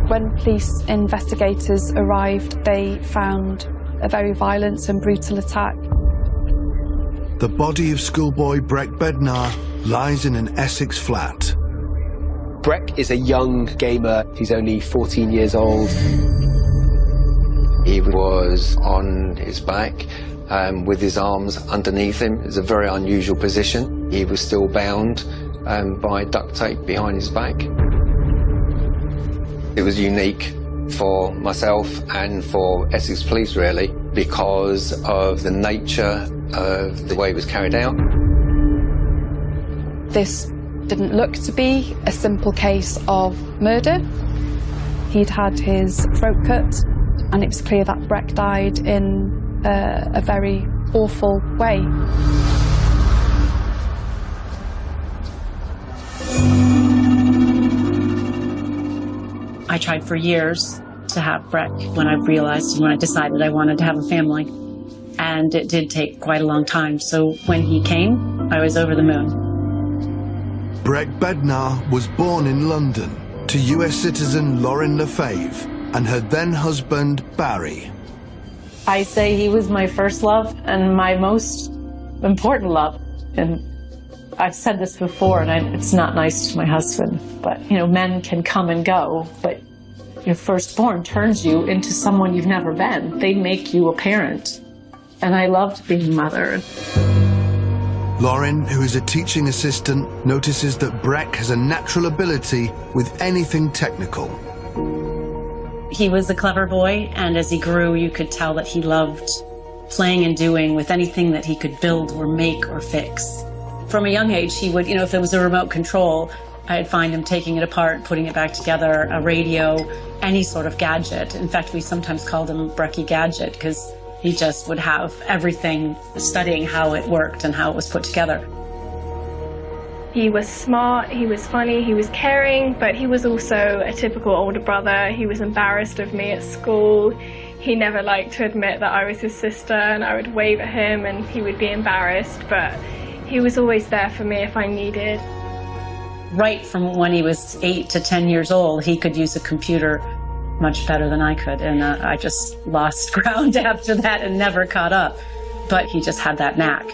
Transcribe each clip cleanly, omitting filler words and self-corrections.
When police investigators arrived, they found a very violent and brutal attack. The body of schoolboy Breck Bednar lies in an Essex flat. Breck is a young gamer. He's only 14 years old. He was on his back with his arms underneath him. It's a very unusual position. He was still bound by duct tape behind his back. It was unique for myself and for Essex Police, really, because of the nature of the way it was carried out. This didn't look to be a simple case of murder. He'd had his throat cut, and it was clear that Breck died in a very awful way. I tried for years to have Breck when I realized and when I decided I wanted to have a family. And it did take quite a long time. So when he came, I was over the moon. Breck Bednar was born in London to US citizen Lauren Lefebvre and her then husband Barry. I say he was my first love and my most important love. And I've said this before, and it's not nice to my husband, but, you know, men can come and go, but your firstborn turns you into someone you've never been. They make you a parent. And I loved being a mother. Lauren, who is a teaching assistant, notices that Breck has a natural ability with anything technical. He was a clever boy, and as he grew, you could tell that he loved playing and doing with anything that he could build or make or fix. From a young age, he would, you know, if there was a remote control, I'd find him taking it apart, putting it back together, a radio, any sort of gadget. In fact, we sometimes called him Brecky Gadget, because he just would have everything, studying how it worked and how it was put together. He was smart, he was funny, he was caring, but he was also a typical older brother. He was embarrassed of me at school. He never liked to admit that I was his sister, and I would wave at him and he would be embarrassed, but he was always there for me if I needed. Right from when he was 8 to 10 years old, he could use a computer much better than I could, and I just lost ground after that and never caught up. But he just had that knack.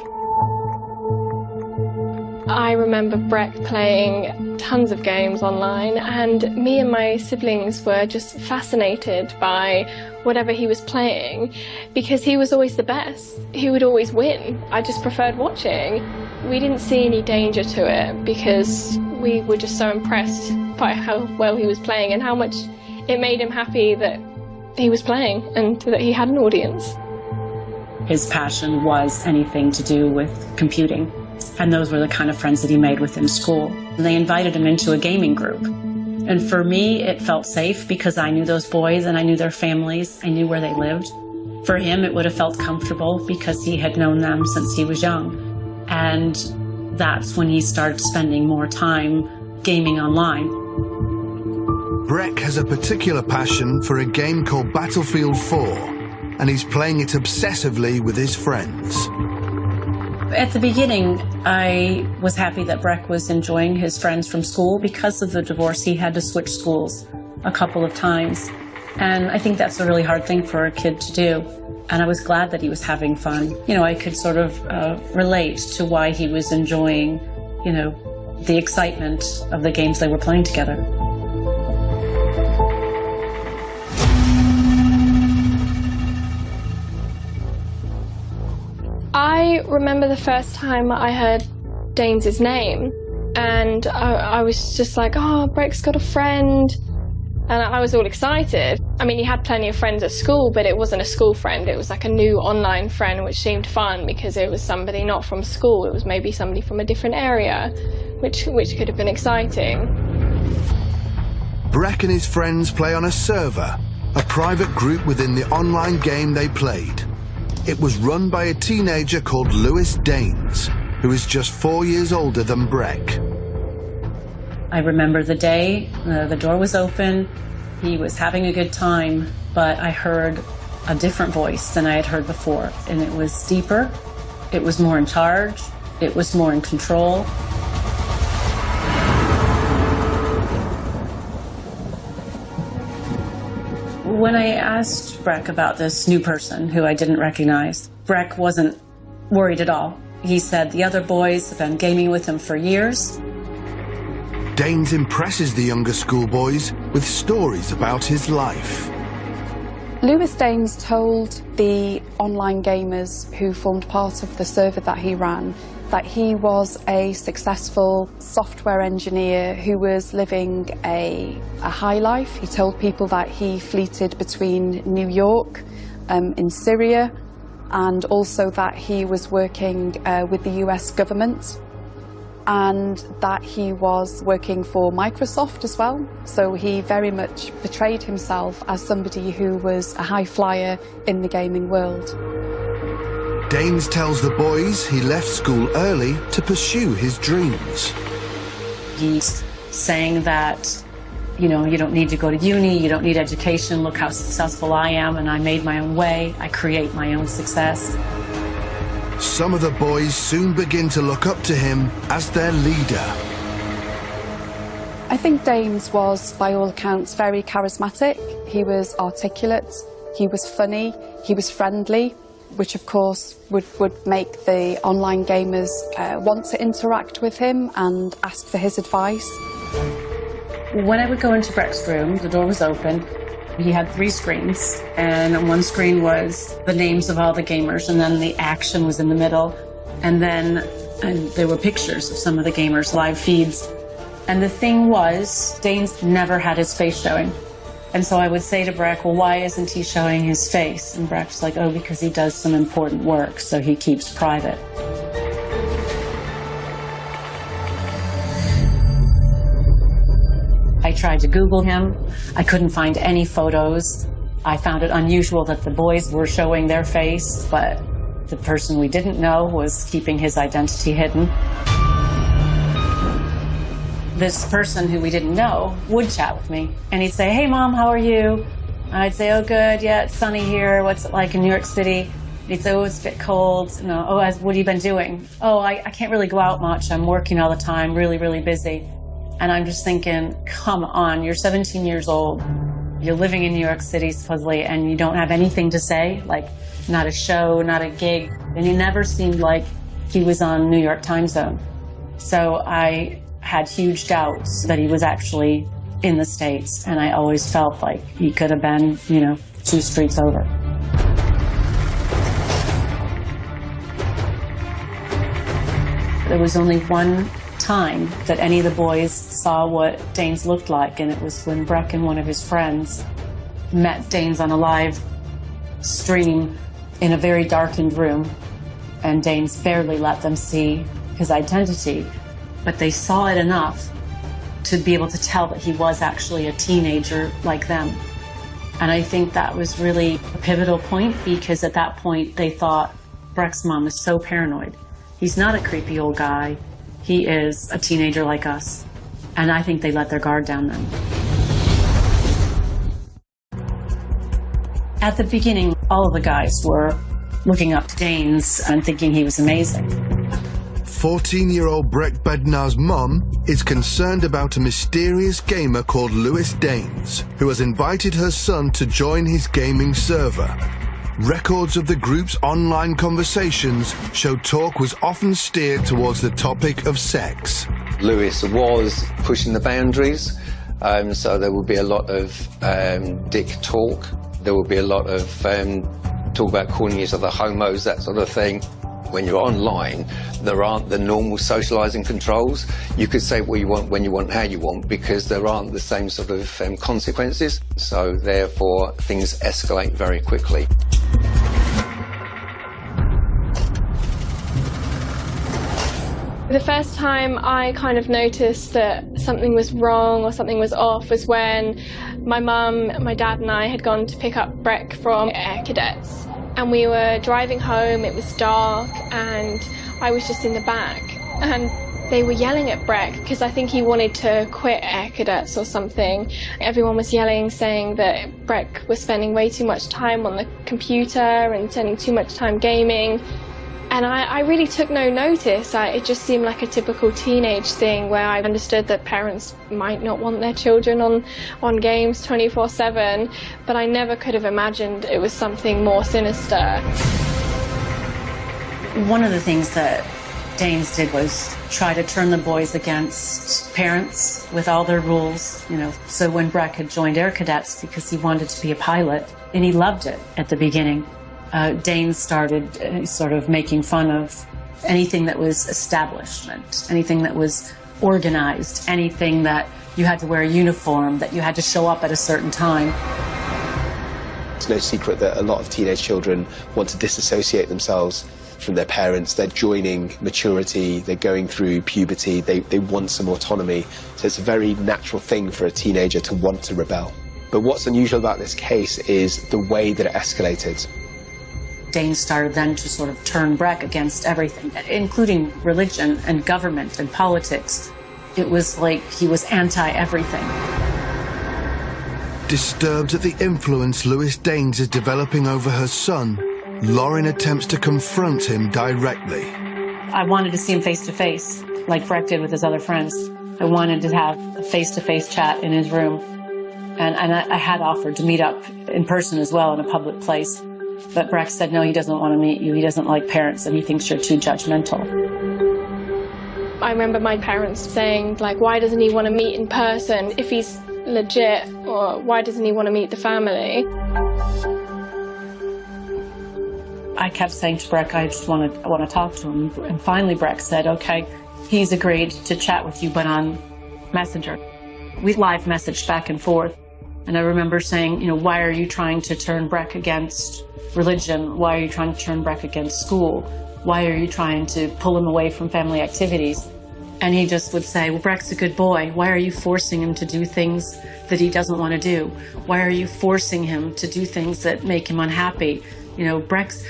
I remember Breck playing tons of games online, and me and my siblings were just fascinated by whatever he was playing because he was always the best. He would always win. I just preferred watching. We didn't see any danger to it because we were just so impressed by how well he was playing and how much it made him happy that he was playing and that he had an audience. His passion was anything to do with computing, and those were the kind of friends that he made within school. And they invited him into a gaming group. And for me, it felt safe because I knew those boys and I knew their families. I knew where they lived. For him, it would have felt comfortable because he had known them since he was young. And that's when he started spending more time gaming online. Breck has a particular passion for a game called Battlefield 4, and he's playing it obsessively with his friends. At the beginning, I was happy that Breck was enjoying his friends from school. Because of the divorce, he had to switch schools a couple of times. And I think that's a really hard thing for a kid to do. And I was glad that he was having fun. You know, I could sort of relate to why he was enjoying, you know, the excitement of the games they were playing together. I remember the first time I heard Danes' name, and I was just like, oh, Breck's got a friend, and I was all excited. I mean, he had plenty of friends at school, but it wasn't a school friend. It was like a new online friend, which seemed fun because it was somebody not from school. It was maybe somebody from a different area, which could have been exciting. Breck and his friends play on a server, a private group within the online game they played. It was run by a teenager called Lewis Danes, who is just 4 years older than Breck. I remember the day, the door was open, he was having a good time, but I heard a different voice than I had heard before, and it was deeper, it was more in charge, it was more in control. When I asked Breck about this new person who I didn't recognize, Breck wasn't worried at all. He said the other boys have been gaming with him for years. Danes impresses the younger schoolboys with stories about his life. Lewis Danes told the online gamers who formed part of the server that he ran that he was a successful software engineer who was living a high life. He told people that he fleeted between New York, in Syria, and also that he was working with the US government, and that he was working for Microsoft as well. So he very much portrayed himself as somebody who was a high flyer in the gaming world. Danes tells the boys he left school early to pursue his dreams. He's saying that, you know, you don't need to go to uni, you don't need education, look how successful I am, and I made my own way, I create my own success. Some of the boys soon begin to look up to him as their leader. I think Danes was, by all accounts, very charismatic. He was articulate, he was funny, he was friendly, which of course would make the online gamers want to interact with him and ask for his advice. When I would go into Breck's room, the door was open. He had 3 screens, and on one screen was the names of all the gamers, and then the action was in the middle, and then there were pictures of some of the gamers' live feeds. And the thing was, Danes never had his face showing. And so I would say to Breck, well, why isn't he showing his face? And Breck's like, oh, because he does some important work, so he keeps private. I tried to Google him. I couldn't find any photos. I found it unusual that the boys were showing their face, but the person we didn't know was keeping his identity hidden. This person who we didn't know would chat with me, and he'd say, hey, Mom, how are you? And I'd say, oh, good, yeah, it's sunny here. What's it like in New York City? And he'd say, oh, it's a bit cold. No, oh, what have you been doing? Oh, I can't really go out much. I'm working all the time, really, really busy. And I'm just thinking, come on, you're 17 years old. You're living in New York City, supposedly, and you don't have anything to say, like not a show, not a gig. And he never seemed like he was on New York time zone. So I had huge doubts that he was actually in the States, and I always felt like he could have been, 2 streets over. There was only one time that any of the boys saw what Danes looked like, and it was when Breck and one of his friends met Danes on a live stream in a very darkened room, and Danes barely let them see his identity, but they saw it enough to be able to tell that he was actually a teenager like them. And I think that was really a pivotal point, because at that point they thought, Breck's mom is so paranoid. He's not a creepy old guy. He is a teenager like us. And I think they let their guard down then. At the beginning, all of the guys were looking up to Danes and thinking he was amazing. 14-year-old Breck Bednar's mum is concerned about a mysterious gamer called Lewis Danes, who has invited her son to join his gaming server. Records of the group's online conversations show talk was often steered towards the topic of sex. Lewis was pushing the boundaries, so there would be a lot of dick talk. There would be a lot of talk about calling each other homos, that sort of thing. When you're online, there aren't the normal socialising controls. You could say what you want, when you want, how you want, because there aren't the same sort of consequences. So therefore, things escalate very quickly. The first time I kind of noticed that something was wrong or something was off was when my mum, my dad and I had gone to pick up Breck from Air Cadets. And we were driving home, it was dark, and I was just in the back. And they were yelling at Breck because I think he wanted to quit Air Cadets or something. Everyone was yelling, saying that Breck was spending way too much time on the computer and spending too much time gaming. And I really took no notice. It just seemed like a typical teenage thing where I understood that parents might not want their children on games 24/7, but I never could have imagined it was something more sinister. One of the things that Danes did was try to turn the boys against parents with all their rules, you know. So when Breck had joined Air Cadets because he wanted to be a pilot, and he loved it at the beginning, Danes started sort of making fun of anything that was establishment, anything that was organized, anything that you had to wear a uniform, that you had to show up at a certain time. It's no secret that a lot of teenage children want to disassociate themselves from their parents. They're joining maturity, they're going through puberty, they want some autonomy. So it's a very natural thing for a teenager to want to rebel. But what's unusual about this case is the way that it escalated. Danes started then to sort of turn Breck against everything, including religion and government and politics. It was like he was anti-everything. Disturbed at the influence Louis Danes is developing over her son, Lauren attempts to confront him directly. I wanted to see him face to face, like Breck did with his other friends. I wanted to have a face-to-face chat in his room. And I had offered to meet up in person as well in a public place. But Breck said, no, he doesn't want to meet you. He doesn't like parents, and he thinks you're too judgmental. I remember my parents saying, like, why doesn't he want to meet in person if he's legit? Or why doesn't he want to meet the family? I kept saying to Breck, I want to talk to him. And finally Breck said, okay, he's agreed to chat with you, but on Messenger. We live messaged back and forth. And I remember saying, you know, why are you trying to turn Breck against religion? Why are you trying to turn Breck against school? Why are you trying to pull him away from family activities? And he just would say, well, Breck's a good boy. Why are you forcing him to do things that he doesn't want to do? Why are you forcing him to do things that make him unhappy? You know, Breck's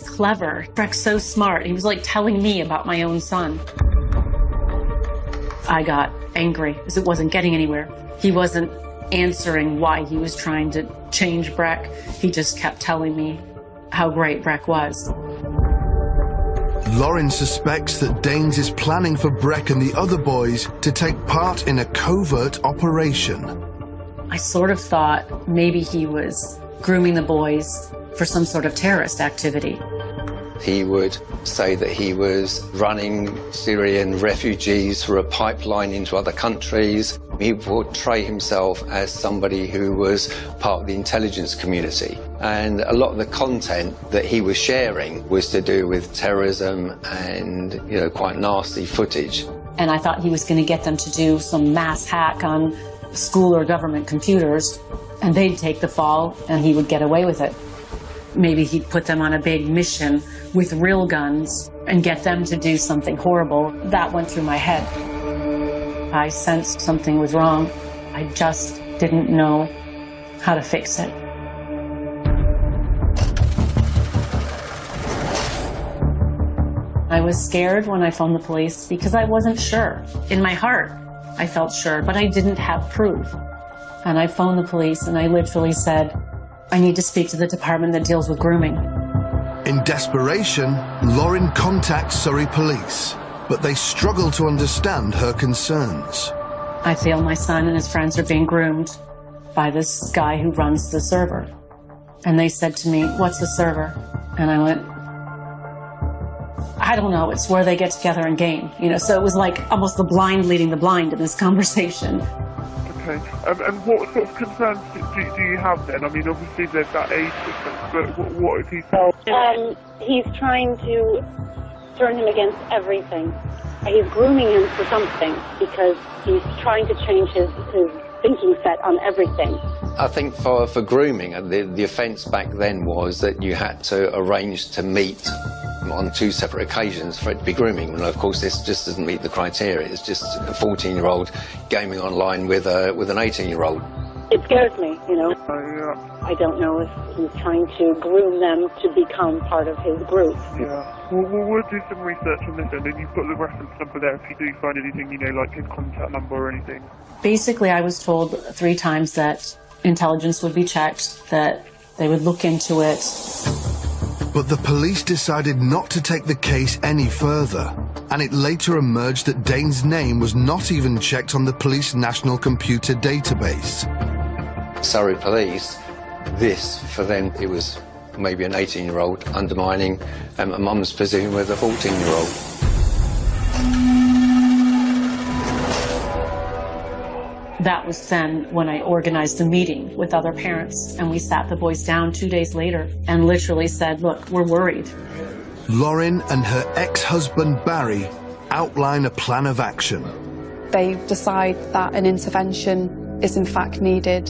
clever. Breck's so smart. He was like telling me about my own son. I got angry because it wasn't getting anywhere. He wasn't answering why he was trying to change Breck. He just kept telling me how great Breck was. Lauren suspects that Danes is planning for Breck and the other boys to take part in a covert operation. I sort of thought maybe he was grooming the boys for some sort of terrorist activity. He would say that he was running Syrian refugees through a pipeline into other countries. He would portray himself as somebody who was part of the intelligence community. And a lot of the content that he was sharing was to do with terrorism and, you know, quite nasty footage. And I thought he was going to get them to do some mass hack on school or government computers, and they'd take the fall and he would get away with it. Maybe he'd put them on a big mission with real guns and get them to do something horrible. That went through my head. I sensed something was wrong. I just didn't know how to fix it. I was scared when I phoned the police because I wasn't sure. In my heart, I felt sure, but I didn't have proof. And I phoned the police and I literally said, I need to speak to the department that deals with grooming. In desperation, Lauren contacts Surrey police, but they struggle to understand her concerns. I feel my son and his friends are being groomed by this guy who runs the server. And they said to me, what's the server? And I went, I don't know, it's where they get together and game. You know, so it was like almost the blind leading the blind in this conversation. Okay, and what sort of concerns do you have then? I mean, obviously there's that age difference, but what if he's... He's trying to turn him against everything. He's grooming him for something because he's trying to change his thinking set on everything. I think for grooming, the offence back then was that you had to arrange to meet on 2 separate occasions for it to be grooming. And of course, this just doesn't meet the criteria. It's just a 14-year-old gaming online with an 18-year-old. It scares me, you know. I don't know if he's trying to groom them to become part of his group. Yeah. Well, we'll do some research on this end, and you've got the reference number there if you do find anything, you know, like his contact number or anything. Basically, I was told 3 times that intelligence would be checked, that they would look into it. But the police decided not to take the case any further, and it later emerged that Dane's name was not even checked on the police national computer database. Surrey police, this, for them, it was maybe an 18-year-old undermining a mum's position with a 14-year-old. That was then when I organized a meeting with other parents, and we sat the boys down 2 days later and literally said, look, we're worried. Lauren and her ex-husband Barry outline a plan of action. They decide that an intervention is in fact needed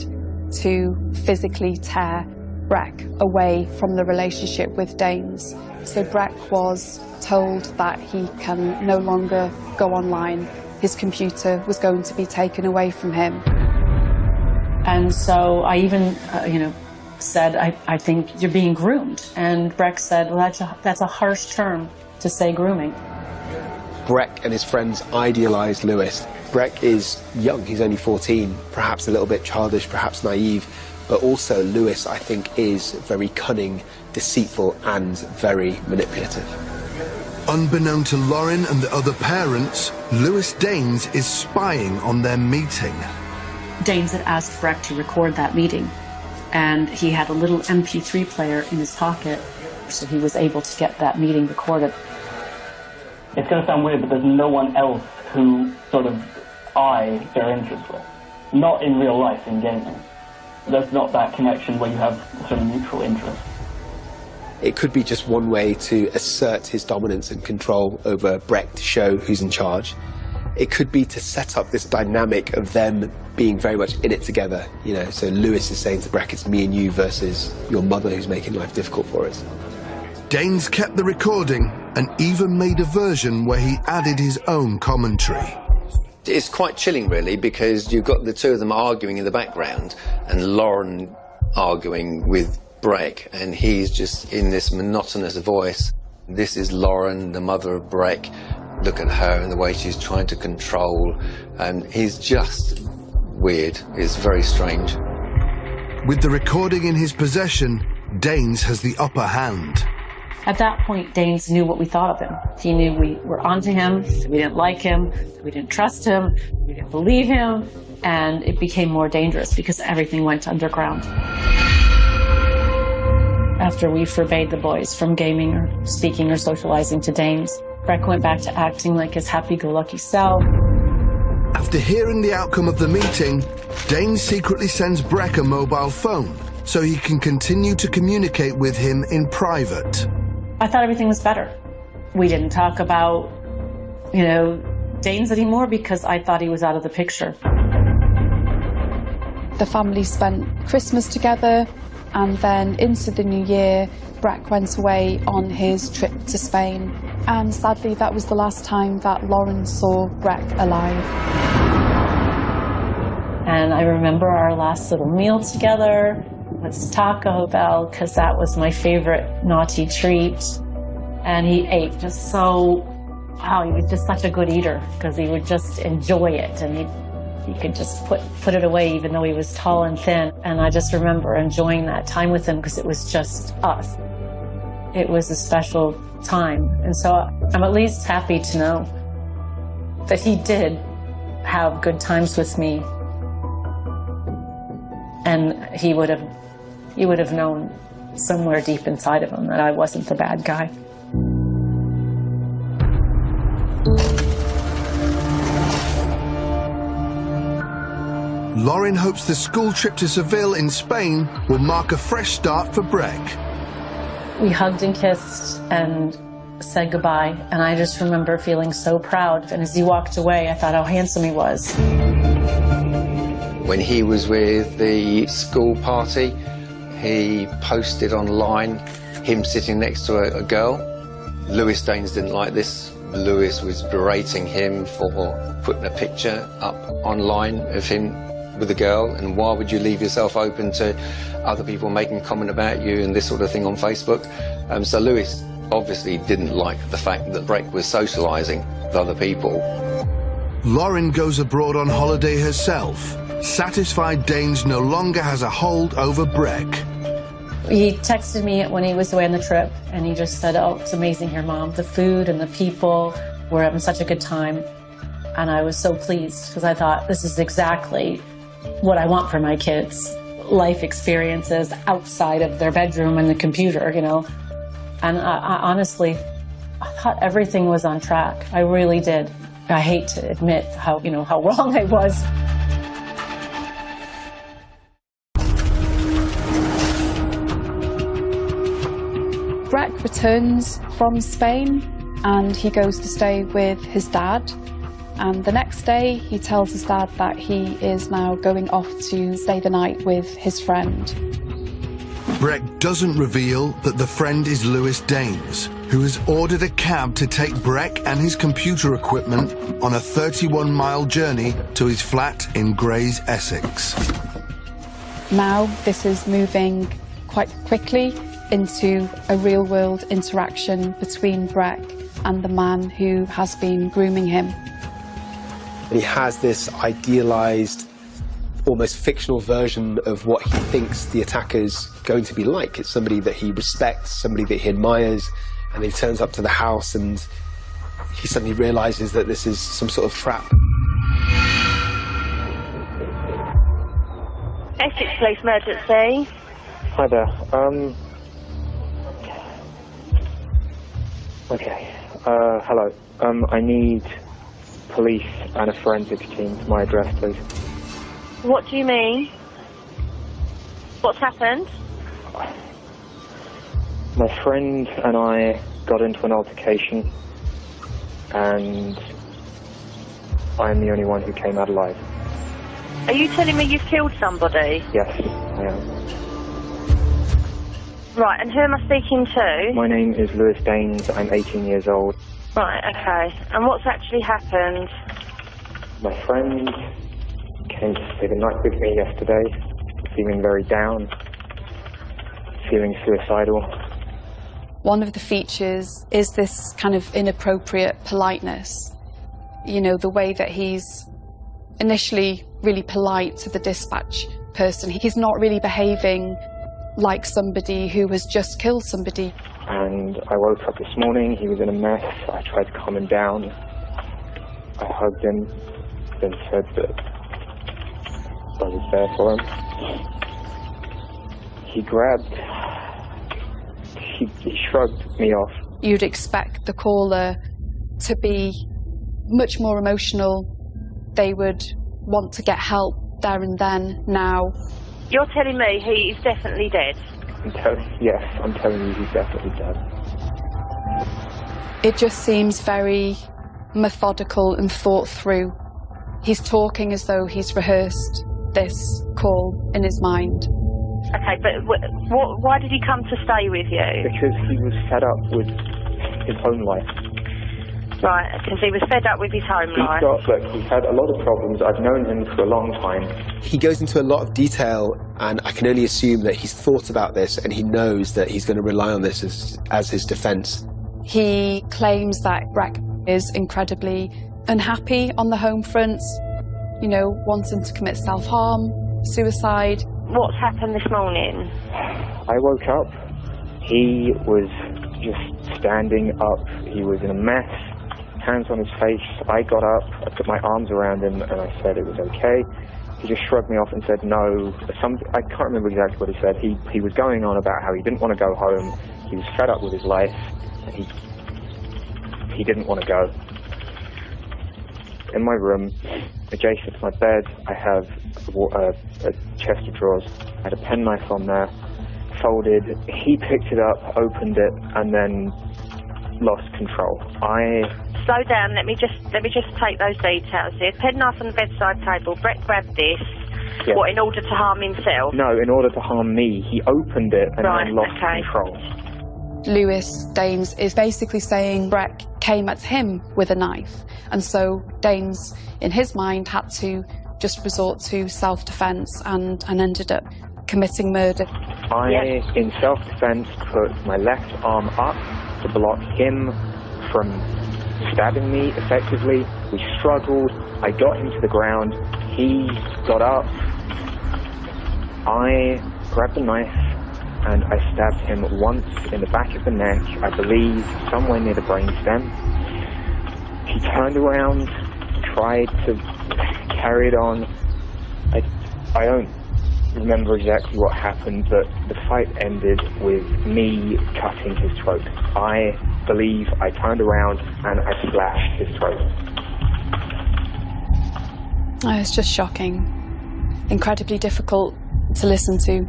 to physically tear Breck away from the relationship with Danes. So Breck was told that he can no longer go online. His computer was going to be taken away from him. And so I even, said, I think you're being groomed. And Breck said, well, that's a harsh term to say grooming. Breck and his friends idealised Lewis. Breck is young, he's only 14, perhaps a little bit childish, perhaps naive, but also Lewis, I think, is very cunning, deceitful, and very manipulative. Unbeknown to Lauren and the other parents, Lewis Danes is spying on their meeting. Danes had asked Breck to record that meeting, and he had a little MP3 player in his pocket, so he was able to get that meeting recorded. It's going to sound weird, but there's no one else who sort of I bear interest with. Not in real life, in gaming. There's not that connection where you have sort of mutual interest. It could be just one way to assert his dominance and control over Breck, to show who's in charge. It could be to set up this dynamic of them being very much in it together, so Lewis is saying to Breck, it's me and you versus your mother who's making life difficult for us. Danes kept the recording and even made a version where he added his own commentary. It's quite chilling, really, because you've got the two of them arguing in the background and Lauren arguing with Breck, and he's just in this monotonous voice. This is Lauren, the mother of Breck. Look at her and the way she's trying to control. And he's just weird. It's very strange. With the recording in his possession, Danes has the upper hand. At that point, Danes knew what we thought of him. He knew we were onto him, we didn't like him, we didn't trust him, we didn't believe him, and it became more dangerous because everything went underground. After we forbade the boys from gaming or speaking or socializing to Danes, Breck went back to acting like his happy-go-lucky self. After hearing the outcome of the meeting, Danes secretly sends Breck a mobile phone so he can continue to communicate with him in private. I thought everything was better. We didn't talk about, Danes anymore because I thought he was out of the picture. The family spent Christmas together, and then into the new year, Breck went away on his trip to Spain. And sadly, that was the last time that Lauren saw Breck alive. And I remember our last little meal together was Taco Bell, because that was my favorite naughty treat. And he ate just so, he was just such a good eater, because he would just enjoy it. And he could just put it away, even though he was tall and thin. And I just remember enjoying that time with him because it was just us. It was a special time. And so I'm at least happy to know that he did have good times with me. And he would have known somewhere deep inside of him that I wasn't the bad guy. Lauren hopes the school trip to Seville in Spain will mark a fresh start for Breck. We hugged and kissed and said goodbye, and I just remember feeling so proud. And as he walked away, I thought how handsome he was. When he was with the school party, he posted online him sitting next to a girl. Lewis Danes didn't like this. Lewis was berating him for putting a picture up online of him with a girl, and why would you leave yourself open to other people making comment about you and this sort of thing on Facebook? So Lewis obviously didn't like the fact that Breck was socialising with other people. Lauren goes abroad on holiday herself, satisfied Danes no longer has a hold over Breck. He texted me when he was away on the trip, and he just said, "Oh, it's amazing here, Mom. The food and the people, we're having such a good time." And I was so pleased, because I thought, this is exactly what I want for my kids. Life experiences outside of their bedroom and the computer, you know. And I honestly, I thought everything was on track. I really did. I hate to admit how wrong I was. Breck returns from Spain and he goes to stay with his dad. And the next day he tells his dad that he is now going off to stay the night with his friend. Breck doesn't reveal that the friend is Lewis Daines, who has ordered a cab to take Breck and his computer equipment on a 31-mile journey to his flat in Grays, Essex. Now this is moving quite quickly into a real-world interaction between Breck and the man who has been grooming him. He has this idealized, almost fictional version of what he thinks the attacker's going to be like. It's somebody that he respects, somebody that he admires, and he turns up to the house and he suddenly realizes that this is some sort of trap. Essex Police Emergency. Hi there. Okay. Hello. I need police and a forensics team to my address, please. What do you mean? What's happened? My friend and I got into an altercation, and I'm the only one who came out alive. Are you telling me you've killed somebody? Yes, I am. Right, and who am I speaking to? My name is Lewis Daines. I'm 18 years old. Right, okay. And what's actually happened? My friend came to stay the night with me yesterday, feeling very down, feeling suicidal. One of the features is this kind of inappropriate politeness. You know, the way that he's initially really polite to the dispatch person. He's not really behaving like somebody who has just killed somebody. And I woke up this morning, he was in a mess. I tried to calm him down. I hugged him, then said that I was there for him. He shrugged me off. You'd expect the caller to be much more emotional. They would want to get help there and then, now. You're telling me he is definitely dead? Yes, I'm telling you he's definitely dead. It just seems very methodical and thought through. He's talking as though he's rehearsed this call in his mind. Okay, but why did he come to stay with you? Because he was fed up with his home life. Right, because he was fed up with his home life. He's had a lot of problems. I've known him for a long time. He goes into a lot of detail, and I can only assume that he's thought about this and he knows that he's going to rely on this as his defence. He claims that Breck is incredibly unhappy on the home front, you know, wanting to commit self-harm, suicide. What's happened this morning? I woke up. He was just standing up. He was in a mess. Hands on his face. I got up, I put my arms around him and I said it was okay. He just shrugged me off and said no. I can't remember exactly what he said. He was going on about how he didn't want to go home. He was fed up with his life. And he didn't want to go. In my room, adjacent to my bed, I have a chest of drawers. I had a penknife on there, folded. He picked it up, opened it, and then lost control. Slow down, let me just take those details here. Penknife on the bedside table, Breck grabbed this, yes. What, in order to harm himself? No, in order to harm me. He opened it and then lost control. Lewis Daines is basically saying Breck came at him with a knife, and so Daines, in his mind, had to just resort to self-defence and ended up committing murder. I, in self-defence, put my left arm up to block him from stabbing me effectively. We struggled. I got him to the ground. He got up. I grabbed the knife, and I stabbed him once in the back of the neck, I believe somewhere near the brainstem. He turned around, tried to carry it on. I don't remember exactly what happened, but the fight ended with me cutting his throat. I believe I turned around and I slashed his throat. Oh, it's just shocking. Incredibly difficult to listen to.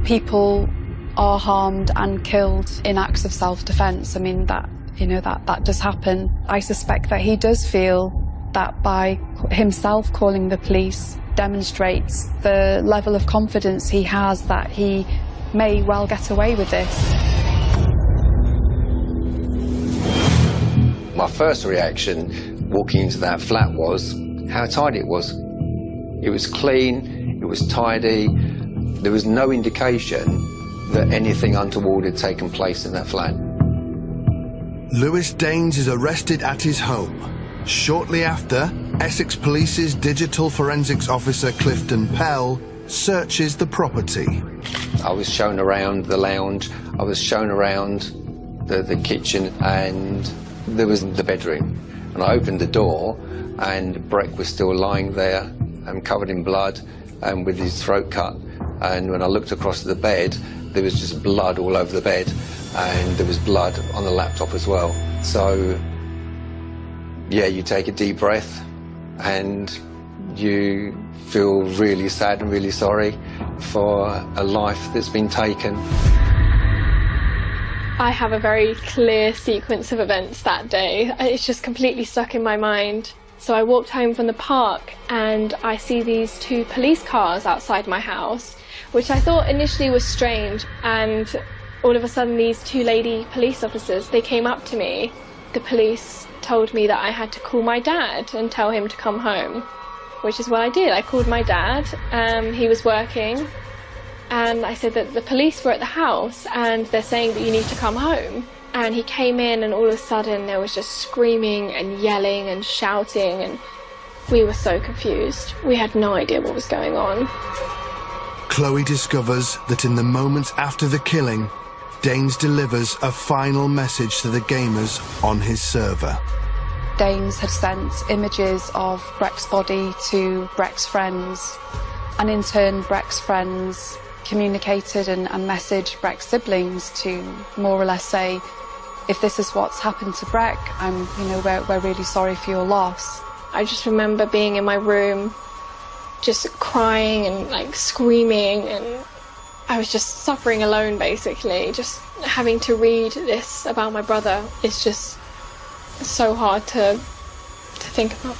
People are harmed and killed in acts of self-defense. I mean, that does happen. I suspect that he does feel that by himself calling the police demonstrates the level of confidence he has that he may well get away with this. My first reaction walking into that flat was how tidy it was. It was clean, it was tidy, there was no indication that anything untoward had taken place in that flat. Lewis Daines is arrested at his home. Shortly after, Essex Police's digital forensics officer Clifton Pell searches the property. I was shown around the lounge, I was shown around the kitchen, and there was the bedroom. And I opened the door and Breck was still lying there, covered in blood and with his throat cut. And when I looked across the bed, there was just blood all over the bed, and there was blood on the laptop as well. So, yeah, you take a deep breath and you feel really sad and really sorry for a life that's been taken. I have a very clear sequence of events that day. It's just completely stuck in my mind. So I walked home from the park and I see these two police cars outside my house, which I thought initially was strange. And all of a sudden these two lady police officers, they came up to me. The police told me that I had to call my dad and tell him to come home, which is what I did. I called my dad, he was working, and I said that the police were at the house and they're saying that you need to come home. And he came in and all of a sudden there was just screaming and yelling and shouting, and we were so confused. We had no idea what was going on. Chloe discovers that in the moments after the killing, Daines delivers a final message to the gamers on his server. Daines had sent images of Breck's body to Breck's friends, and in turn Breck's friends communicated and messaged Breck's siblings to more or less say, if this is what's happened to Breck, we're really sorry for your loss. I just remember being in my room, just crying and like screaming, and I was just suffering alone basically. Just having to read this about my brother is just so hard to think about.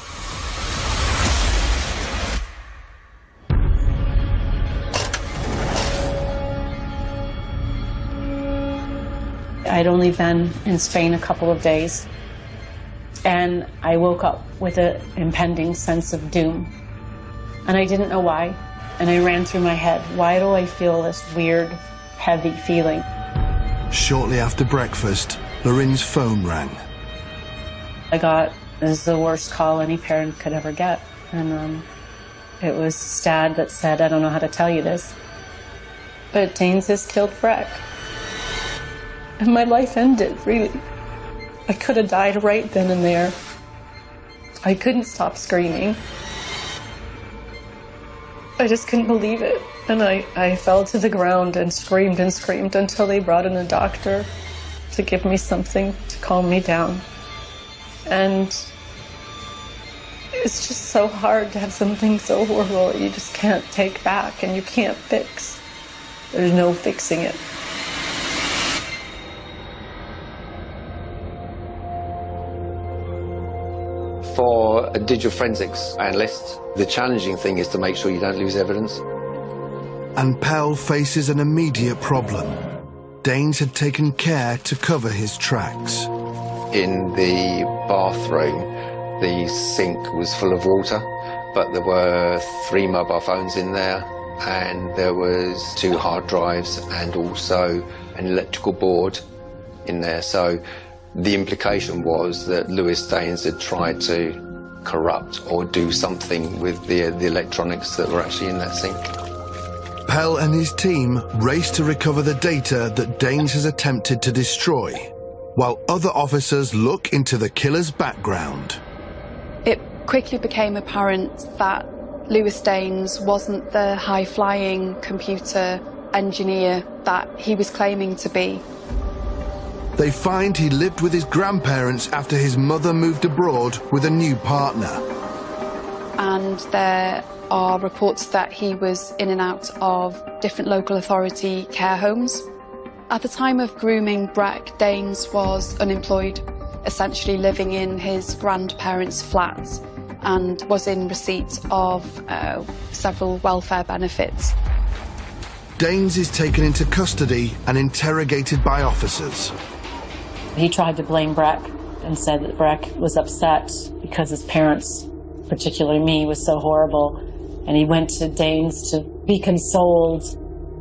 I'd only been in Spain a couple of days, and I woke up with an impending sense of doom. And I didn't know why. And I ran through my head, why do I feel this weird, heavy feeling? Shortly after breakfast, Lorin's phone rang. This is the worst call any parent could ever get. And it was Dad that said, I don't know how to tell you this, but Daines has killed Breck. And my life ended, really. I could have died right then and there. I couldn't stop screaming. I just couldn't believe it. And I fell to the ground and screamed until they brought in a doctor to give me something to calm me down. And it's just so hard to have something so horrible that you just can't take back and you can't fix. There's no fixing it. For a digital forensics analyst, the challenging thing is to make sure you don't lose evidence. And Pell faces an immediate problem. Daines had taken care to cover his tracks. In the bathroom, the sink was full of water, but there were 3 mobile phones in there, and there was 2 hard drives and also an electrical board in there. So the implication was that Lewis Daines had tried to corrupt or do something with the electronics that were actually in that sink. Pell and his team race to recover the data that Danes has attempted to destroy, while other officers look into the killer's background. It quickly became apparent that Lewis Danes wasn't the high-flying computer engineer that he was claiming to be. They find he lived with his grandparents after his mother moved abroad with a new partner. And there are reports that he was in and out of different local authority care homes. At the time of grooming Breck, Danes was unemployed, essentially living in his grandparents' flat, and was in receipt of several welfare benefits. Danes is taken into custody and interrogated by officers. He tried to blame Breck and said that Breck was upset because his parents, particularly me, was so horrible. And he went to Danes to be consoled,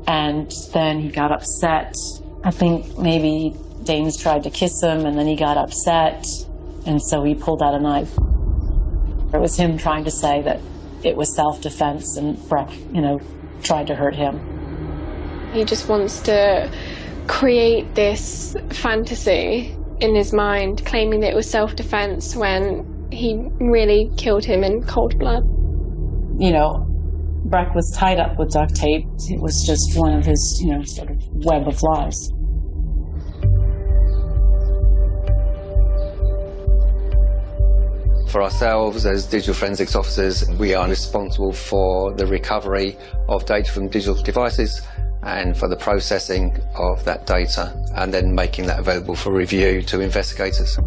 and then he got upset. I think maybe Danes tried to kiss him, and then he got upset, and so he pulled out a knife. It was him trying to say that it was self-defense, and Breck, tried to hurt him. He just wants to create this fantasy in his mind, claiming that it was self-defense when he really killed him in cold blood. Breck was tied up with duct tape. It was just one of his, sort of web of lies. For ourselves as digital forensics officers, we are responsible for the recovery of data from digital devices and for the processing of that data and then making that available for review to investigators.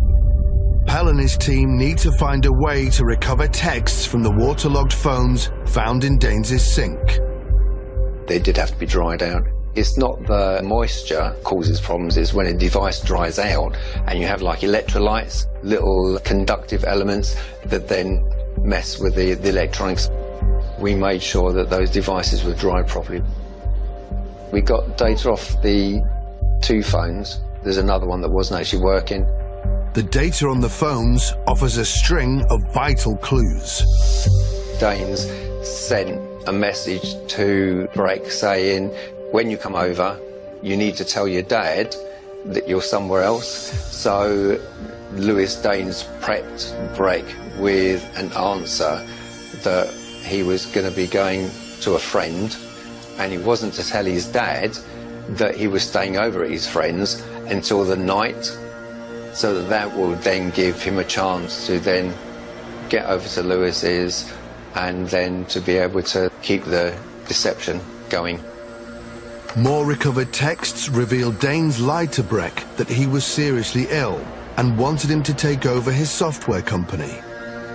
Pell and his team need to find a way to recover texts from the waterlogged phones found in Danes' sink. They did have to be dried out. It's not the moisture causes problems, it's when a device dries out and you have like electrolytes, little conductive elements that then mess with the electronics. We made sure that those devices were dried properly. We got data off the 2 phones. There's another one that wasn't actually working. The data on the phones offers a string of vital clues. Danes sent a message to Breck saying, when you come over, you need to tell your dad that you're somewhere else. So Lewis Danes prepped Breck with an answer that he was going to be going to a friend, and he wasn't to tell his dad that he was staying over at his friend's until the night, so that will then give him a chance to then get over to Lewis's and then to be able to keep the deception going. More recovered texts reveal Danes lied to Breck that he was seriously ill and wanted him to take over his software company.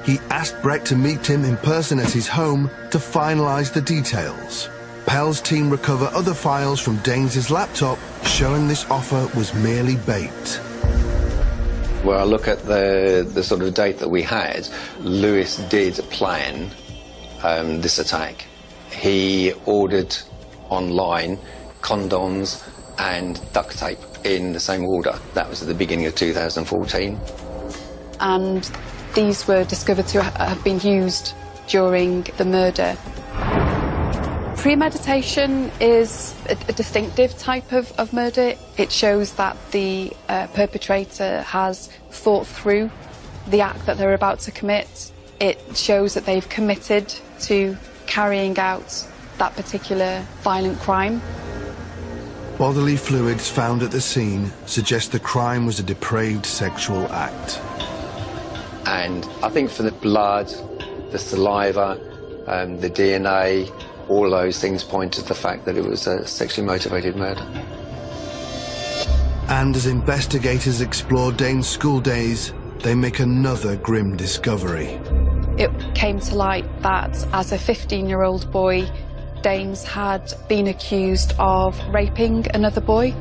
He asked Breck to meet him in person at his home to finalize the details. Pell's team recover other files from Danes' laptop showing this offer was merely bait. Where I look at the sort of date that we had, Lewis did plan this attack. He ordered online condoms and duct tape in the same order. That was at the beginning of 2014. And these were discovered to have been used during the murder. Premeditation is a distinctive type of murder. It shows that the perpetrator has thought through the act that they're about to commit. It shows that they've committed to carrying out that particular violent crime. Bodily fluids found at the scene suggest the crime was a depraved sexual act. And I think for the blood, the saliva, the DNA, all those things point to the fact that it was a sexually motivated murder. And as investigators explore Dane's school days, they make another grim discovery. It came to light that as a 15-year-old boy, Danes had been accused of raping another boy.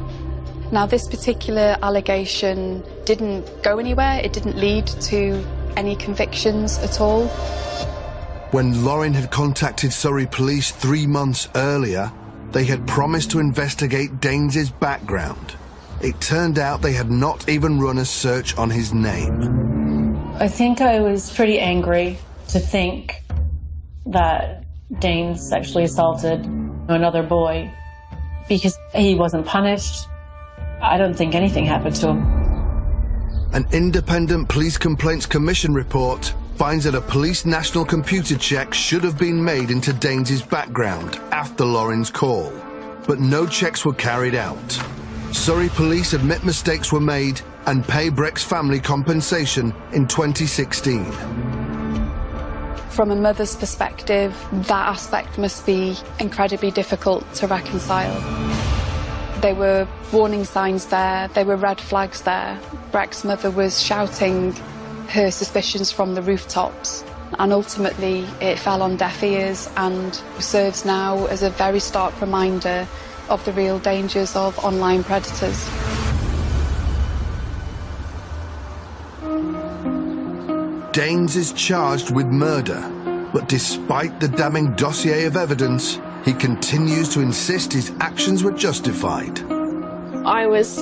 Now, this particular allegation didn't go anywhere. It didn't lead to any convictions at all. When Lauren had contacted Surrey police 3 months earlier, they had promised to investigate Danes' background. It turned out they had not even run a search on his name. I think I was pretty angry to think that Danes sexually assaulted another boy because he wasn't punished. I don't think anything happened to him. An independent police complaints commission report finds that a police national computer check should have been made into Daines's background after Lauren's call, but no checks were carried out. Surrey police admit mistakes were made and pay Breck's family compensation in 2016. From a mother's perspective, that aspect must be incredibly difficult to reconcile. There were warning signs there, there were red flags there. Breck's mother was shouting her suspicions from the rooftops, and ultimately it fell on deaf ears and serves now as a very stark reminder of the real dangers of online predators. Daines is charged with murder, but despite the damning dossier of evidence, he continues to insist his actions were justified. I was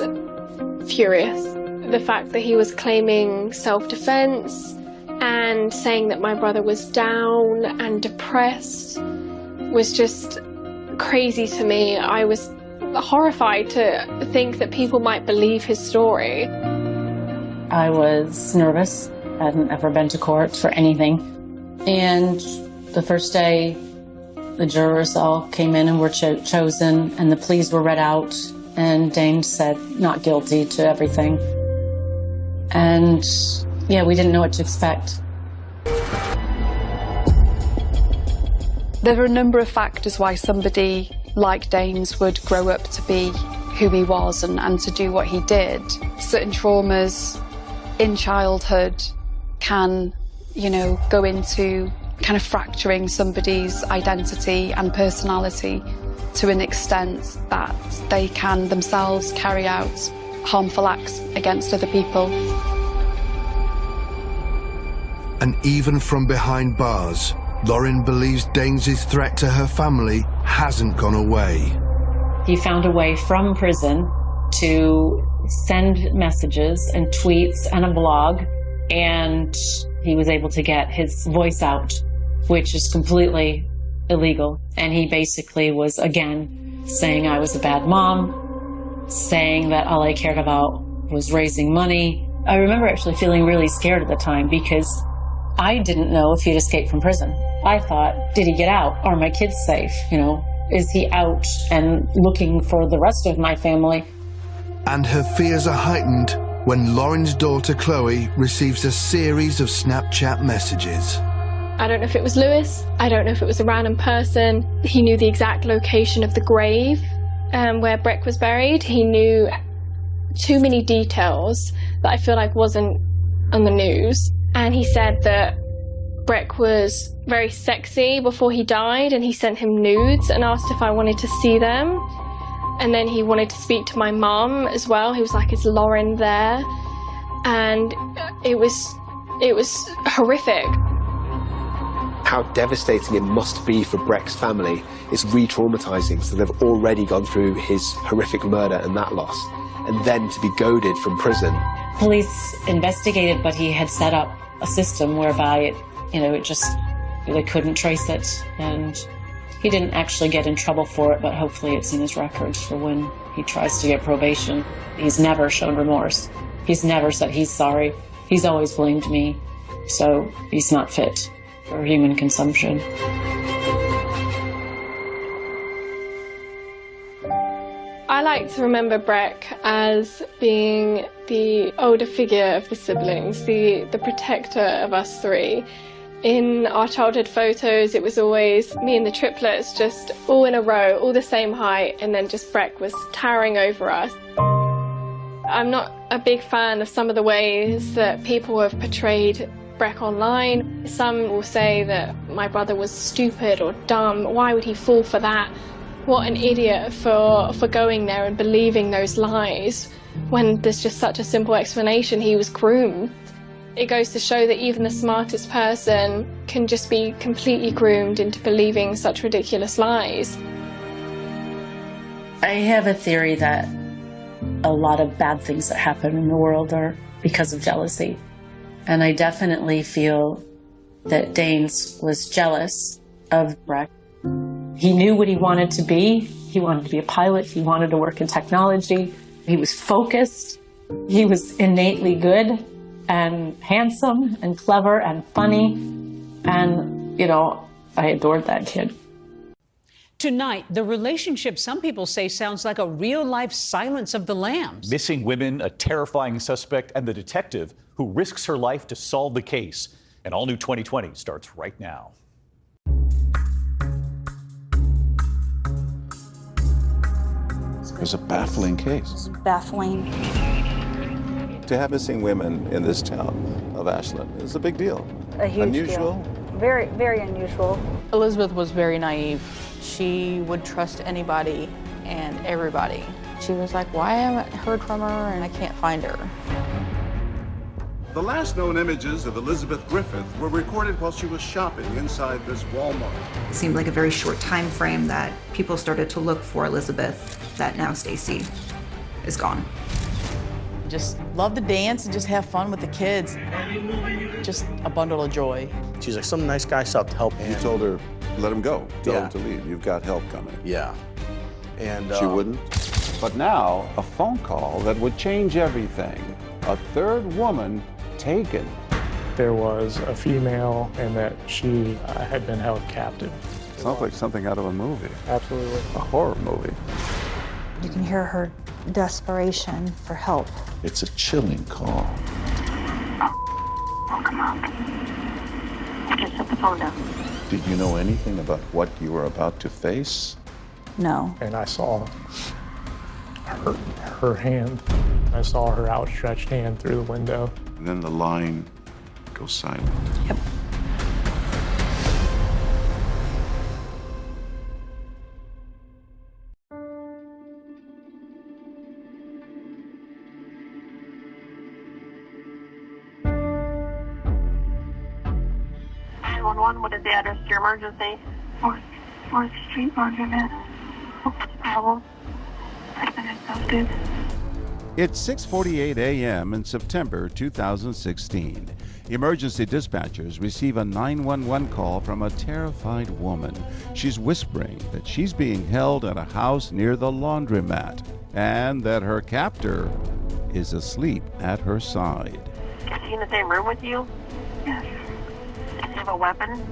furious. The fact that he was claiming self-defense and saying that my brother was down and depressed was just crazy to me. I was horrified to think that people might believe his story. I was nervous. I hadn't ever been to court for anything. And the first day, the jurors all came in and were chosen, and the pleas were read out, and Daines said not guilty to everything. And yeah, we didn't know what to expect. There are a number of factors why somebody like Daines would grow up to be who he was and to do what he did. Certain traumas in childhood can, go into kind of fracturing somebody's identity and personality to an extent that they can themselves carry out harmful acts against other people. And even from behind bars, Lauren believes Daines's threat to her family hasn't gone away. He found a way from prison to send messages and tweets and a blog, and he was able to get his voice out, which is completely illegal. And he basically was, again, saying I was a bad mom, saying that all I cared about was raising money. I remember actually feeling really scared at the time because I didn't know if he'd escaped from prison. I thought, did he get out? Are my kids safe? Is he out and looking for the rest of my family? And her fears are heightened when Lauren's daughter Chloe receives a series of Snapchat messages. I don't know if it was Lewis. I don't know if it was a random person. He knew the exact location of the grave where Breck was buried. He knew too many details that I feel like wasn't on the news. And he said that Breck was very sexy before he died, and he sent him nudes and asked if I wanted to see them. And then he wanted to speak to my mum as well. He was like, is Lauren there? And it was horrific. How devastating it must be for Breck's family is re-traumatizing. So they've already gone through his horrific murder and that loss. And then to be goaded from prison. Police investigated, but he had set up a system whereby they couldn't trace it. And he didn't actually get in trouble for it, but hopefully it's in his records for when he tries to get probation. He's never shown remorse. He's never said he's sorry. He's always blamed me. So he's not fit for human consumption. I like to remember Breck as being the older figure of the siblings, the protector of us three. In our childhood photos, it was always me and the triplets just all in a row, all the same height, and then just Breck was towering over us. I'm not a big fan of some of the ways that people have portrayed Breck online. Some will say that my brother was stupid or dumb. Why would he fall for that? What an idiot for going there and believing those lies when there's just such a simple explanation. He was groomed. It goes to show that even the smartest person can just be completely groomed into believing such ridiculous lies. I have a theory that a lot of bad things that happen in the world are because of jealousy. And I definitely feel that Daines was jealous of Breck. He knew what he wanted to be. He wanted to be a pilot. He wanted to work in technology. He was focused. He was innately good and handsome and clever and funny. And, you know, I adored that kid. Tonight, the relationship some people say sounds like a real-life Silence of the Lambs. Missing women, a terrifying suspect, and the detective who risks her life to solve the case. An all-new 2020 starts right now. It's a baffling case. It's baffling. To have missing women in this town of Ashland is a big deal. A huge Unusual. deal. Very, very unusual. Elizabeth was very naive. She would trust anybody and everybody. She was like, why haven't I heard from her and I can't find her? The last known images of Elizabeth Griffith were recorded while she was shopping inside this Walmart. It seemed like a very short time frame that people started to look for Elizabeth, that now Stacy is gone. Just love to dance and just have fun with the kids. Just a bundle of joy. She's like, some nice guy stopped to help. You told her, let him go. Tell him to leave. You've got help coming. Yeah. And she wouldn't. But now, a phone call that would change everything. A third woman taken. There was a female and that she had been held captive. Sounds like something out of a movie. Absolutely. A horror movie. You can hear her desperation for help. It's a chilling call. Oh, come on. Just set the phone down. Did you know anything about what you were about to face? No. And I saw her hand. I saw her outstretched hand through the window. And then the line goes silent. Yep. What is the address to your emergency? 4th Street, Laundromat. What's the problem? I've been abducted. It's 6:48 a.m. in September 2016. Emergency dispatchers receive a 911 call from a terrified woman. She's whispering that she's being held at a house near the laundromat and that her captor is asleep at her side. Is he in the same room with you? Yes. Does he have a weapon?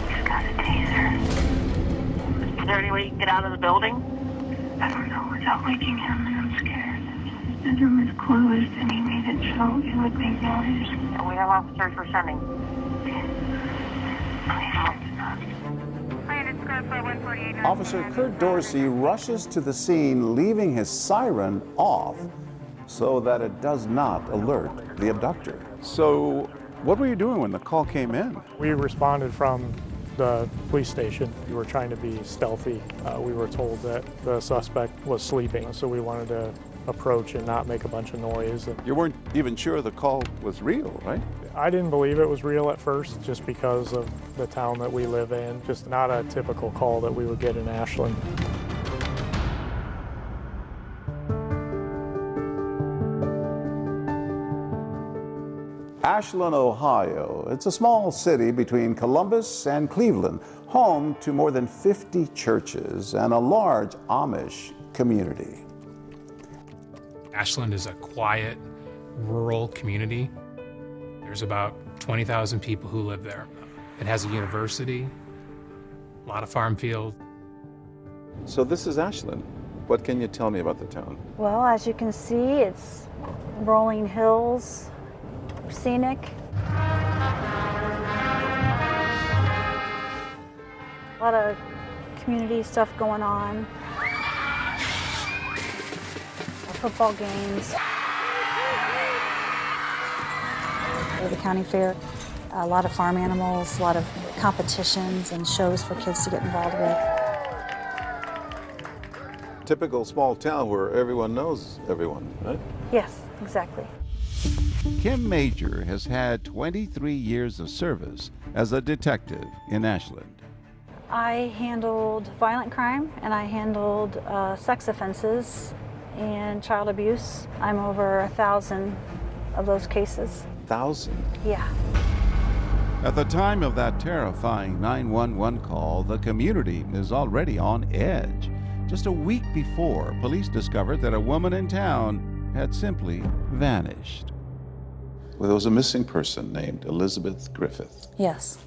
He's got a taser. Is there any way you can get out of the building? I don't know without waking him, and I'm scared. His bedroom is closed, and he made it so it would make noise. And we have officers for sending. Officer Kurt Dorsey rushes to the scene, leaving his siren off so that it does not alert the abductor. So, what were you doing when the call came in? We responded from the police station. We were trying to be stealthy. We were told that the suspect was sleeping, so we wanted to approach and not make a bunch of noise. You weren't even sure the call was real, right? I didn't believe it was real at first, just because of the town that we live in. Just not a typical call that we would get in Ashland. Ashland, Ohio. It's a small city between Columbus and Cleveland, home to more than 50 churches and a large Amish community. Ashland is a quiet, rural community. There's about 20,000 people who live there. It has a university, a lot of farm field. So this is Ashland. What can you tell me about the town? Well, as you can see, it's rolling hills, scenic. A lot of community stuff going on. Football games. The county fair. A lot of farm animals, a lot of competitions and shows for kids to get involved with. Typical small town where everyone knows everyone, right? Yes, exactly. Kim Major has had 23 years of service as a detective in Ashland. I handled violent crime and I handled sex offenses and child abuse. I'm over 1,000 of those cases. 1,000? Yeah. At the time of that terrifying 911 call, the community is already on edge. Just a week before, police discovered that a woman in town had simply vanished. Well, there was a missing person named Elizabeth Griffith. Yes.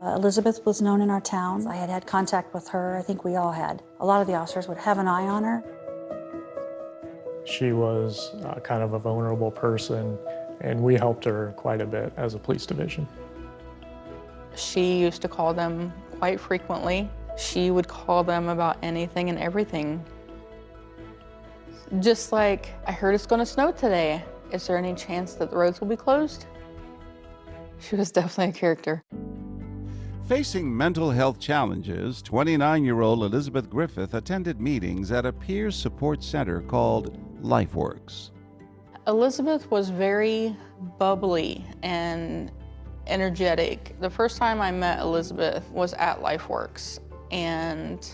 Elizabeth was known in our town. I had had contact with her. I think we all had. A lot of the officers would have an eye on her. She was kind of a vulnerable person, and we helped her quite a bit as a police division. She used to call them quite frequently. She would call them about anything and everything. Just like, I heard it's going to snow today. Is there any chance that the roads will be closed? She was definitely a character. Facing mental health challenges, 29-year-old Elizabeth Griffith attended meetings at a peer support center called LifeWorks. Elizabeth was very bubbly and energetic. The first time I met Elizabeth was at LifeWorks, and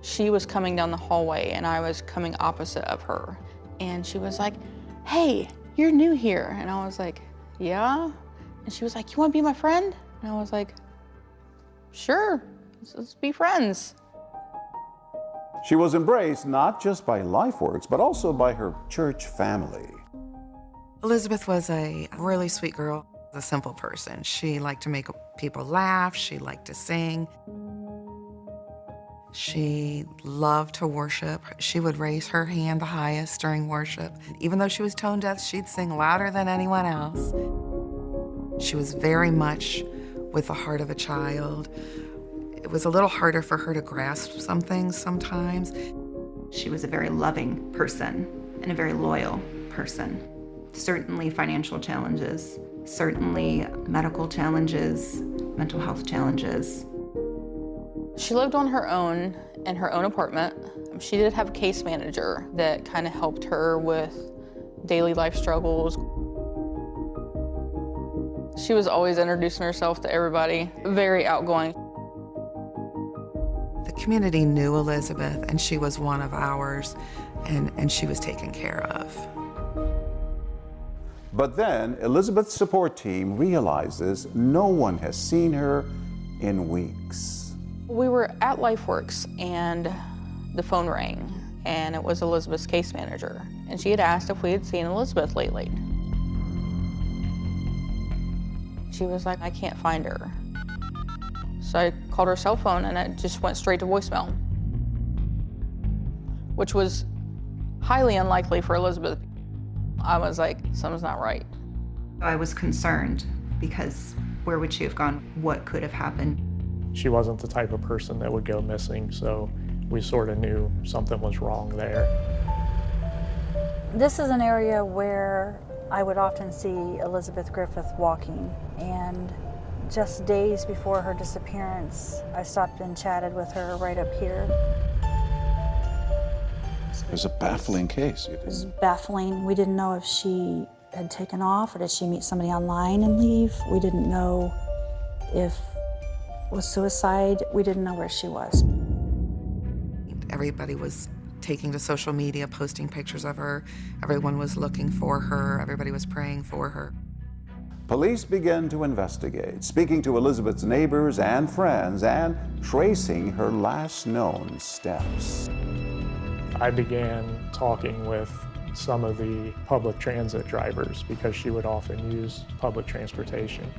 she was coming down the hallway and I was coming opposite of her. And she was like, "Hey, you're new here." And I was like, "Yeah?" And she was like, "You want to be my friend?" And I was like, "Sure, let's be friends." She was embraced not just by LifeWorks, but also by her church family. Elizabeth was a really sweet girl, a simple person. She liked to make people laugh. She liked to sing. She loved to worship. She would raise her hand the highest during worship. Even though she was tone deaf, she'd sing louder than anyone else. She was very much with the heart of a child. It was a little harder for her to grasp some things sometimes. She was a very loving person and a very loyal person. Certainly financial challenges, certainly medical challenges, mental health challenges. She lived on her own in her own apartment. She did have a case manager that kind of helped her with daily life struggles. She was always introducing herself to everybody, very outgoing. The community knew Elizabeth, and she was one of ours, and she was taken care of. But then Elizabeth's support team realizes no one has seen her in weeks. We were at LifeWorks and the phone rang, and it was Elizabeth's case manager. And she had asked if we had seen Elizabeth lately. She was like, "I can't find her." So I called her cell phone and it just went straight to voicemail, which was highly unlikely for Elizabeth. I was like, something's not right. I was concerned because where would she have gone? What could have happened? She wasn't the type of person that would go missing, so we sort of knew something was wrong there. This is an area where I would often see Elizabeth Griffith walking, and just days before her disappearance, I stopped and chatted with her right up here. It was a baffling case. It was baffling. We didn't know if she had taken off or did she meet somebody online and leave. We didn't know if it was suicide. We didn't know where she was. Everybody was taking to social media, posting pictures of her. Everyone was looking for her. Everybody was praying for her. Police began to investigate, speaking to Elizabeth's neighbors and friends and tracing her last known steps. I began talking with some of the public transit drivers because she would often use public transportation.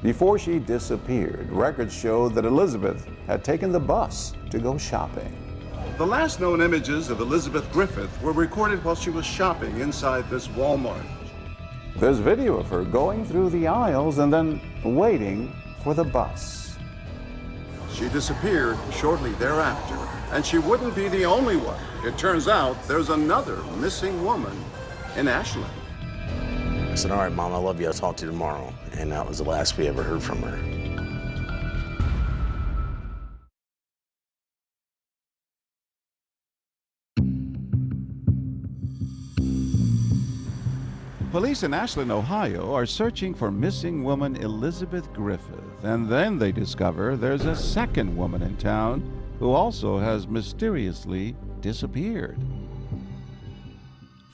Before she disappeared, records showed that Elizabeth had taken the bus to go shopping. The last known images of Elizabeth Griffith were recorded while she was shopping inside this Walmart. There's video of her going through the aisles and then waiting for the bus. She disappeared shortly thereafter, and she wouldn't be the only one. It turns out there's another missing woman in Ashland. I said, "All right, Mom, I love you. I'll talk to you tomorrow." And that was the last we ever heard from her. Police in Ashland, Ohio are searching for missing woman Elizabeth Griffith, and then they discover there's a second woman in town who also has mysteriously disappeared.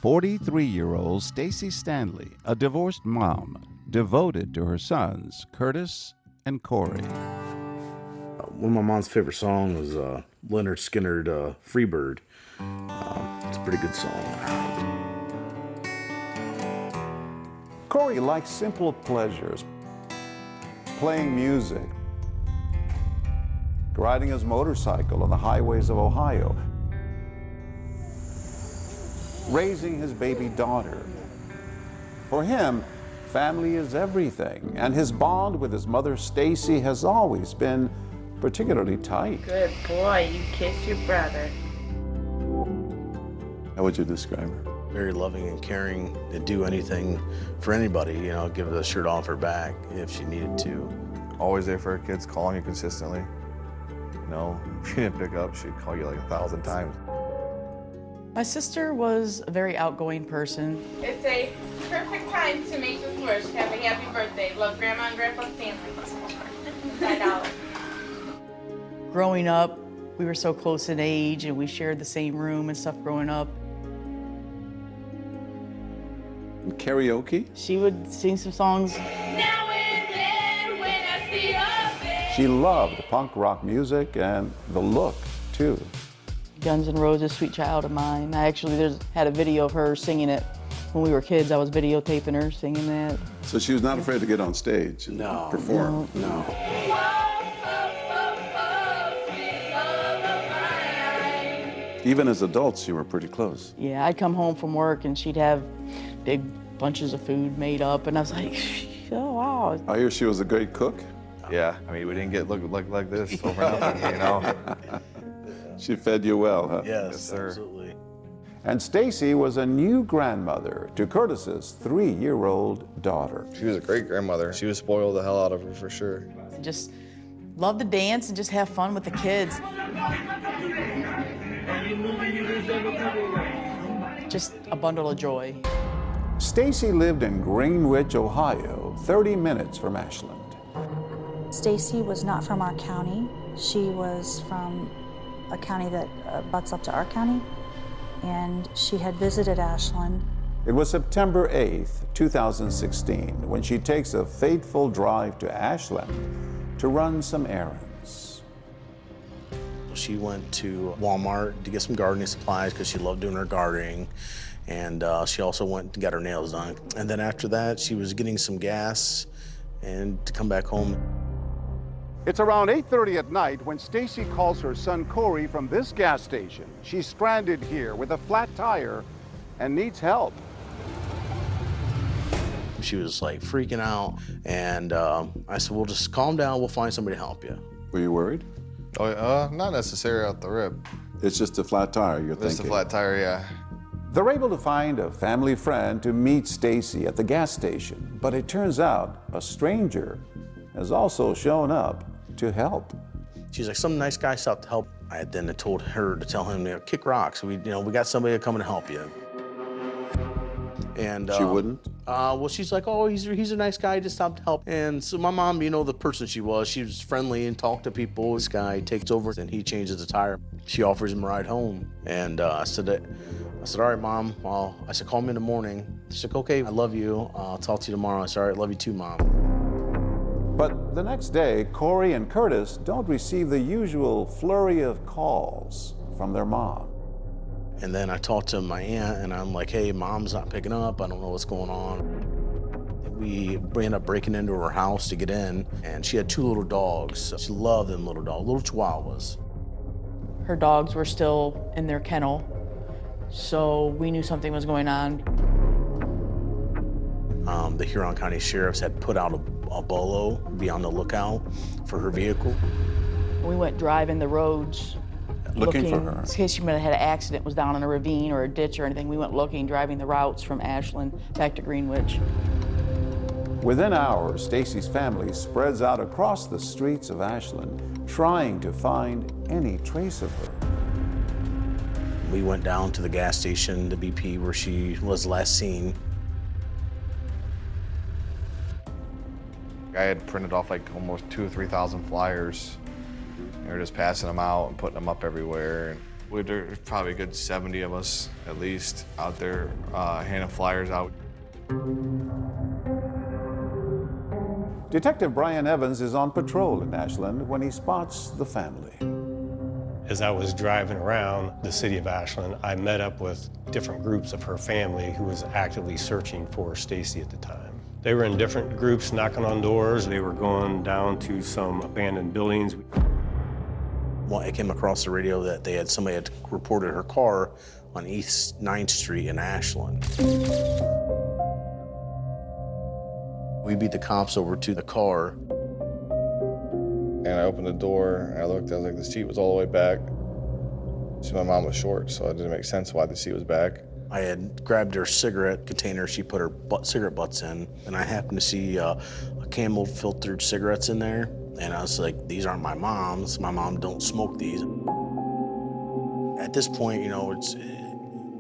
43-year-old Stacy Stanley, a divorced mom, devoted to her sons, Curtis and Corey. One of my mom's favorite songs was Leonard Skinner's Freebird. It's a pretty good song. Corey likes simple pleasures, playing music, riding his motorcycle on the highways of Ohio, raising his baby daughter. For him, family is everything, and his bond with his mother, Stacy, has always been particularly tight. Good boy, you kissed your brother. How would you describe her? Very loving and caring, to do anything for anybody, you know, give the shirt off her back if she needed to. Always there for her kids, calling you consistently. You know, if you didn't pick up, she'd call you like 1,000 times. My sister was a very outgoing person. It's a perfect time to make this wish. Have a happy birthday. Love, Grandma and Grandpa Stanley. $5. Growing up, we were so close in age and we shared the same room and stuff growing up. And karaoke? She would sing some songs. Now and then when I see your face. She loved punk rock music and the look, too. Guns N' Roses, Sweet Child of Mine. I actually had a video of her singing it when we were kids. I was videotaping her singing that. So she was not afraid to get on stage and perform? No. Even as adults, you were pretty close. Yeah, I'd come home from work and she'd have big bunches of food made up, and I was like, oh, wow. I hear she was a great cook. Yeah, I mean, we didn't get look like this over nothing, you know. She fed you well, huh? Yes, sir. Absolutely. And Stacy was a new grandmother to Curtis's 3-year-old daughter. She was a great grandmother. She was spoiled the hell out of her for sure. Just love to dance and just have fun with the kids. Just a bundle of joy. Stacy lived in Greenwich, Ohio, 30 minutes from Ashland. Stacy was not from our county. She was from a county that butts up to our county, and she had visited Ashland. It was September 8th, 2016, when she takes a fateful drive to Ashland to run some errands. She went to Walmart to get some gardening supplies because she loved doing her gardening, and she also went to get her nails done. And then after that, she was getting some gas and to come back home. It's around 8:30 at night when Stacy calls her son Corey from this gas station. She's stranded here with a flat tire and needs help. She was like freaking out, and I said, well, just calm down, we'll find somebody to help you. Were you worried? Oh, not necessarily out the rip. It's just a flat tire, you're thinking? Just a flat tire, yeah. They're able to find a family friend to meet Stacy at the gas station, but it turns out a stranger has also shown up to help. She's like, some nice guy stopped to help. I had then told her to tell him to kick rocks. We got somebody coming to help you. And she wouldn't? Well, she's like, oh, he's a nice guy, just stopped to help. And so my mom, the person she was friendly and talked to people. This guy takes over and he changes the tire. She offers him a ride home. And I said, all right, Mom. Well, I said, call me in the morning. She's like, okay, I love you. I'll talk to you tomorrow. I said, all right, love you too, Mom. But the next day, Corey and Curtis don't receive the usual flurry of calls from their mom. And then I talked to my aunt, and I'm like, hey, Mom's not picking up. I don't know what's going on. We ended up breaking into her house to get in, and she had 2 little dogs. She loved them little dogs, little chihuahuas. Her dogs were still in their kennel, so we knew something was going on. The Huron County Sheriffs had put out a bolo, be on the lookout for her vehicle. We went driving the roads looking for her. In case she might have had an accident, was down in a ravine or a ditch or anything. We went looking, driving the routes from Ashland back to Greenwich. Within hours, Stacy's family spreads out across the streets of Ashland, trying to find any trace of her. We went down to the gas station, the BP, where she was last seen. I had printed off like almost 2,000 or 3,000 flyers. We were just passing them out and putting them up everywhere. There's probably a good 70 of us, at least, out there handing flyers out. Detective Brian Evans is on patrol in Ashland when he spots the family. As I was driving around the city of Ashland, I met up with different groups of her family who was actively searching for Stacy at the time. They were in different groups knocking on doors. They were going down to some abandoned buildings. Well, I came across the radio that somebody had reported her car on East 9th Street in Ashland. We beat the cops over to the car. And I opened the door, and I looked, I was like, the seat was all the way back. So my mom was short, so it didn't make sense why the seat was back. I had grabbed her cigarette container she put her cigarette butts in, and I happened to see a Camel filtered cigarettes in there. And I was like, these aren't my mom's. My mom don't smoke these. At this point, you know,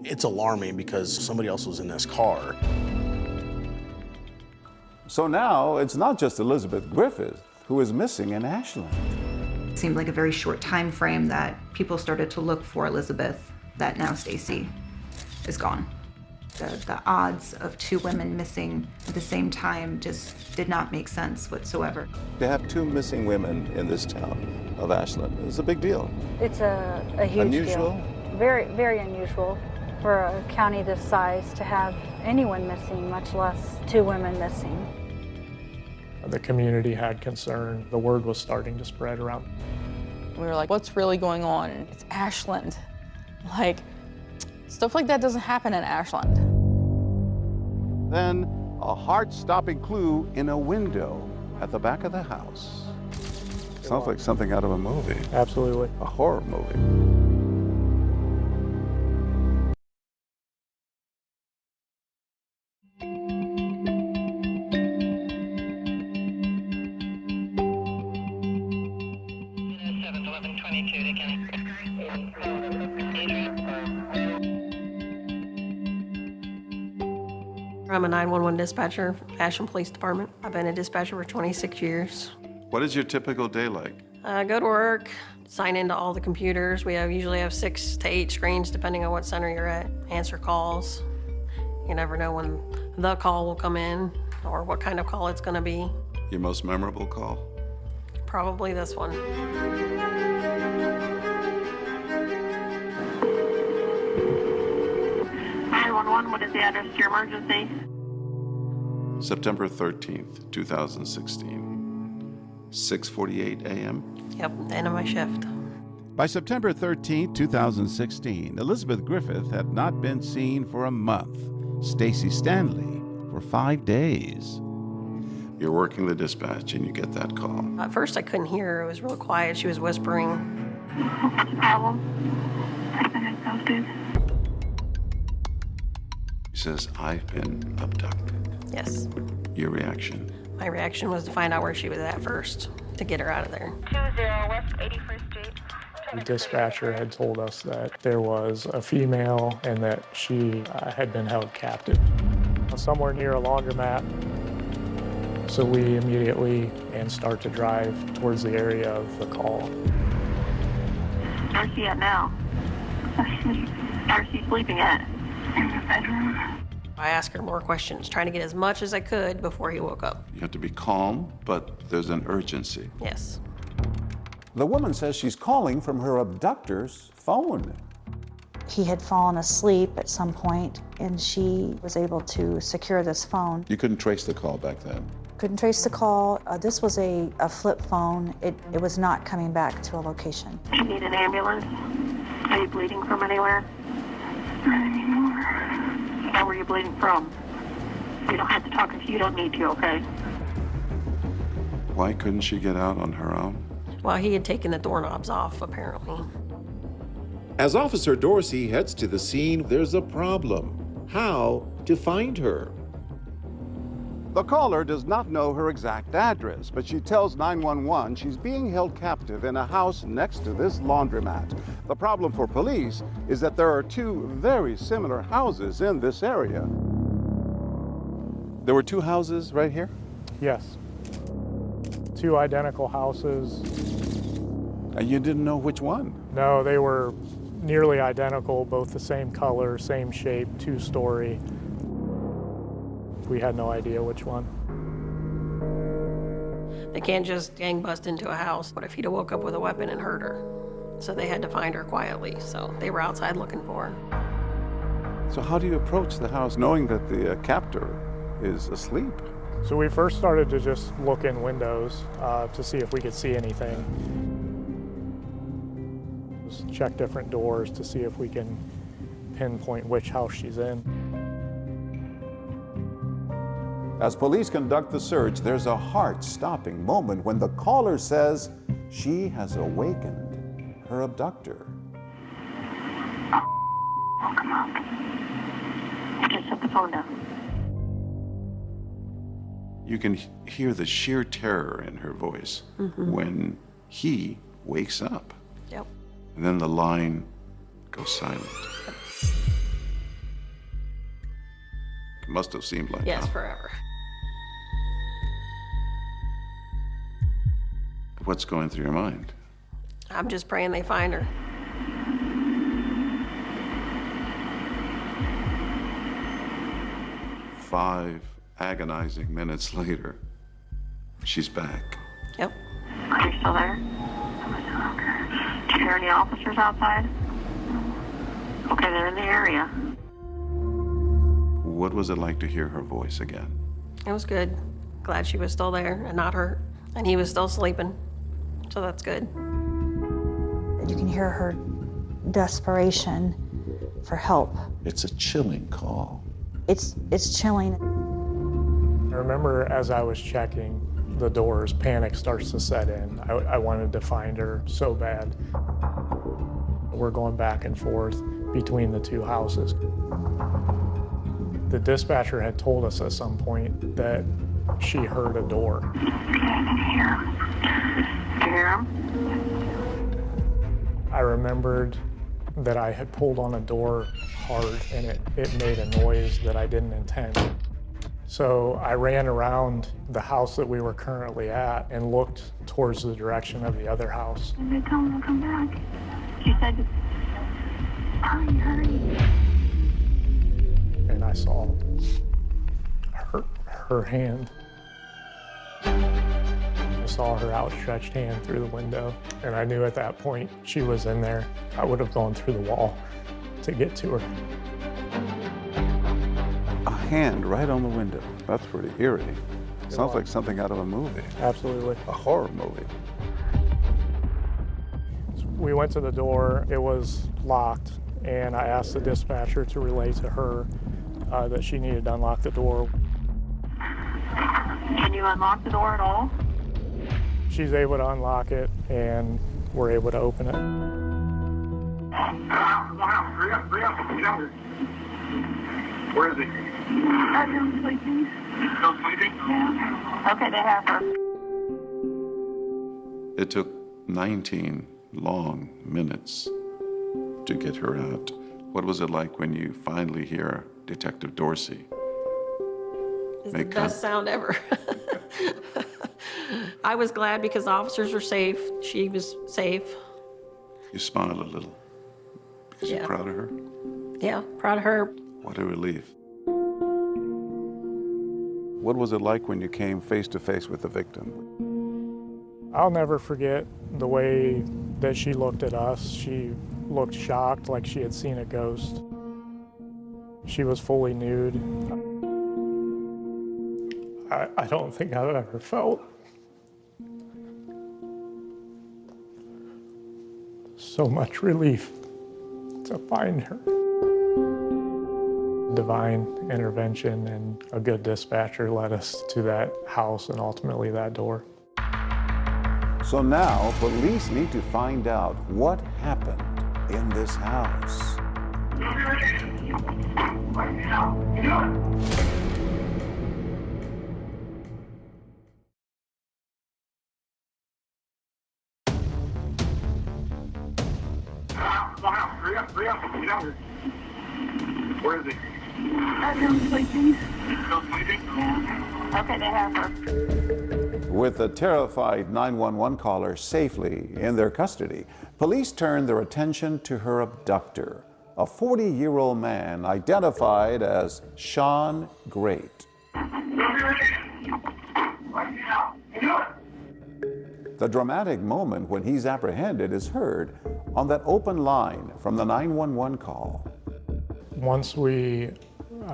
it's alarming because somebody else was in this car. So now it's not just Elizabeth Griffith who is missing in Ashland. It seemed like a very short time frame that people started to look for Elizabeth, that now Stacy is gone. The odds of two women missing at the same time just did not make sense whatsoever. To have two missing women in this town of Ashland is a big deal. It's a huge Unusual? deal. Very, very unusual for a county this size to have anyone missing, much less two women missing. The community had concern. The word was starting to spread around. We were like, what's really going on? It's Ashland. Like, stuff like that doesn't happen in Ashland. Then a heart-stopping clue in a window at the back of the house. Sounds like something out of a movie. Absolutely. A horror movie. I'm a 911 dispatcher, Ashland Police Department. I've been a dispatcher for 26 years. What is your typical day like? I go to work, sign into all the computers. We usually have 6 to 8 screens depending on what center you're at. Answer calls. You never know when the call will come in or what kind of call it's going to be. Your most memorable call? Probably this one. 911, what is the address to your emergency? September 13th, 2016. 6:48 a.m. Yep, end of my shift. By September 13, 2016, Elizabeth Griffith had not been seen for a month. Stacy Stanley for 5 days. You're working the dispatch and you get that call. At first I couldn't hear her. It was real quiet. She was whispering. What's the problem? I've been ghosted. She says, I've been abducted. Yes. Your reaction? My reaction was to find out where she was at first, to get her out of there. 20 West 81st Street. The dispatcher had told us that there was a female and that she had been held captive somewhere near a laundromat. So we immediately start to drive towards the area of the call. Where's she at now? Where's she sleeping at? In the bedroom. I asked her more questions, trying to get as much as I could before he woke up. You have to be calm, but there's an urgency. Yes. The woman says she's calling from her abductor's phone. He had fallen asleep at some point, and she was able to secure this phone. You couldn't trace the call back then? Couldn't trace the call. This was a flip phone. It was not coming back to a location. Do you need an ambulance? Are you bleeding from anywhere? Not anymore. Where were you bleeding from? You don't have to talk if you don't need to, okay? Why couldn't she get out on her own? Well, he had taken the doorknobs off, apparently. As Officer Dorsey heads to the scene, there's a problem. How to find her? The caller does not know her exact address, but she tells 911 she's being held captive in a house next to this laundromat. The problem for police is that there are 2 very similar houses in this area. There were 2 houses right here? Yes. 2 identical houses. And you didn't know which one? No, they were nearly identical, both the same color, same shape, 2-story. We had no idea which one. They can't just gang bust into a house. What if he'd have woke up with a weapon and hurt her? So they had to find her quietly. So they were outside looking for her. So how do you approach the house knowing that the captor is asleep? So we first started to just look in windows to see if we could see anything. Just check different doors to see if we can pinpoint which house she's in. As police conduct the search, there's a heart-stopping moment when the caller says she has awakened her abductor. Oh, come on. Just set the phone down. You can hear the sheer terror in her voice when he wakes up. Yep. And then the line goes silent. It must have seemed like Yes, that. forever. What's going through your mind? I'm just praying they find her. Five agonizing minutes later, she's back. Yep. Are you still there? Do you hear any officers outside? Okay, they're in the area. What was it like to hear her voice again? It was good. Glad she was still there and not hurt. And he was still sleeping. So that's good. You can hear her desperation for help. It's a chilling call. It's chilling. I remember as I was checking the doors, panic starts to set in. I wanted to find her so bad. We're going back and forth between the two houses. The dispatcher had told us at some point that she heard a door. Okay, I can hear him. Do you hear him? I remembered that I had pulled on a door hard and it made a noise that I didn't intend. So I ran around the house that we were currently at and looked towards the direction of the other house. And they told him to come back. She said, hurry, hurry. And I saw her hand. I saw her outstretched hand through the window, and I knew at that point she was in there. I would have gone through the wall to get to her. A hand right on the window. That's pretty eerie. Sounds like something out of a movie. Absolutely. A horror movie. We went to the door, it was locked, and I asked the dispatcher to relay to her that she needed to unlock the door. Can you unlock the door at all? She's able to unlock it, and we're able to open it. Hurry up, get out here. Where is he? I'm sleeping. Still sleeping? Yeah. Okay, they have her. It took 19 long minutes to get her out. What was it like when you finally hear Detective Dorsey? It's the best sound ever. I was glad because the officers were safe. She was safe. You smiled a little because you're proud of her? Yeah, proud of her. What a relief. What was it like when you came face to face with the victim? I'll never forget the way that she looked at us. She looked shocked, like she had seen a ghost. She was fully nude. I don't think I've ever felt so much relief to find her. Divine intervention and a good dispatcher led us to that house and ultimately that door. So now police need to find out what happened in this house. Hurry up, get out here. Where is he? I'm sleeping. Still sleeping? Yeah. Okay, they have her. With the terrified 911 caller safely in their custody, police turned their attention to her abductor, a 40-year-old man identified as Sean Great. The dramatic moment when he's apprehended is heard on that open line from the 911 call. Once we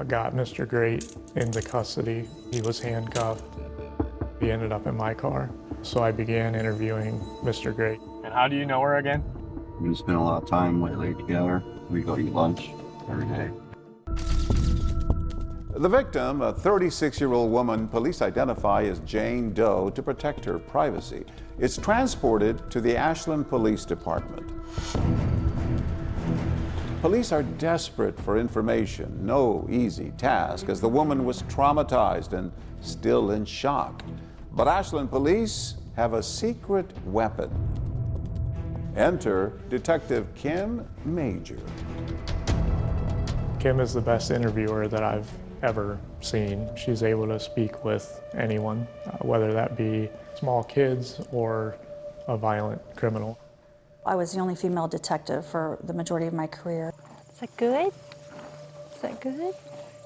got Mr. Great into custody, he was handcuffed. He ended up in my car. So I began interviewing Mr. Great. And how do you know her again? We spend a lot of time lately together. We go eat lunch every day. The victim, a 36-year-old woman, police identify as Jane Doe to protect her privacy. It's transported to the Ashland Police Department. Police are desperate for information. No easy task, as the woman was traumatized and still in shock. But Ashland police have a secret weapon. Enter Detective Kim Major. Kim is the best interviewer that I've ever seen. She's able to speak with anyone, whether that be small kids or a violent criminal. I was the only female detective for the majority of my career. Is that good? Is that good?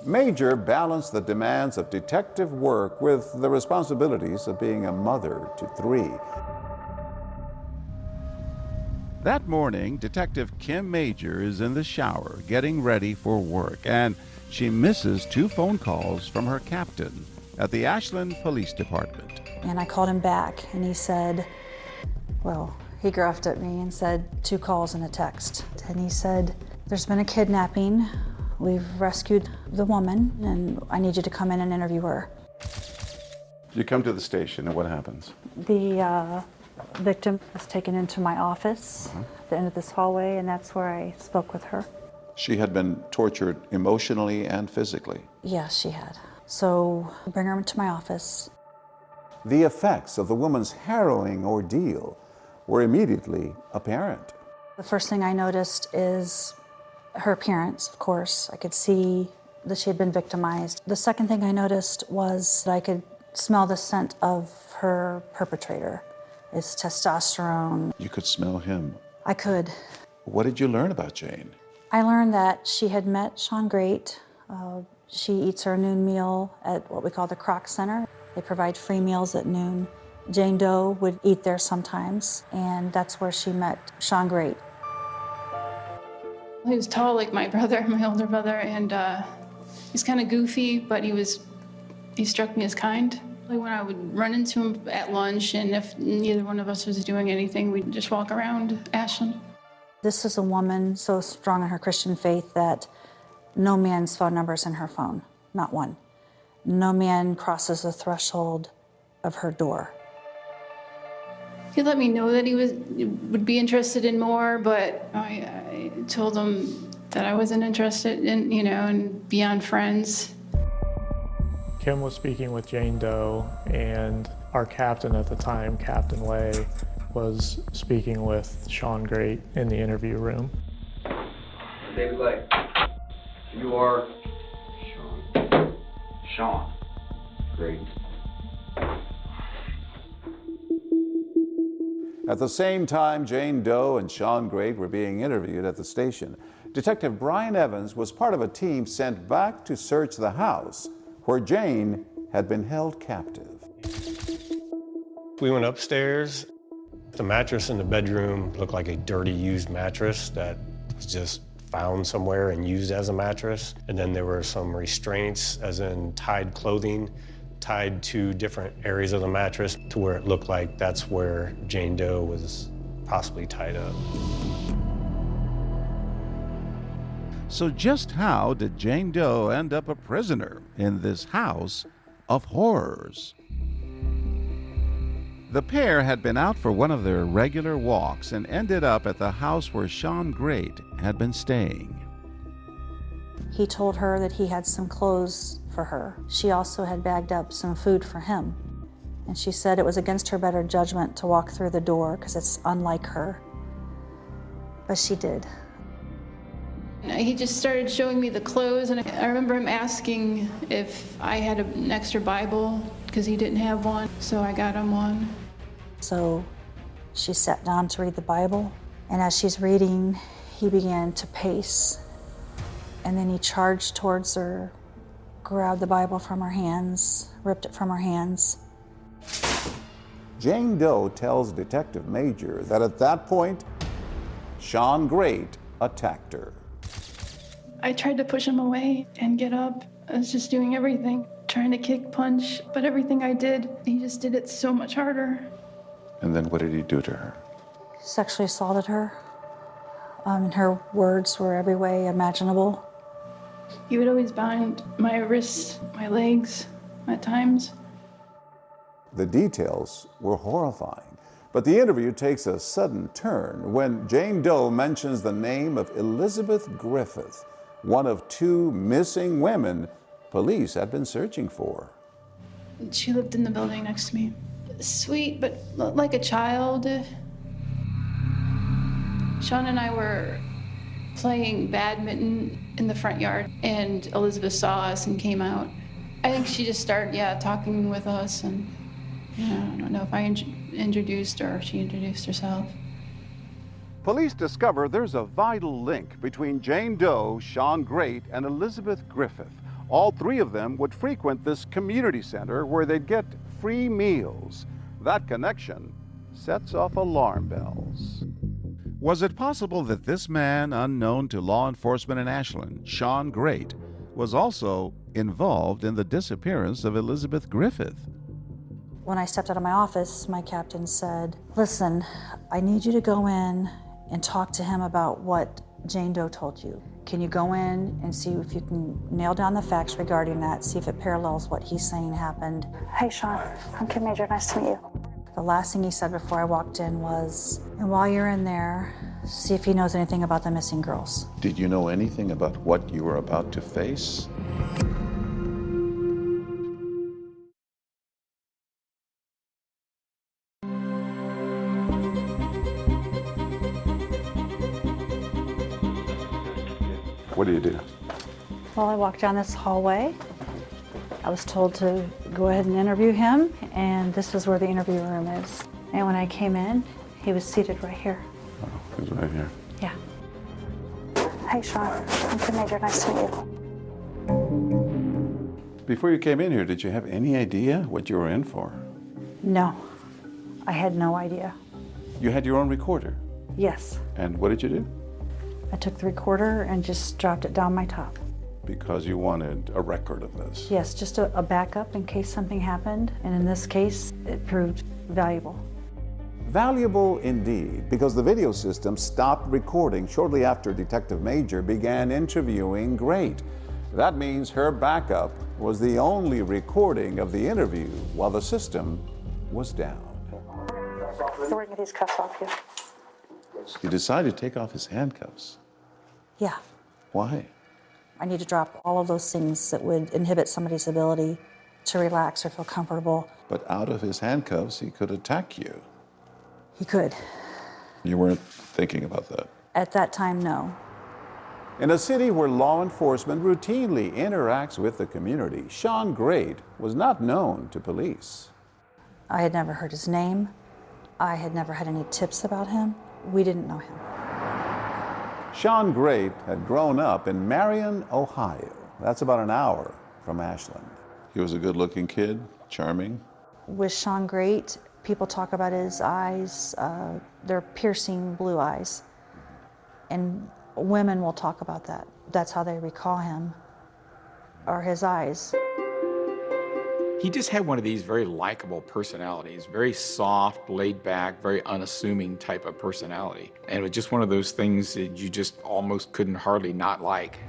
Major balanced the demands of detective work with the responsibilities of being a mother to 3. That morning, Detective Kim Major is in the shower getting ready for work, and she misses 2 phone calls from her captain at the Ashland Police Department. And I called him back, and he said, well, he gruffed at me and said 2 calls and a text. And he said, there's been a kidnapping. We've rescued the woman, and I need you to come in and interview her. You come to the station, and what happens? The victim was taken into my office at the end of this hallway, and that's where I spoke with her. She had been tortured emotionally and physically. Yes, she had. So I bring her into my office. The effects of the woman's harrowing ordeal were immediately apparent. The first thing I noticed is her appearance, of course. I could see that she had been victimized. The second thing I noticed was that I could smell the scent of her perpetrator. It's testosterone. You could smell him. I could. What did you learn about Jane? I learned that she had met Sean Great. She eats her noon meal at what we call the Croc Center. They provide free meals at noon. Jane Doe would eat there sometimes, and that's where she met Sean Great. He was tall like my brother, my older brother, and he's kind of goofy, but he struck me as kind. Like when I would run into him at lunch, and if neither one of us was doing anything, we'd just walk around Ashland. This is a woman so strong in her Christian faith that no man's phone number is in her phone, not one. No man crosses the threshold of her door. He let me know that he would be interested in more, but I told him that I wasn't interested in, in beyond friends. Kim was speaking with Jane Doe, and our captain at the time, Captain Lay, was speaking with Sean Great in the interview room. David Lay, you are Sean. Sean. Great. At the same time Jane Doe and Sean Great were being interviewed at the station, Detective Brian Evans was part of a team sent back to search the house where Jane had been held captive. We went upstairs. The mattress in the bedroom looked like a dirty, used mattress that was just found somewhere and used as a mattress. And then there were some restraints, as in tied clothing, tied to different areas of the mattress to where it looked like that's where Jane Doe was possibly tied up. So just how did Jane Doe end up a prisoner in this house of horrors? The pair had been out for one of their regular walks and ended up at the house where Sean Great had been staying. He told her that he had some clothes for her. She also had bagged up some food for him. And she said it was against her better judgment to walk through the door because it's unlike her. But she did. He just started showing me the clothes, and I remember him asking if I had an extra Bible because he didn't have one, so I got him one. So she sat down to read the Bible, and as she's reading, he began to pace. And then he charged towards her, grabbed the Bible from her hands, ripped it from her hands. Jane Doe tells Detective Major that at that point, Sean Great attacked her. I tried to push him away and get up. I was just doing everything, trying to kick, punch, but everything I did, he just did it so much harder. And then what did he do to her? Sexually assaulted her. Her words were every way imaginable. He would always bind my wrists, my legs, at times. The details were horrifying, but the interview takes a sudden turn when Jane Doe mentions the name of Elizabeth Griffith, one of two missing women police had been searching for. She lived in the building next to me. Sweet, but like a child. Sean and I were playing badminton in the front yard, and Elizabeth saw us and came out. I think she just started, talking with us, and I don't know if I introduced her or she introduced herself. Police discover there's a vital link between Jane Doe, Sean Great, and Elizabeth Griffith. All three of them would frequent this community center where they'd get free meals. That connection sets off alarm bells. Was it possible that this man, unknown to law enforcement in Ashland, Sean Great, was also involved in the disappearance of Elizabeth Griffith? When I stepped out of my office, my captain said, "Listen, I need you to go in and talk to him about what Jane Doe told you. Can you go in and see if you can nail down the facts regarding that, see if it parallels what he's saying happened?" "Hey, Sean, I'm Kim Major. Nice to meet you." The last thing he said before I walked in was, "And while you're in there, see if he knows anything about the missing girls." Did you know anything about what you were about to face? What do you do? Well, I walked down this hallway. I was told to go ahead and interview him, and this is where the interview room is. And when I came in, he was seated right here. Oh, he's right here. Yeah. "Hey, Sean, I'm Kim Major. Nice to meet you." Before you came in here, did you have any idea what you were in for? No, I had no idea. You had your own recorder. Yes, And what did you do? I took the recorder and just dropped it down my top. Because you wanted a record of this. Yes, just a backup in case something happened, and in this case, it proved valuable. Valuable indeed, because the video system stopped recording shortly after Detective Major began interviewing Great. That means her backup was the only recording of the interview while the system was down. We're going to get these cuffs off you. You decided to take off his handcuffs. Yeah, Why? I need to drop all of those things that would inhibit somebody's ability to relax or feel comfortable. But out of his handcuffs, he could attack you. He could. You weren't thinking about that. At that time, no. In a city where law enforcement routinely interacts with the community, Sean Great was not known to police. I had never heard his name. I had never had any tips about him. We didn't know him. Sean Great had grown up in Marion, Ohio. That's about an hour from Ashland. He was a good-looking kid, charming. With Sean Great, people talk about his eyes, they're piercing blue eyes. And women will talk about that. That's how they recall him, or his eyes. He just had one of these very likable personalities, very soft, laid back, very unassuming type of personality. And it was just one of those things that you just almost couldn't hardly not like.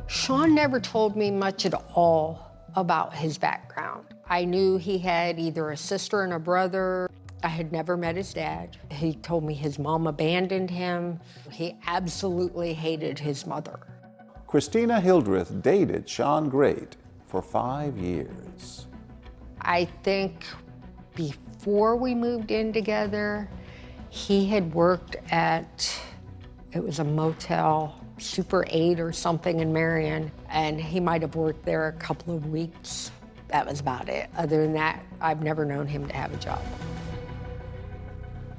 Sean never told me much at all about his background. I knew he had either a sister and a brother. I had never met his dad. He told me his mom abandoned him. He absolutely hated his mother. Christina Hildreth dated Sean Great for 5 years. I think before we moved in together, he had worked at, it was a motel, Super 8 or something in Marion, and he might have worked there a couple of weeks. That was about it. Other than that, I've never known him to have a job.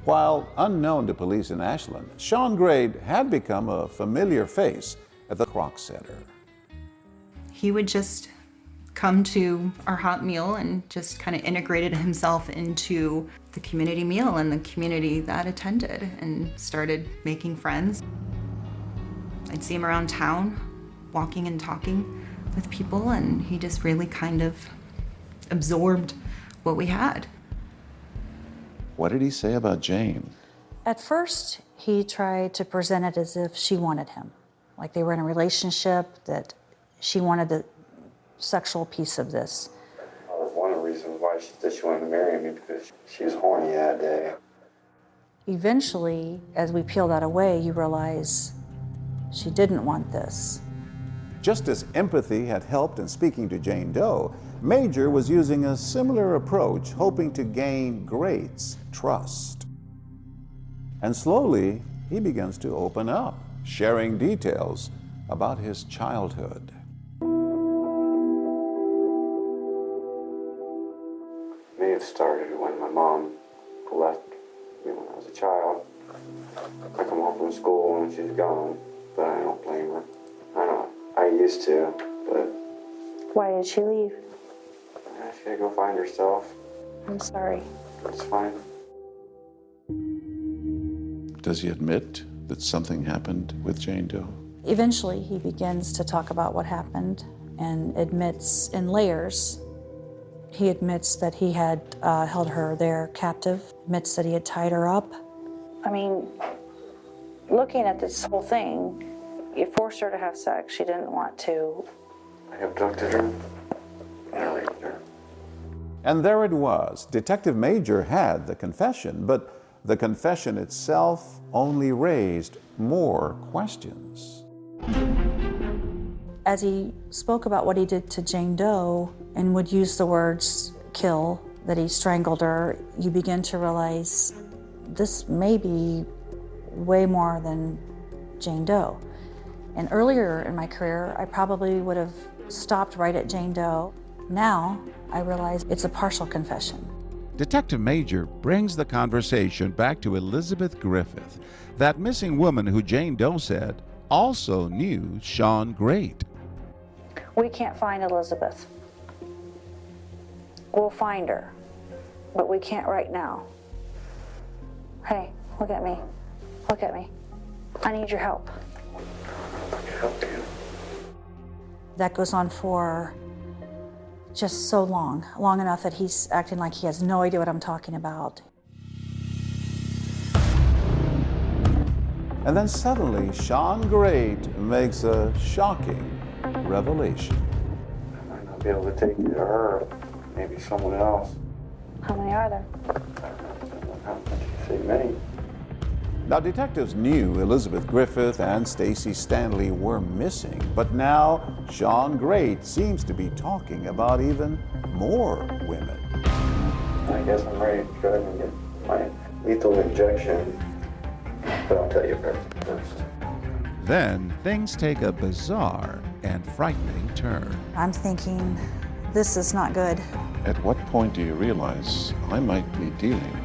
While unknown to police in Ashland, Sean Great had become a familiar face at the Croc Center. He would just come to our hot meal and just kind of integrated himself into the community meal and the community that attended and started making friends. I'd see him around town, walking and talking with people, and he just really kind of absorbed what we had. What did he say about Jane? At first, he tried to present it as if she wanted him, like they were in a relationship, that she wanted the sexual piece of this. That was one of the reasons why she said she wanted to marry me, because she was horny that day. Eventually, as we peel that away, you realize she didn't want this. Just as empathy had helped in speaking to Jane Doe, Major was using a similar approach, hoping to gain Great's trust. And slowly, he begins to open up, sharing details about his childhood. May have started when my mom left me when I was a child. I come home from school and she's gone, but I don't blame her. I know I used to, but Why did she leave? she had to go find herself. I'm sorry. It's fine. Does he admit that something happened with Jane Doe? Eventually, he begins to talk about what happened and admits in layers. He admits that he had held her there captive, admits that he had tied her up. I mean, looking at this whole thing, you forced her to have sex. She didn't want to. I abducted her and I raped her. And there it was. Detective Major had the confession, but the confession itself only raised more questions. As he spoke about what he did to Jane Doe and would use the words kill, that he strangled her, you begin to realize this may be way more than Jane Doe. And earlier in my career, I probably would have stopped right at Jane Doe. Now, I realize it's a partial confession. Detective Major brings the conversation back to Elizabeth Griffith, that missing woman who Jane Doe said also knew Sean Great. We can't find Elizabeth. We'll find her, but we can't right now. Hey, look at me. Look at me. I need your help. Help you. That goes on for just so long enough that he's acting like he has no idea what I'm talking about. And then suddenly, Sean Great makes a shocking revelation. I might not be able to take you to her, maybe someone else. How many are there? How much you say many? Now, detectives knew Elizabeth Griffith and Stacy Stanley were missing, but now Sean Great seems to be talking about even more women. I guess I'm ready to go ahead and get my lethal injection, but I'll tell you everything first. Then things take a bizarre and frightening turn. I'm thinking, this is not good. At what point do you realize I might be dealing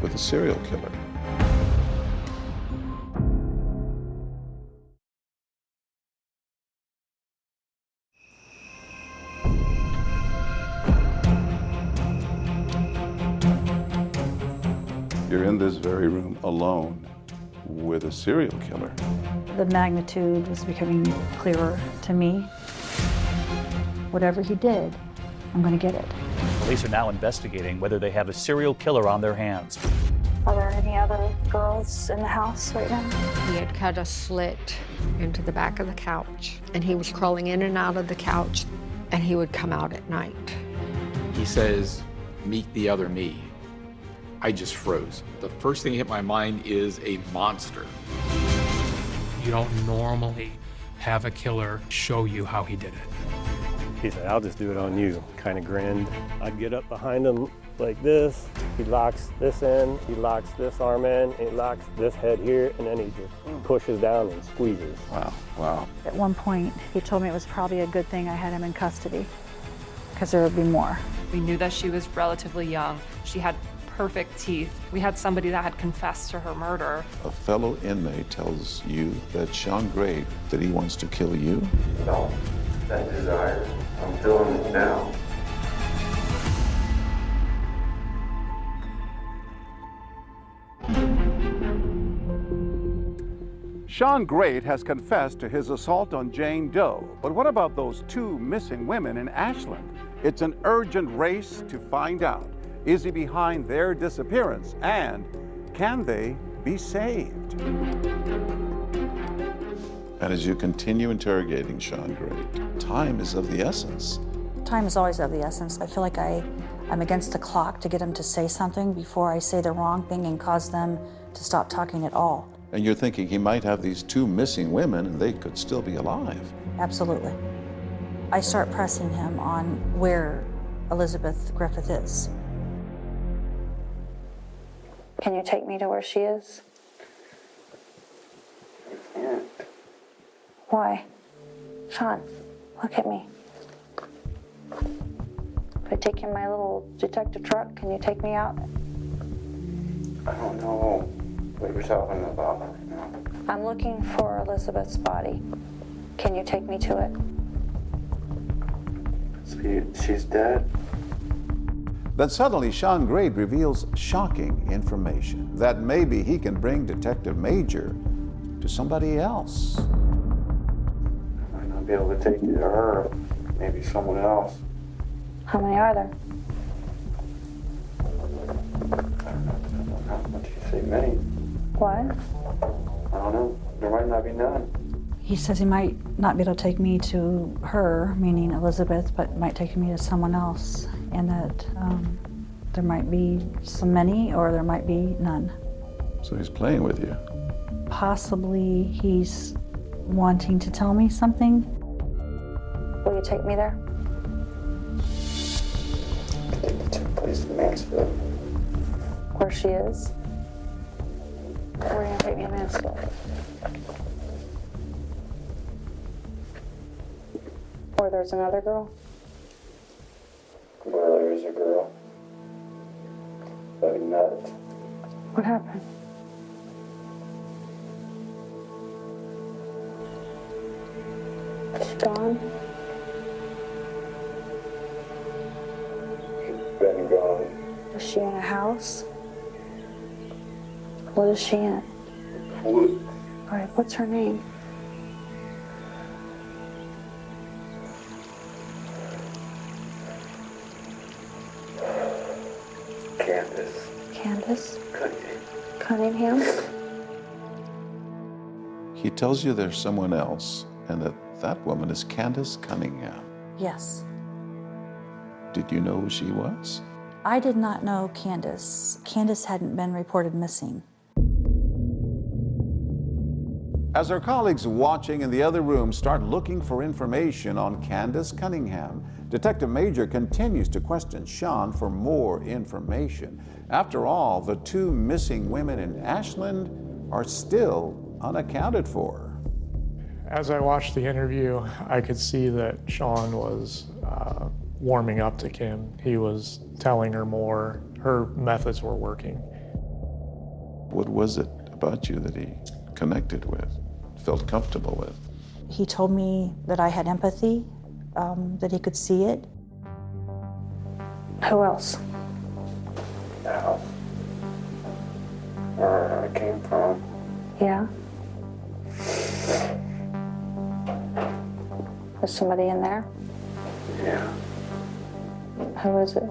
with a serial killer? You're in this very room alone with a serial killer. The magnitude was becoming clearer to me. Whatever he did, I'm going to get it. Police are now investigating whether they have a serial killer on their hands. Are there any other girls in the house right now? He had cut a slit into the back of the couch, and he was crawling in and out of the couch, and he would come out at night. He says, meet the other me. I just froze. The first thing that hit my mind is a monster. You don't normally have a killer show you how he did it. He said, I'll just do it on you. Kind of grinned. I'd get up behind him like this. He locks this in, he locks this arm in, he locks this head here, and then he just pushes down and squeezes. Wow, wow. At one point, he told me it was probably a good thing I had him in custody, because there would be more. We knew that she was relatively young. She had perfect teeth. We had somebody that had confessed to her murder. A fellow inmate tells you that Sean Great, that he wants to kill you? No, that desire. I'm feeling it now. Sean Great has confessed to his assault on Jane Doe. But what about those two missing women in Ashland? It's an urgent race to find out. Is he behind their disappearance? And can they be saved? And as you continue interrogating Sean Great, time is of the essence. Time is always of the essence. I feel like I'm against the clock to get them to say something before I say the wrong thing and cause them to stop talking at all. And you're thinking he might have these two missing women and they could still be alive. Absolutely. I start pressing him on where Elizabeth Griffith is. Can you take me to where she is? I can't. Why? Sean, look at me. If I take you in my little detective truck, can you take me out? I don't know what you're talking about right now. I'm looking for Elizabeth's body. Can you take me to it? So she's dead? Then suddenly Sean Great reveals shocking information that maybe he can bring Detective Major to somebody else. I might not be able to take you to her. Maybe someone else. How many are there? I don't know. How much you say many? What? I don't know. There might not be none. He says he might not be able to take me to her, meaning Elizabeth, but might take me to someone else, and that there might be so many or there might be none. So he's playing with you. Possibly he's wanting to tell me something. Will you take me there? I think the place in Mansfield. Where she is? Where are you gonna take me to Mansfield? Or there's another girl? Well, there is a girl. But nuts. What happened? Is she gone? She's been gone. Is she in a house? What is she in? What? All right, what's her name? Candace? Cunningham? He tells you there's someone else and that woman is Candace Cunningham. Yes. Did you know who she was? I did not know Candace. Candace hadn't been reported missing. As our colleagues watching in the other room start looking for information on Candace Cunningham, Detective Major continues to question Sean for more information. After all, the two missing women in Ashland are still unaccounted for. As I watched the interview, I could see that Sean was warming up to Kim. He was telling her more. Her methods were working. What was it about you that he connected with, felt comfortable with? He told me that I had empathy, that he could see it. Who else? The house. Where I came from. Yeah? Is somebody in there? Yeah. Who is it?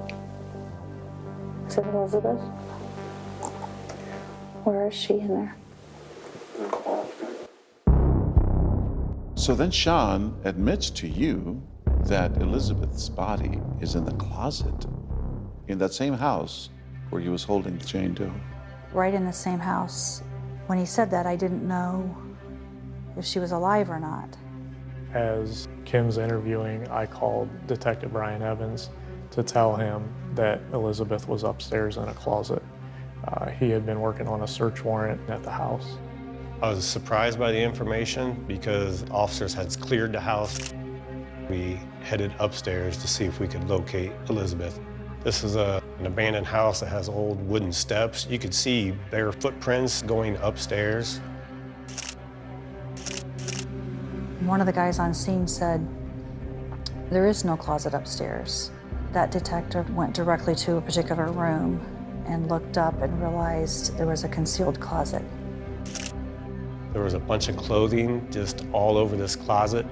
Is it Elizabeth? Where is she in there? In the closet. So then Sean admits to you that Elizabeth's body is in the closet in that same house where he was holding Jane Doe. Right in the same house. When he said that, I didn't know if she was alive or not. As Kim's interviewing, I called Detective Brian Evans to tell him that Elizabeth was upstairs in a closet. He had been working on a search warrant at the house. I was surprised by the information because officers had cleared the house. We headed upstairs to see if we could locate Elizabeth. This is an abandoned house that has old wooden steps. You could see bare footprints going upstairs. One of the guys on scene said There is no closet upstairs. That detective went directly to a particular room and looked up and realized there was a concealed closet. There was a bunch of clothing just all over this closet.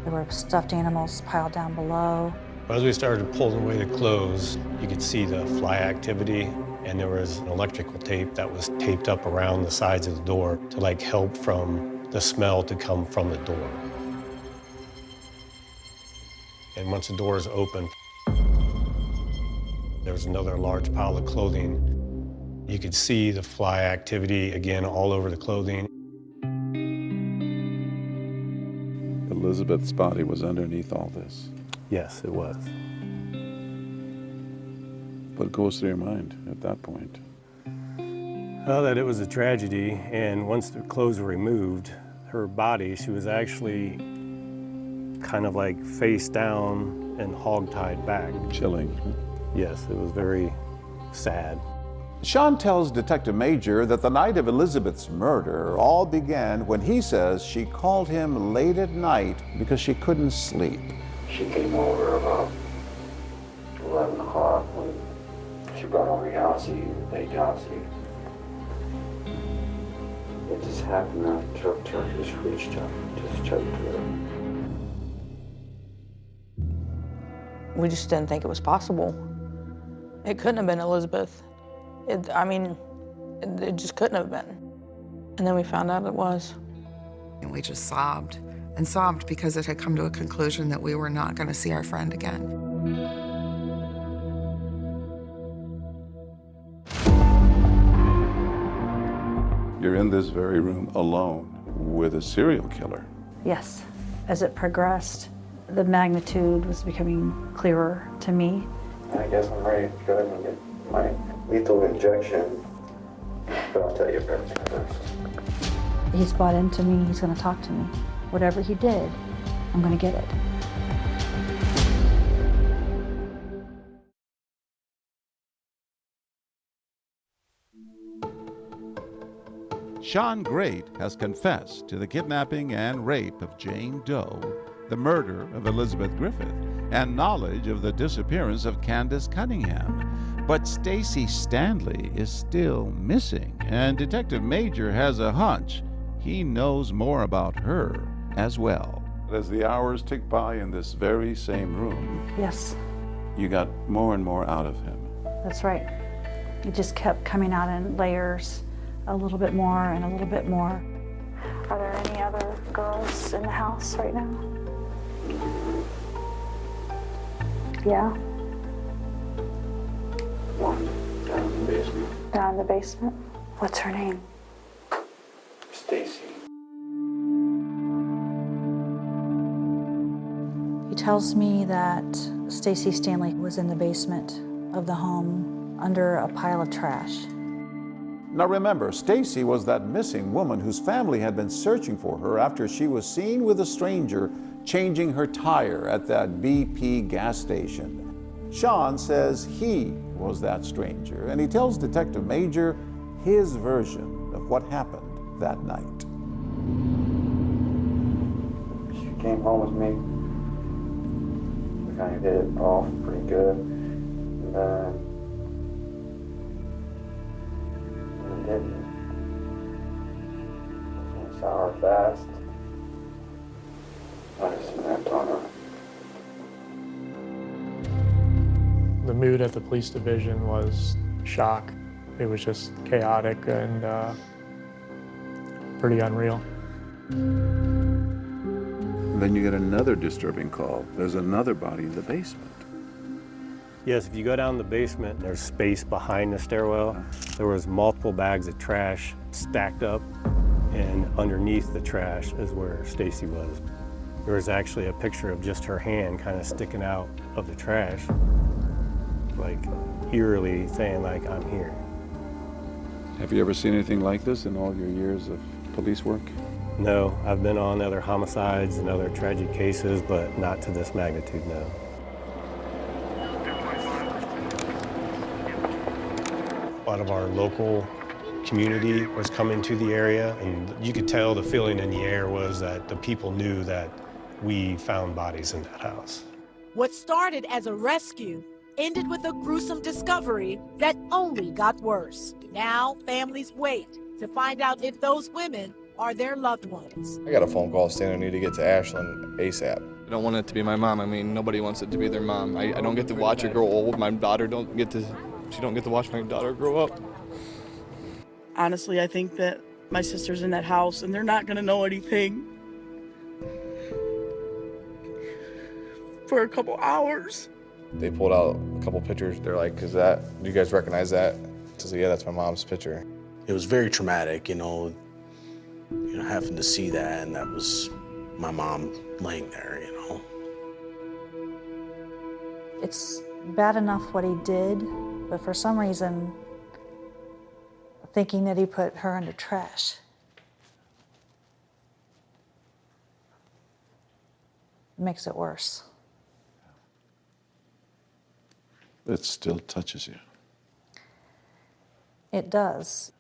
There were stuffed animals piled down below. As we started pulling away the clothes, you could see the fly activity, and there was an electrical tape that was taped up around the sides of the door to like help from the smell to come from the door. And once the doors opened, there was another large pile of clothing. You could see the fly activity again all over the clothing. Elizabeth's body was underneath all this. Yes, it was. What goes through your mind at that point? Well, that it was a tragedy, and once the clothes were removed, her body, she was actually kind of like face down and hog-tied back. Chilling. Yes, it was very sad. Sean tells Detective Major that the night of Elizabeth's murder all began when he says she called him late at night because she couldn't sleep. She came over about 11 o'clock when she brought over Yossi, late Yossi. It just happened that the truck just reached up, just choked her. We just didn't think it was possible. It couldn't have been Elizabeth. It just couldn't have been. And then we found out it was. And we just sobbed and sobbed because it had come to a conclusion that we were not going to see our friend again. You're in this very room alone with a serial killer. Yes. As it progressed, the magnitude was becoming clearer to me. I guess I'm ready to go ahead and get my lethal injection, but I'll tell you everything first. He's bought into me, he's gonna talk to me. Whatever he did, I'm gonna get it. Sean Great has confessed to the kidnapping and rape of Jane Doe, the murder of Elizabeth Griffith, and knowledge of the disappearance of Candace Cunningham. But Stacy Stanley is still missing, and Detective Major has a hunch he knows more about her as well. As the hours tick by in this very same room, Yes, you got more and more out of him. that's right. It just kept coming out in layers, a little bit more and a little bit more. Are there any other girls in the house right now? Yeah? One down in the basement. Down in the basement? What's her name? Stacy. He tells me that Stacy Stanley was in the basement of the home under a pile of trash. Now remember, Stacy was that missing woman whose family had been searching for her after she was seen with a stranger changing her tire at that BP gas station. Sean says he was that stranger, and he tells Detective Major his version of what happened that night. She came home with me. We kind of hit it off pretty good. And we didn't. We saw her fast. I just snapped on her. The mood at the police division was shock. It was just chaotic and pretty unreal. Then you get another disturbing call. There's another body in the basement. Yes, if you go down the basement, there's space behind the stairwell. There was multiple bags of trash stacked up, and underneath the trash is where Stacy was. There was actually a picture of just her hand kind of sticking out of the trash, like eerily saying like, I'm here. Have you ever seen anything like this in all your years of police work? No, I've been on other homicides and other tragic cases, but not to this magnitude, no. A lot of our local community was coming to the area, and you could tell the feeling in the air was that the people knew that we found bodies in that house. What started as a rescue ended with a gruesome discovery that only got worse. Now, families wait to find out if those women are their loved ones. I got a phone call saying I need to get to Ashland ASAP. I don't want it to be my mom. I mean, nobody wants it to be their mom. I don't get to watch her grow old. My daughter she don't get to watch my daughter grow up. Honestly, I think that my sister's in that house and they're not gonna know anything for a couple hours. They pulled out a couple pictures. They're like, do you guys recognize that? I said, yeah, that's my mom's picture. It was very traumatic, having to see that, and that was my mom laying there, It's bad enough what he did, but for some reason, thinking that he put her under trash. Makes it worse. It still touches you. It does.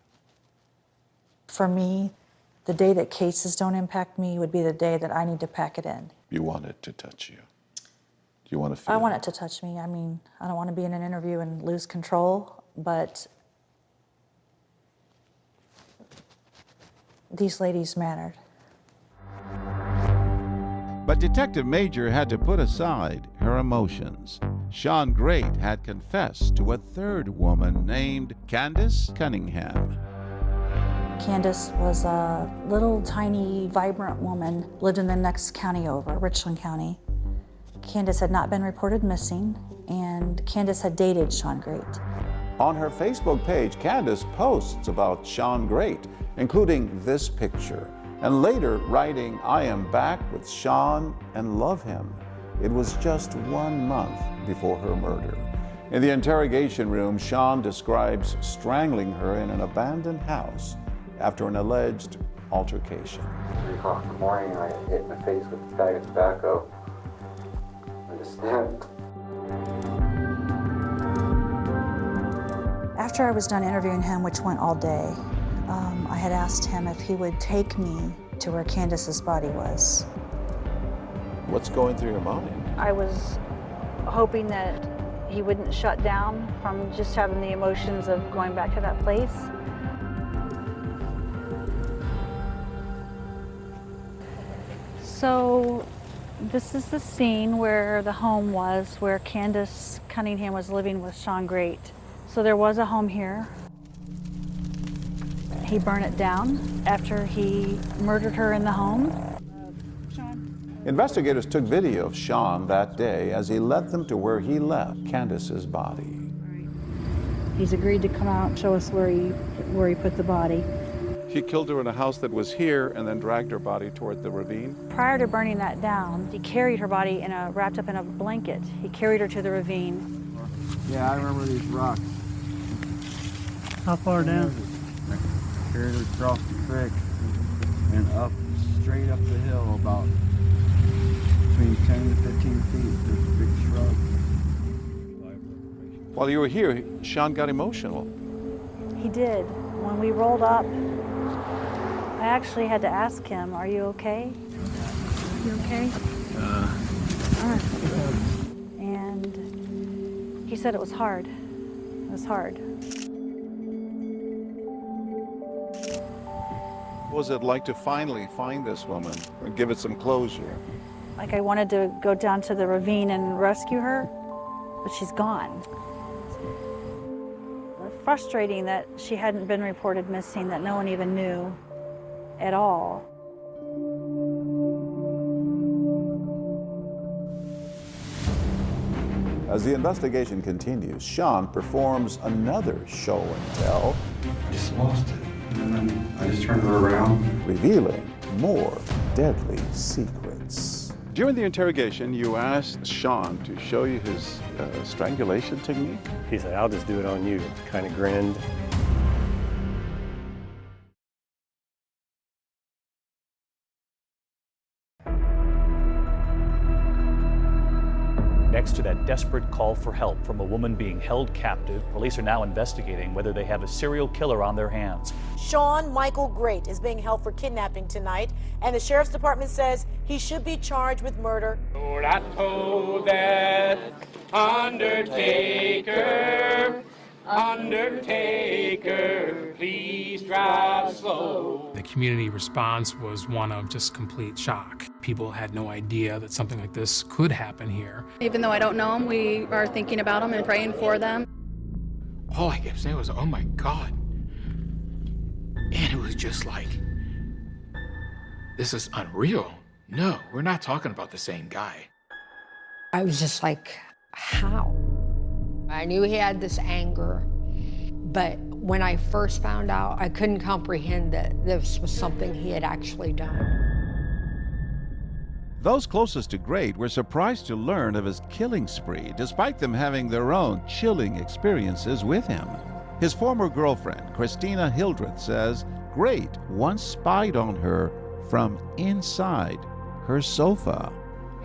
For me, the day that cases don't impact me would be the day that I need to pack it in. You want it to touch you. You want to feel I want it to touch me. I mean, I don't want to be in an interview and lose control, but these ladies mattered. But Detective Major had to put aside her emotions. Sean Great had confessed to a third woman named Candace Cunningham. Candace was a little, tiny, vibrant woman, lived in the next county over, Richland County. Candace had not been reported missing, and Candace had dated Sean Great. On her Facebook page, Candace posts about Sean Great, including this picture, and later writing, "I am back with Sean and love him." It was just 1 month before her murder. In the interrogation room, Sean describes strangling her in an abandoned house after an alleged altercation. 3 o'clock in the morning, I hit my face with a bag of tobacco. I just snapped. After I was done interviewing him, which went all day, I had asked him if he would take me to where Candace's body was. What's going through your mind? I was hoping that he wouldn't shut down from just having the emotions of going back to that place. So this is the scene where the home was, where Candace Cunningham was living with Sean Great. So there was a home here. He burned it down after he murdered her in the home. Investigators took video of Sean that day as he led them to where he left Candace's body. He's agreed to come out and show us where he put the body. He killed her in a house that was here and then dragged her body toward the ravine. Prior to burning that down, he carried her body wrapped up in a blanket. He carried her to the ravine. Yeah, I remember these rocks. How far down? Carried her across the creek and up, straight up the hill, about between 10 to 15 feet. There's a big shrub. While you were here, Sean got emotional. He did. When we rolled up, I actually had to ask him, "Are you okay? You okay?" All right. And he said it was hard. It was hard. What was it like to finally find this woman and give it some closure? Like I wanted to go down to the ravine and rescue her, but she's gone. Frustrating that she hadn't been reported missing, that no one even knew at all. As the investigation continues, Sean performs another show and tell. I just lost it. And then I just turned her around. Revealing more deadly secrets. During the interrogation, you asked Sean to show you his strangulation technique. He said, "I'll just do it on you." Kind of grinned. next to that desperate call for help from a woman being held captive. Police are now investigating whether they have a serial killer on their hands. Sean Michael Great is being held for kidnapping tonight, and the sheriff's department says he should be charged with murder. Lord, I told that undertaker, undertaker, please drive slow. The community response was one of just complete shock. People had no idea that something like this could happen here. Even though I don't know them, we are thinking about them and praying for them. All I kept saying was, oh my God. And it was just like, this is unreal. No, we're not talking about the same guy. I was just like, how? I knew he had this anger, but when I first found out, I couldn't comprehend that this was something he had actually done. Those closest to Great were surprised to learn of his killing spree, despite them having their own chilling experiences with him. His former girlfriend, Christina Hildreth, says Great once spied on her from inside her sofa.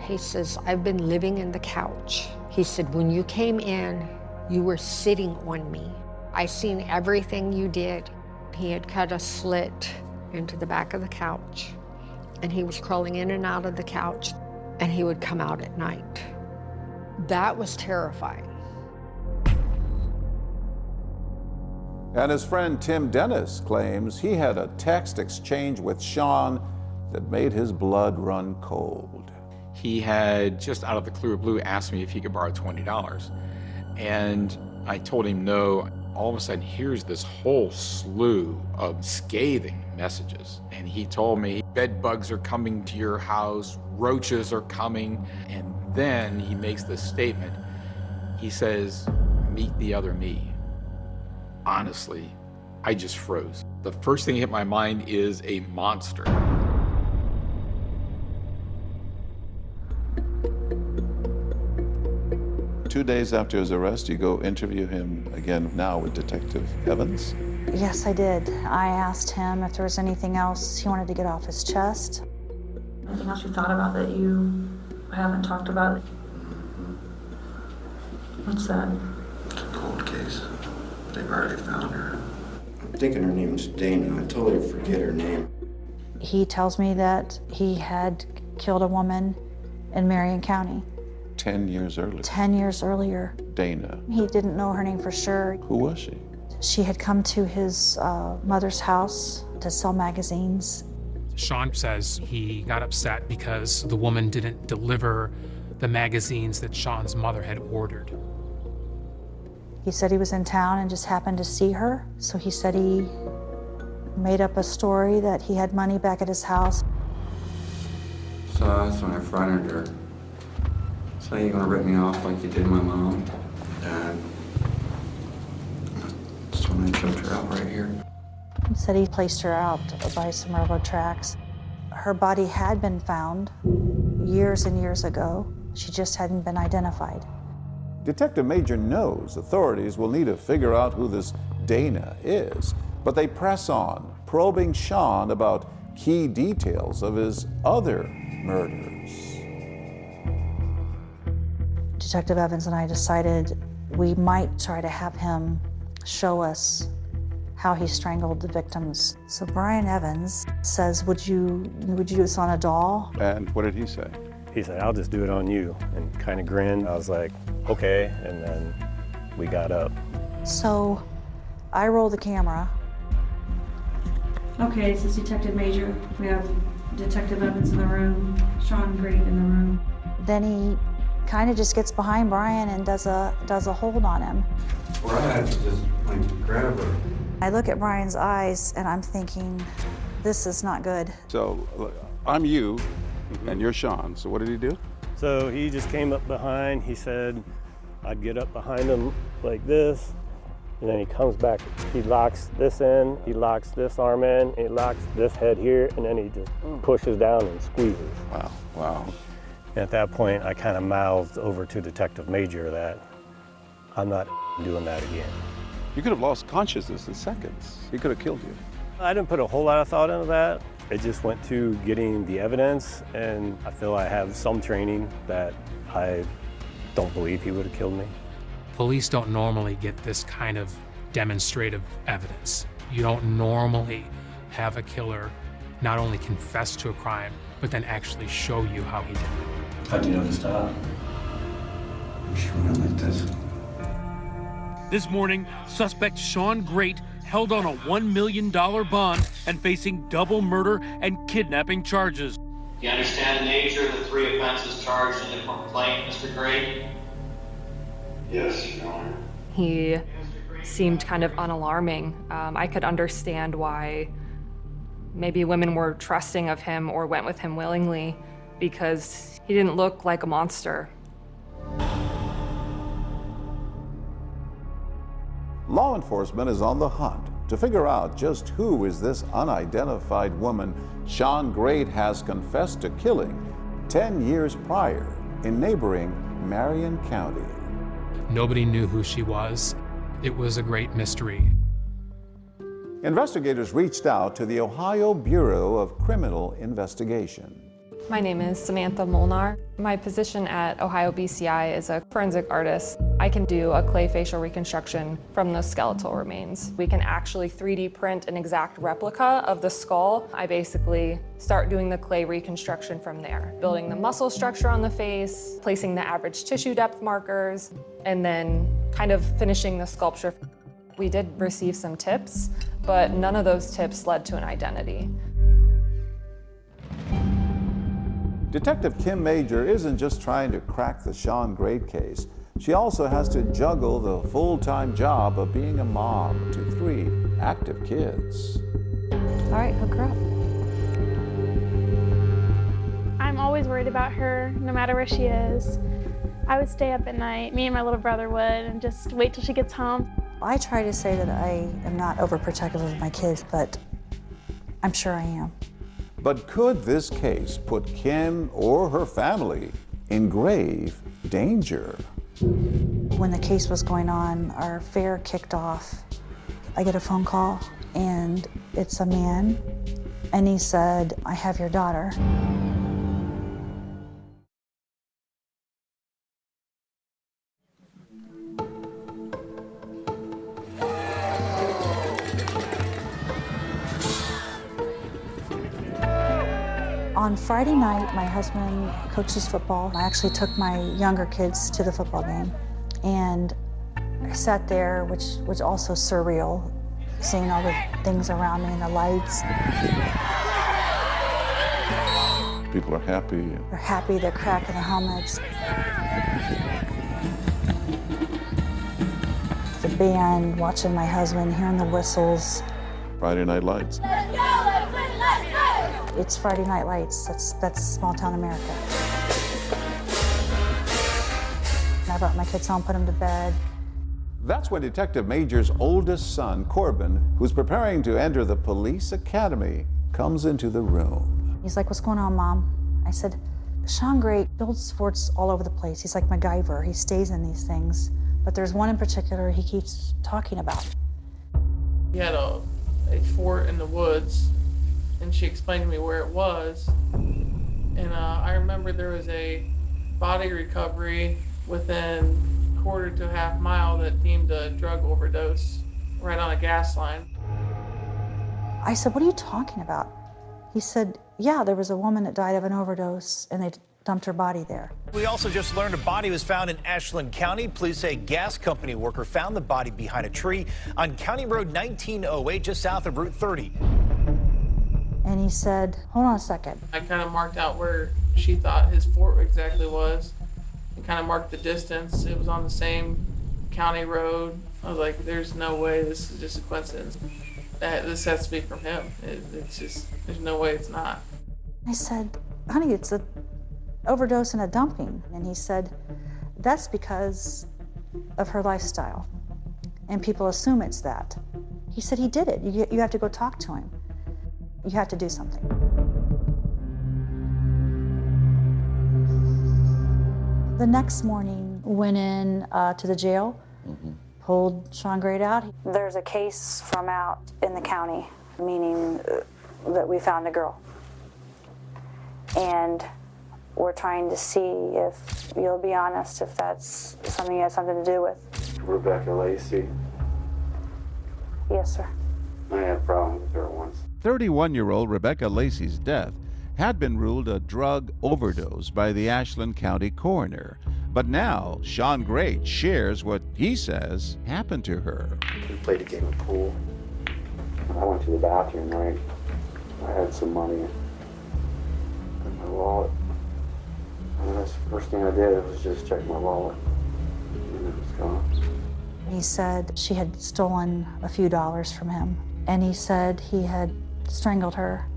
He says, I've been living in the couch. He said, when you came in, you were sitting on me. I seen everything you did. He had cut a slit into the back of the couch, and he was crawling in and out of the couch, and he would come out at night. That was terrifying. And his friend Tim Dennis claims he had a text exchange with Sean that made his blood run cold. He had, just out of the clear blue, asked me if he could borrow $20. And I told him no. All of a sudden, here's this whole slew of scathing messages. And he told me, bed bugs are coming to your house, roaches are coming. And then he makes this statement. He says, meet the other me. Honestly, I just froze. The first thing that hit my mind is a monster. 2 days after his arrest, you go interview him again now with Detective Evans? Yes, I did. I asked him if there was anything else he wanted to get off his chest. Anything else you thought about that you haven't talked about? What's that? It's a cold case. They've already found her. I'm thinking her name's Dana. I totally forget her name. He tells me that he had killed a woman in Marion County. 10 years earlier. 10 years earlier. Dana. He didn't know her name for sure. Who was she? She had come to his mother's house to sell magazines. Sean says he got upset because the woman didn't deliver the magazines that Sean's mother had ordered. He said he was in town and just happened to see her. So he said he made up a story that he had money back at his house. So that's when I fronted her. So you're gonna rip me off like you did my mom, Dad. That's when I choked her out right here. He said he placed her out by some railroad tracks. Her body had been found years and years ago. She just hadn't been identified. Detective Major knows authorities will need to figure out who this Dana is, but they press on, probing Sean about key details of his other murders. Detective Evans and I decided we might try to have him show us how he strangled the victims. So Brian Evans says, would you do this on a doll? And what did he say? He said, I'll just do it on you, and kind of grinned. I was like, okay, and then we got up. So I roll the camera. Okay, this is Detective Major. We have Detective Evans in the room, Sean Great in the room. Then he kind of just gets behind Brian and does a hold on him. Or I had to just like grab her. I look at Brian's eyes and I'm thinking, this is not good. So I'm you, and you're Sean. So what did he do? So he just came up behind. He said I'd get up behind him like this, and then he comes back. He locks this in, he locks this arm in, he locks this head here, and then he just pushes down and squeezes. Wow, wow. And at that point, I kind of mouthed over to Detective Major that I'm not doing that again. You could have lost consciousness in seconds. He could have killed you. I didn't put a whole lot of thought into that. It just went to getting the evidence, and I feel I have some training that I don't believe he would have killed me. Police don't normally get this kind of demonstrative evidence. You don't normally have a killer not only confess to a crime, but then actually show you how he did it. How'd you know to stop? She went like this. This morning, suspect Sean Great held on a $1 million bond and facing double murder and kidnapping charges. Do you understand the nature of the 3 offenses charged in the complaint, Mr. Great? Yes, Your Honor. He seemed kind of unalarming. I could understand why maybe women were trusting of him or went with him willingly, because he didn't look like a monster. Law enforcement is on the hunt to figure out just who is this unidentified woman Sean Great has confessed to killing 10 years prior in neighboring Marion County. Nobody knew who she was. It was a great mystery. Investigators reached out to the Ohio Bureau of Criminal Investigation. My name is Samantha Molnar. My position at Ohio BCI is a forensic artist. I can do a clay facial reconstruction from the skeletal remains. We can actually 3D print an exact replica of the skull. I basically start doing the clay reconstruction from there, building the muscle structure on the face, placing the average tissue depth markers, and then kind of finishing the sculpture. We did receive some tips, but none of those tips led to an identity. Detective Kim Major isn't just trying to crack the Sean Great case. She also has to juggle the full-time job of being a mom to 3 active kids. All right, hook her up. I'm always worried about her, no matter where she is. I would stay up at night, me and my little brother would, and just wait till she gets home. I try to say that I am not overprotective of my kids, but I'm sure I am. But could this case put Kim or her family in grave danger? When the case was going on, our fair kicked off. I get a phone call, and it's a man, and he said, "I have your daughter." On Friday night, my husband coaches football. I actually took my younger kids to the football game, and I sat there, which was also surreal, seeing all the things around me and the lights. People are happy. They're happy, they're cracking the helmets. The band, watching my husband, hearing the whistles. Friday Night Lights. It's Friday Night Lights. That's small town America. And I brought my kids home, put them to bed. That's when Detective Major's oldest son, Corbin, who's preparing to enter the police academy, comes into the room. He's like, "What's going on, Mom?" I said, "Sean Great builds forts all over the place. He's like MacGyver. He stays in these things. But there's one in particular he keeps talking about." He had a fort in the woods, and she explained to me where it was. And I remember there was a body recovery within a quarter to a half mile that deemed a drug overdose right on a gas line. I said, "What are you talking about?" He said, "Yeah, there was a woman that died of an overdose, and they dumped her body there." We also just learned a body was found in Ashland County. Police say a gas company worker found the body behind a tree on County Road 1908, just south of Route 30. And he said, "Hold on a second." I kind of marked out where she thought his fort exactly was and kind of marked the distance. It was on the same county road. I was like, there's no way this is just a coincidence. This has to be from him. It's just, there's no way it's not. I said, "Honey, it's an overdose and a dumping." And he said, "That's because of her lifestyle. And people assume it's that." He said, "He did it. You have to go talk to him. You have to do something." The next morning, went in to the jail, pulled Sean Great out. There's a case from out in the county, meaning that we found a girl. And We're trying to see if you'll be honest, if that's something you had something to do with. Rebecca Lacey. Yes, sir. I had problems with her once. 31-year-old Rebecca Lacey's death had been ruled a drug overdose by the Ashland County coroner. But now, Sean Great shares what he says happened to her. We played a game of pool. I went to the bathroom, right? I had some money in my wallet. And that's the first thing I did was just check my wallet. And it was gone. He said she had stolen a few dollars from him. And he said he had strangled her.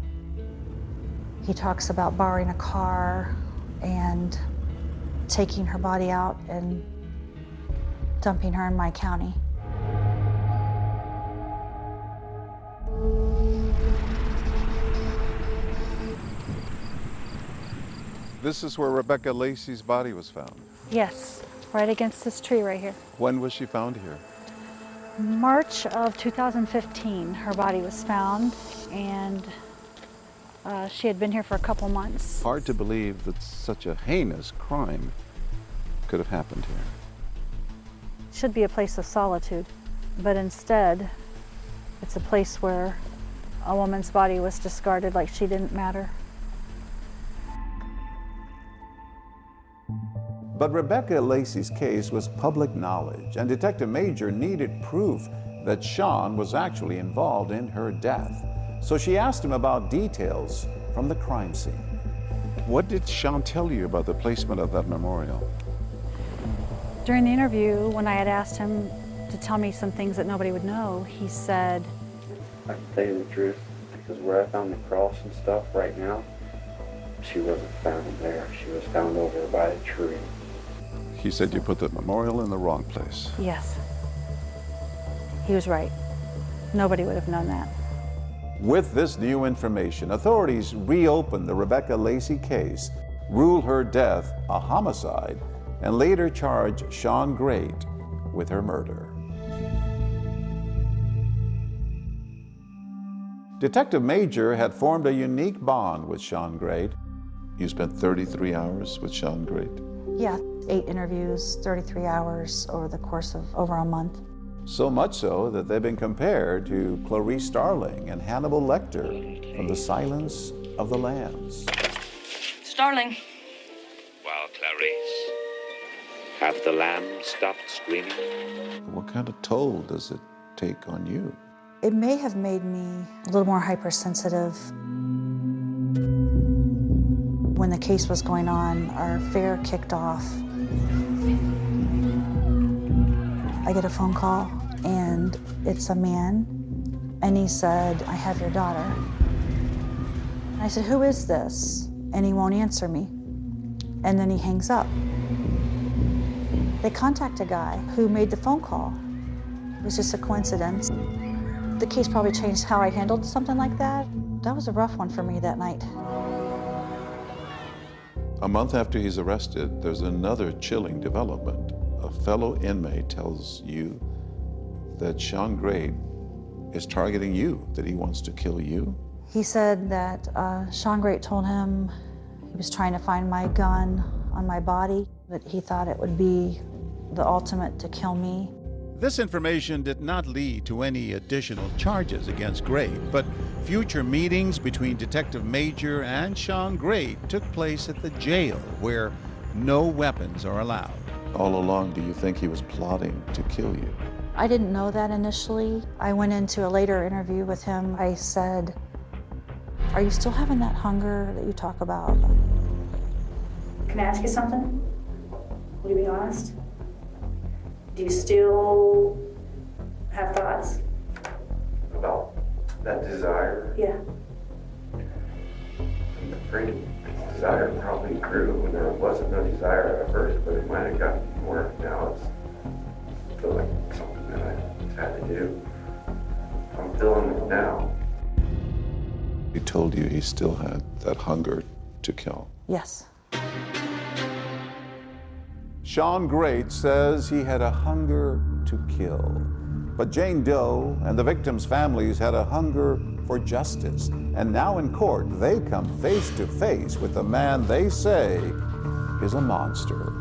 He talks about borrowing a car and taking her body out and dumping her in my county. This is where Rebecca Lacey's body was found. Yes, right against this tree right here. When was she found here? March of 2015, her body was found, and she had been here for a couple months. Hard to believe that such a heinous crime could have happened here. It should be a place of solitude, but instead, it's a place where a woman's body was discarded like she didn't matter. But Rebecca Lacey's case was public knowledge, and Detective Major needed proof that Sean was actually involved in her death. So she asked him about details from the crime scene. What did Sean tell you about the placement of that memorial? During the interview, when I had asked him to tell me some things that nobody would know, he said, I can tell you the truth, because where I found the cross and stuff right now, she wasn't found there. She was found over by a tree. He said you put the memorial in the wrong place. Yes. He was right. Nobody would have known that. With this new information, authorities reopened the Rebecca Lacey case, ruled her death a homicide, and later charged Sean Great with her murder. Detective Major had formed a unique bond with Sean Great. You spent 33 hours with Sean Great? Yeah, 8 interviews, 33 hours over the course of over a month. So much so that they've been compared to Clarice Starling and Hannibal Lecter from The Silence of the Lambs. Starling. Well, Clarice, have the lambs stopped screaming? What kind of toll does it take on you? It may have made me a little more hypersensitive. When the case was going on, our fair kicked off. I get a phone call, and it's a man, and he said, I have your daughter. I said, who is this? And he won't answer me. And then he hangs up. They contact a guy who made the phone call. It was just a coincidence. The case probably changed how I handled something like that. That was a rough one for me that night. A month after he's arrested, there's another chilling development. A fellow inmate tells you that Sean Great is targeting you, that he wants to kill you. He said that Sean Great told him he was trying to find my gun on my body, that he thought it would be the ultimate to kill me. This information did not lead to any additional charges against Great, but future meetings between Detective Major and Sean Great took place at the jail, where no weapons are allowed. All along, do you think he was plotting to kill you? I didn't know that initially. I went into a later interview with him. I said, are you still having that hunger that you talk about? Can I ask you something? Will you be honest? Do you still have thoughts? About that desire? Yeah. I'm afraid the desire probably grew when there wasn't no desire at first, but it might have gotten more. Now I feel like something that I had to do. I'm feeling it now. He told you he still had that hunger to kill. Yes. Sean Great says he had a hunger to kill. But Jane Doe and the victims' families had a hunger for justice. And now in court, they come face to face with the man they say is a monster.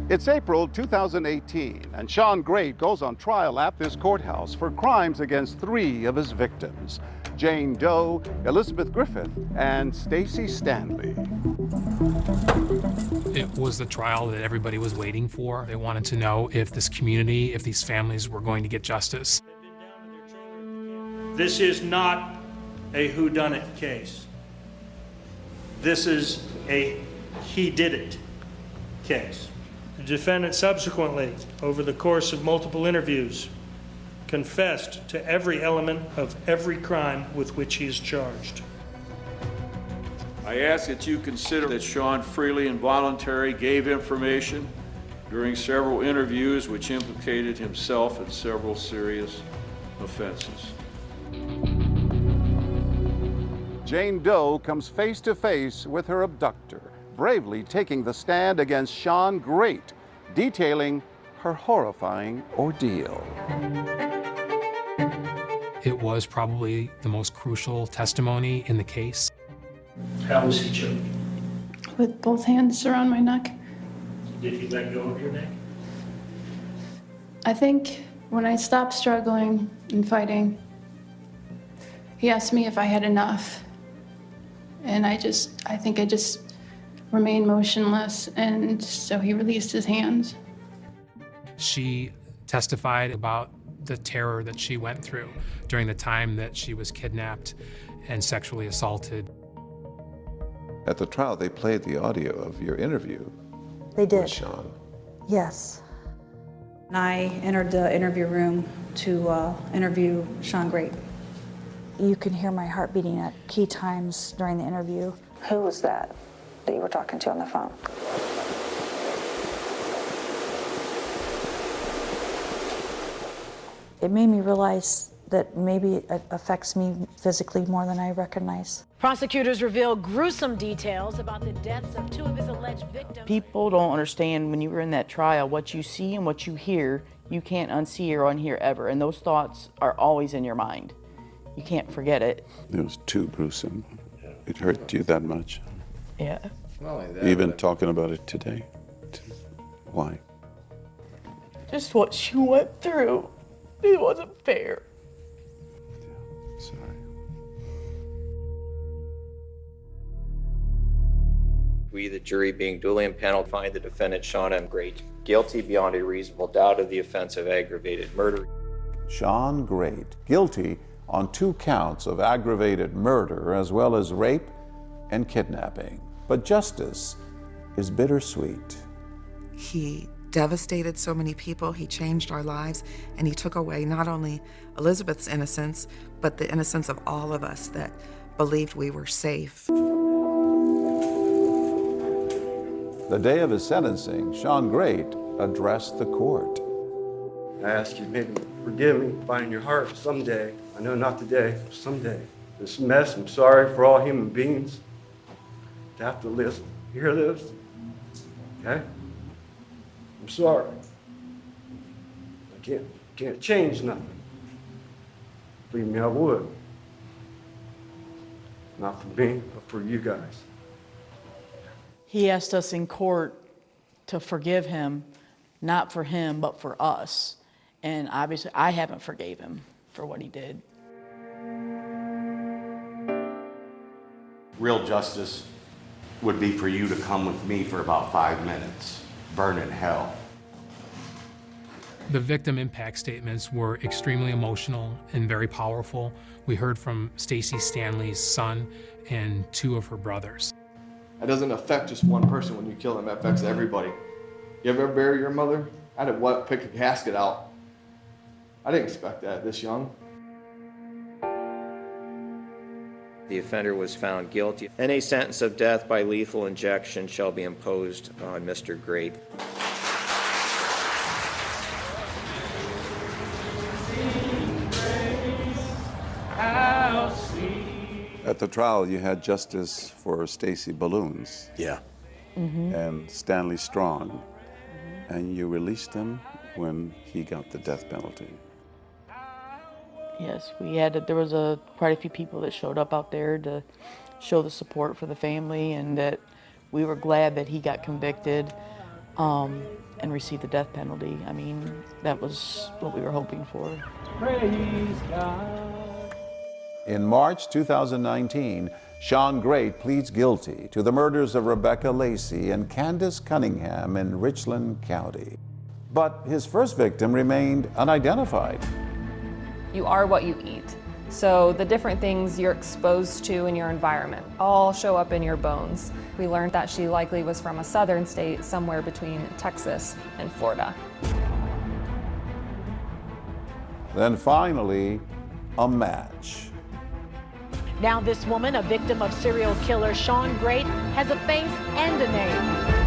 It's April 2018, and Sean Great goes on trial at this courthouse for crimes against 3 of his victims: Jane Doe, Elizabeth Griffith, and Stacy Stanley. It was the trial that everybody was waiting for. They wanted to know if this community, if these families were going to get justice. This is not a whodunit case. This is a he did it case. The defendant subsequently, over the course of multiple interviews, confessed to every element of every crime with which he is charged. I ask that you consider that Sean freely and voluntarily gave information during several interviews which implicated himself in several serious offenses. Jane Doe comes face to face with her abductor, bravely taking the stand against Sean Great, detailing her horrifying ordeal. It was probably the most crucial testimony in the case. How was he choked? With both hands around my neck. Did he let go of your neck? I think when I stopped struggling and fighting, he asked me if I had enough. And I think I just remained motionless, and so he released his hands. She testified about the terror that she went through during the time that she was kidnapped and sexually assaulted. At the trial, they played the audio of your interview. They did. With Sean. Yes. I entered the interview room to interview Sean Great. You can hear my heart beating at key times during the interview. Who was that you were talking to on the phone? It made me realize that maybe it affects me physically more than I recognize. Prosecutors reveal gruesome details about the deaths of 2 of his alleged victims. People don't understand when you were in that trial, what you see and what you hear, you can't unsee or unhear ever. And those thoughts are always in your mind. You can't forget it. It was too gruesome. It hurt you that much. Yeah. Even talking about it today. Why? Just what she went through. It wasn't fair. Sorry. We, the jury, being duly impaneled, find the defendant, Sean M. Great, guilty beyond a reasonable doubt of the offense of aggravated murder. Sean Great, guilty on 2 counts of aggravated murder as well as rape and kidnapping. But justice is bittersweet. He devastated so many people, he changed our lives, and he took away not only Elizabeth's innocence, but the innocence of all of us that believed we were safe. The day of his sentencing, Sean Great addressed the court. I ask you maybe forgive me, find in your heart someday. I know not today, someday. This mess, I'm sorry for all human beings to have to listen, hear this. Okay? I'm sorry. I can't change nothing. Believe me, I would. Not for me, but for you guys. He asked us in court to forgive him, not for him, but for us. And obviously, I haven't forgave him for what he did. Real justice would be for you to come with me for about 5 minutes, burn in hell. The victim impact statements were extremely emotional and very powerful. We heard from Stacy Stanley's son and 2 of her brothers. It doesn't affect just one person when you kill them, it affects everybody. You ever bury your mother? I had to pick a casket out. I didn't expect that this young. The offender was found guilty, and a sentence of death by lethal injection shall be imposed on Mr. Great. At the trial, you had justice for Stacy Balloons. Yeah. and Stanley Strong, and you released him when he got the death penalty. Yes, there was quite a few people that showed up out there to show the support for the family, and that we were glad that he got convicted and received the death penalty. I mean, that was what we were hoping for. Praise God. In March 2019, Sean Great pleads guilty to the murders of Rebecca Lacey and Candace Cunningham in Richland County. But his first victim remained unidentified. You are what you eat. So the different things you're exposed to in your environment all show up in your bones. We learned that she likely was from a southern state, somewhere between Texas and Florida. Then finally, a match. Now this woman, a victim of serial killer Sean Great, has a face and a name.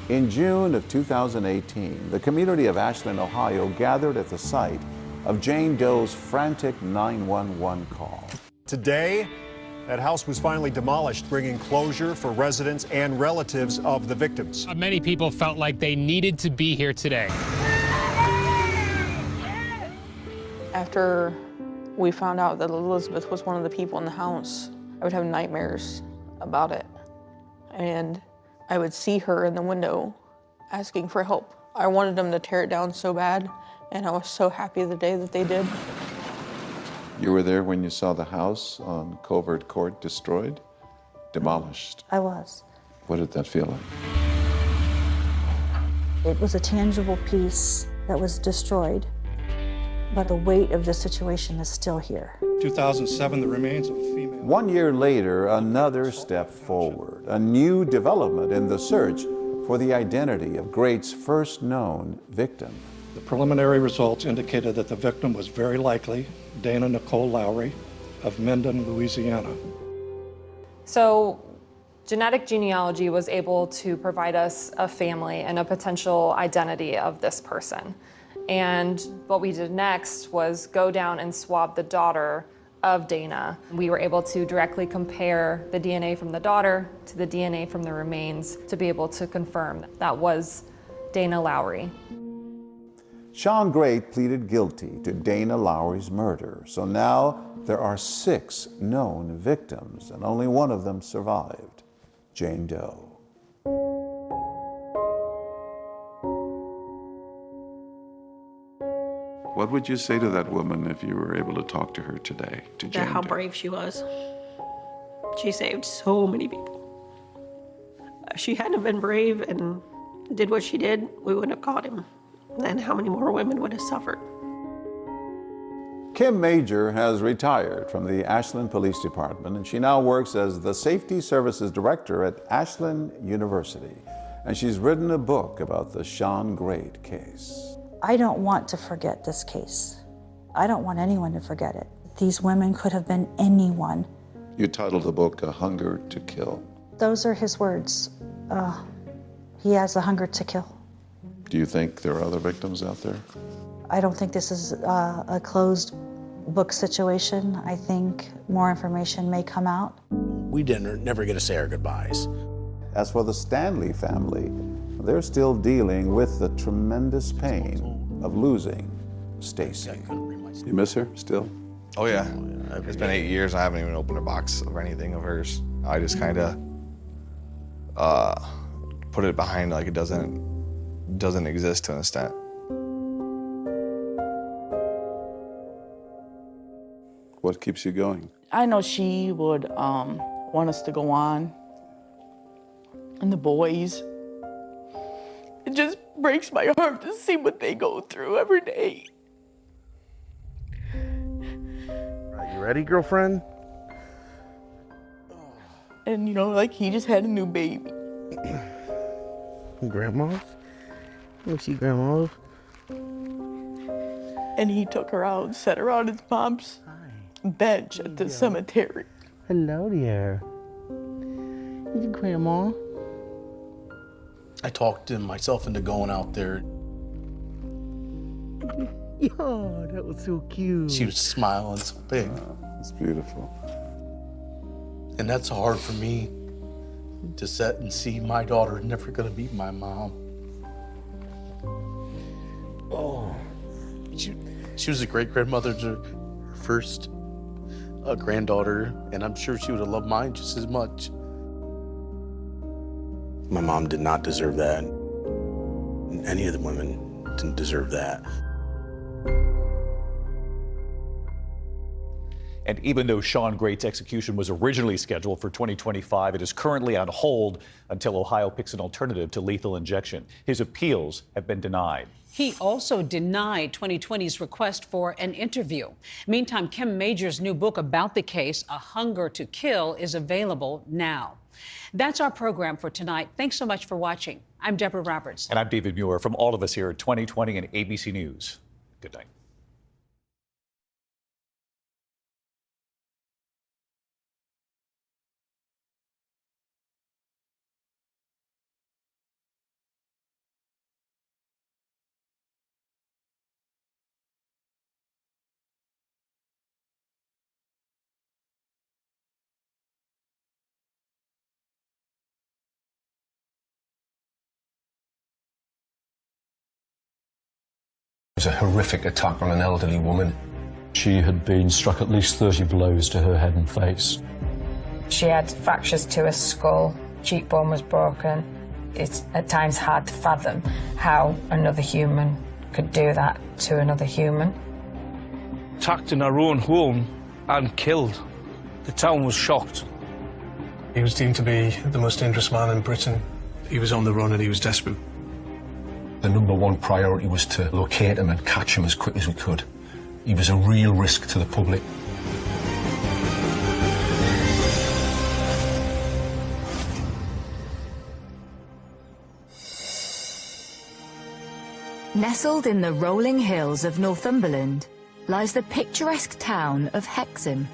In June of 2018, the community of Ashland, Ohio gathered at the site of Jane Doe's frantic 911 call. Today, that house was finally demolished, bringing closure for residents and relatives of the victims. Many people felt like they needed to be here today. After we found out that Elizabeth was one of the people in the house, I would have nightmares about it. And I would see her in the window asking for help. I wanted them to tear it down so bad, and I was so happy the day that they did. You were there when you saw the house on Covert Court destroyed, demolished. I was. What did that feel like? It was a tangible piece that was destroyed, but the weight of the situation is still here. 2007, the remains of a female. 1 year later, another step forward, a new development in the search for the identity of Great's first known victim. The preliminary results indicated that the victim was very likely Dana Nicole Lowry of Minden, Louisiana. So genetic genealogy was able to provide us a family and a potential identity of this person. And what we did next was go down and swab the daughter of Dana. We were able to directly compare the DNA from the daughter to the DNA from the remains to be able to confirm that was Dana Lowry. Sean Great pleaded guilty to Dana Lowry's murder. So now there are 6 known victims, and only one of them survived, Jane Doe. What would you say to that woman if you were able to talk to her today, to Jane How Doe? brave she was. She saved so many people. If she hadn't been brave and did what she did, we wouldn't have caught him. Then how many more women would have suffered? Kim Major has retired from the Ashland Police Department, and she now works as the Safety Services Director at Ashland University. And she's written a book about the Sean Great case. I don't want to forget this case. I don't want anyone to forget it. These women could have been anyone. You titled the book A Hunger to Kill. Those are his words. He has a hunger to kill. Do you think there are other victims out there? I don't think this is a closed book situation. I think more information may come out. We never get to say our goodbyes. As for the Stanley family, they're still dealing with the tremendous pain of losing Stacy. You miss her still? Oh yeah, it's been 8 years. I haven't even opened a box of anything of hers. I just kind of put it behind like it doesn't exist to an extent. What keeps you going? I know she would want us to go on. And the boys. It just breaks my heart to see what they go through every day. Right, you ready, girlfriend? And you know, like he just had a new baby. Grandma's? You see Grandma's? And he took her out and set her on his mom's bench at the cemetery. Hello there. Is it Grandma? I talked myself into going out there. Oh, that was so cute. She was smiling so big. It's beautiful. And that's hard for me to sit and see my daughter never gonna meet my mom. Oh, she was a great grandmother to her first granddaughter, and I'm sure she would have loved mine just as much. My mom did not deserve that. Any of the women didn't deserve that. And even though Sean Great's execution was originally scheduled for 2025, it is currently on hold until Ohio picks an alternative to lethal injection. His appeals have been denied. He also denied 2020's request for an interview. Meantime, Kim Major's new book about the case, A Hunger to Kill, is available now. That's our program for tonight. Thanks so much for watching. I'm Deborah Roberts. And I'm David Muir. From all of us here at 2020 and ABC News, good night. It was a horrific attack on an elderly woman. She had been struck at least 30 blows to her head and face. She had fractures to her skull, cheekbone was broken. It's at times hard to fathom how another human could do that to another human. Attacked in our own home and killed. The town was shocked. He was deemed to be the most dangerous man in Britain. He was on the run and he was desperate. The number one priority was to locate him and catch him as quick as we could. He was a real risk to the public. Nestled in the rolling hills of Northumberland lies the picturesque town of Hexham.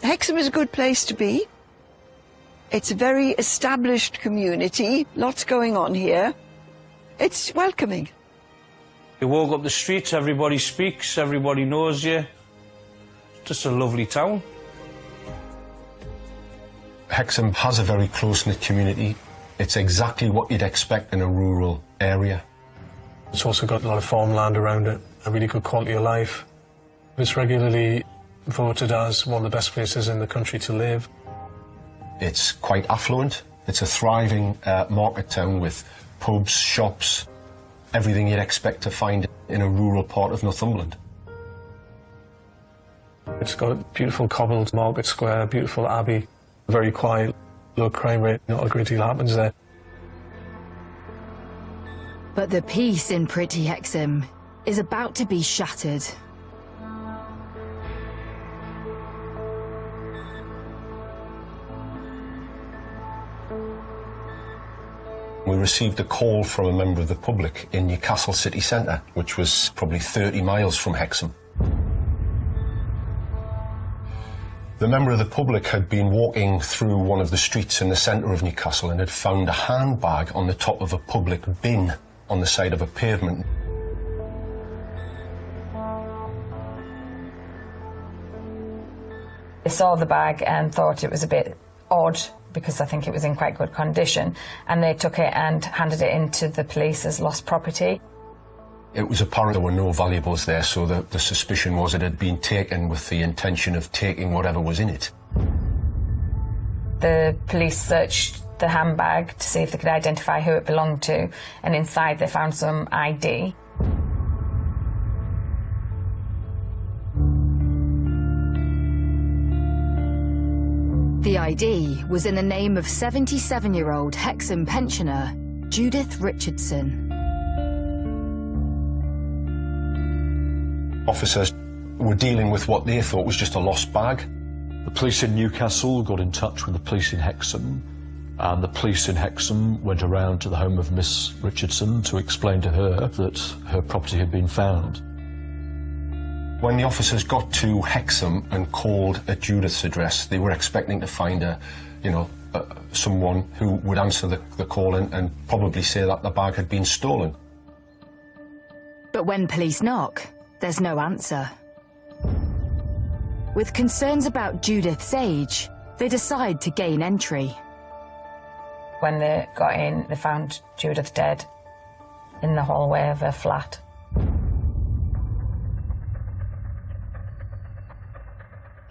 Hexham is a good place to be. It's a very established community, lots going on here. It's welcoming. You walk up the streets, everybody speaks, everybody knows you. Just a lovely town. Hexham has a very close-knit community. It's exactly what you'd expect in a rural area. It's also got a lot of farmland around it, a really good quality of life. It's regularly voted as one of the best places in the country to live. It's quite affluent. It's a thriving market town with pubs, shops, everything you'd expect to find in a rural part of Northumberland. It's got a beautiful cobbled market square, beautiful abbey, very quiet, low crime rate, not a great deal happens there. But the peace in pretty Hexham is about to be shattered. We received a call from a member of the public in Newcastle city centre, which was probably 30 miles from Hexham. The member of the public had been walking through one of the streets in the centre of Newcastle and had found a handbag on the top of a public bin on the side of a pavement. They saw the bag and thought it was a bit odd because I think it was in quite good condition, and they took it and handed it into the police as lost property. It was apparent there were no valuables there, so the suspicion was it had been taken with the intention of taking whatever was in it. The police searched the handbag to see if they could identify who it belonged to, and inside they found some ID. The ID was in the name of 77-year-old Hexham pensioner Judith Richardson. Officers were dealing with what they thought was just a lost bag. The police in Newcastle got in touch with the police in Hexham, and the police in Hexham went around to the home of Miss Richardson to explain to her that her property had been found. When the officers got to Hexham and called at Judith's address, they were expecting to find a someone who would answer the call and probably say that the bag had been stolen. But when police knock, there's no answer. With concerns about Judith's age, they decide to gain entry. When they got in, they found Judith dead in the hallway of her flat.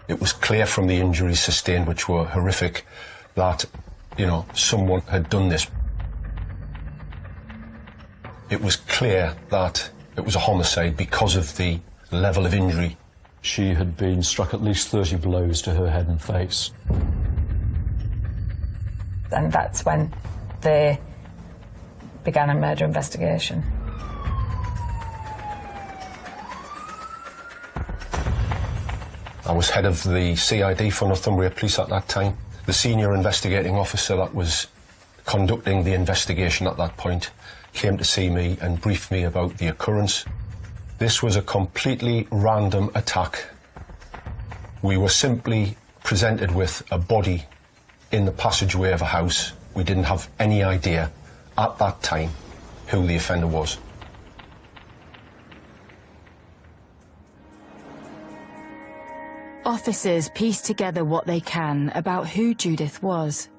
It was clear from the injuries sustained, which were horrific, that, you know, someone had done this. It was clear that it was a homicide because of the level of injury. She had been struck at least 30 blows to her head and face. And that's when they began a murder investigation. I was head of the CID for Northumbria Police at that time. The senior investigating officer that was conducting the investigation at that point came to see me and briefed me about the occurrence. This was a completely random attack. We were simply presented with a body in the passageway of a house. We didn't have any idea at that time who the offender was. Officers piece together what they can about who Judith was.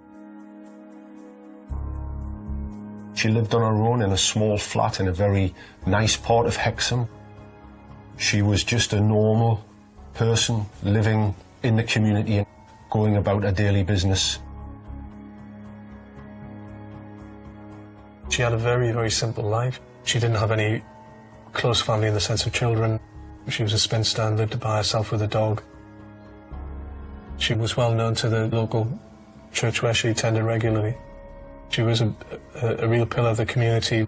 She lived on her own in a small flat in a very nice part of Hexham. She was just a normal person living in the community and going about her daily business. She had a very, very simple life. She didn't have any close family in the sense of children. She was a spinster and lived by herself with a dog. She was well known to the local church where she attended regularly. She was a real pillar of the community.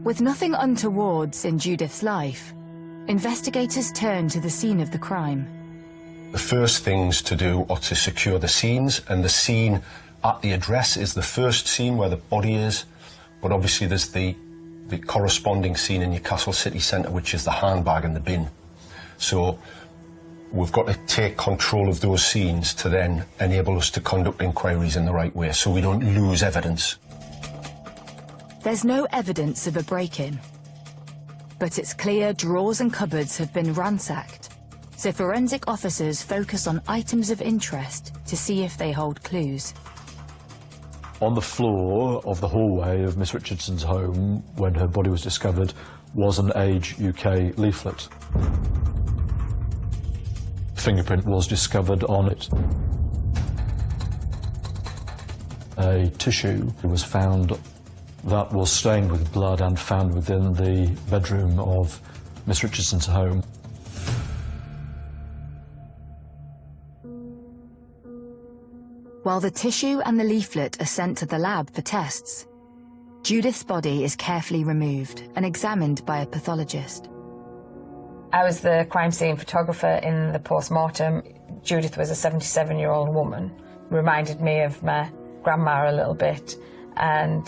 With nothing untowards in Judith's life, investigators turn to the scene of the crime. The first things to do are to secure the scenes, and the scene at the address is the first scene where the body is, but obviously there's the corresponding scene in Newcastle city centre, which is the handbag and the bin. So we've got to take control of those scenes to then enable us to conduct inquiries in the right way, so we don't lose evidence. There's no evidence of a break-in, but it's clear drawers and cupboards have been ransacked, so forensic officers focus on items of interest to see if they hold clues. On the floor of the hallway of Miss Richardson's home, when her body was discovered, was an Age UK leaflet. Fingerprint was discovered on it. A tissue was found that was stained with blood and found within the bedroom of Miss Richardson's home. While the tissue and the leaflet are sent to the lab for tests, Judith's body is carefully removed and examined by a pathologist. I was the crime scene photographer in the post-mortem. Judith was a 77-year-old woman. Reminded me of my grandma a little bit, and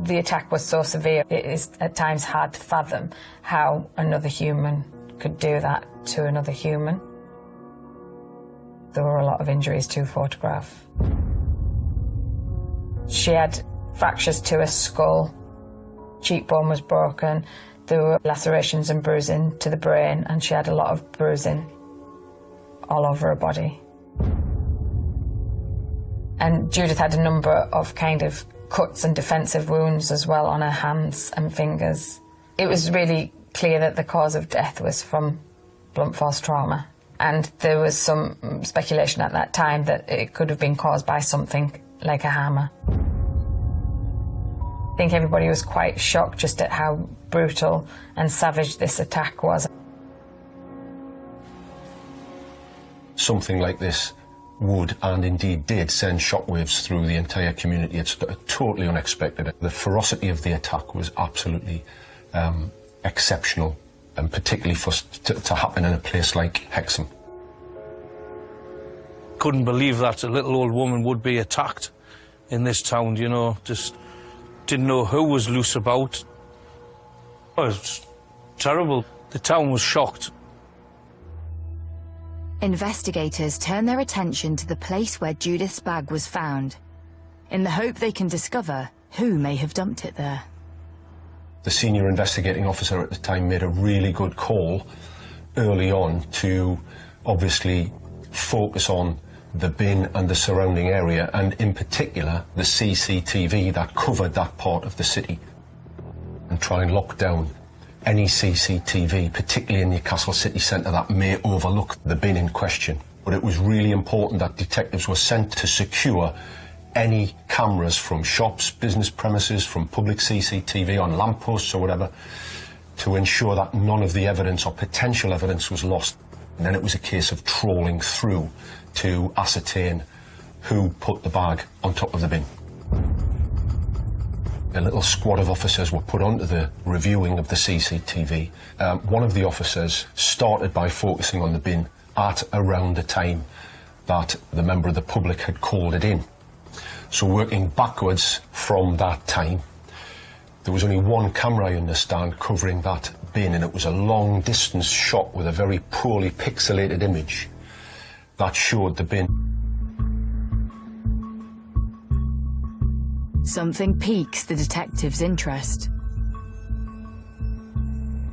the attack was so severe it is at times hard to fathom how another human could do that to another human. There were a lot of injuries to photograph. She had fractures to her skull, cheekbone was broken, there were lacerations and bruising to the brain, and she had a lot of bruising all over her body. And Judith had a number of kind of cuts and defensive wounds as well on her hands and fingers. It was really clear that the cause of death was from blunt force trauma. And there was some speculation at that time that it could have been caused by something like a hammer. I think everybody was quite shocked just at how brutal and savage this attack was. Something like this would, and indeed did, send shockwaves through the entire community. It's totally unexpected. The ferocity of the attack was absolutely exceptional, and particularly to happen in a place like Hexham. Couldn't believe that a little old woman would be attacked in this town, you know, just didn't know who was loose about. Oh, it was terrible. The town was shocked. Investigators turn their attention to the place where Judith's bag was found, in the hope they can discover who may have dumped it there. The senior investigating officer at the time made a really good call early on to obviously focus on the bin and the surrounding area, and in particular the CCTV that covered that part of the city, and try and lock down any CCTV, particularly in Newcastle city centre, that may overlook the bin in question. But it was really important that detectives were sent to secure any cameras from shops, business premises, from public CCTV on lampposts or whatever, to ensure that none of the evidence or potential evidence was lost. And then it was a case of trawling through to ascertain who put the bag on top of the bin. A little squad of officers were put onto the reviewing of the CCTV. One of the officers started by focusing on the bin at around the time that the member of the public had called it in. So working backwards from that time, there was only one camera, I understand, covering that bin, and it was a long distance shot with a very poorly pixelated image that showed the bin. Something piques the detective's interest.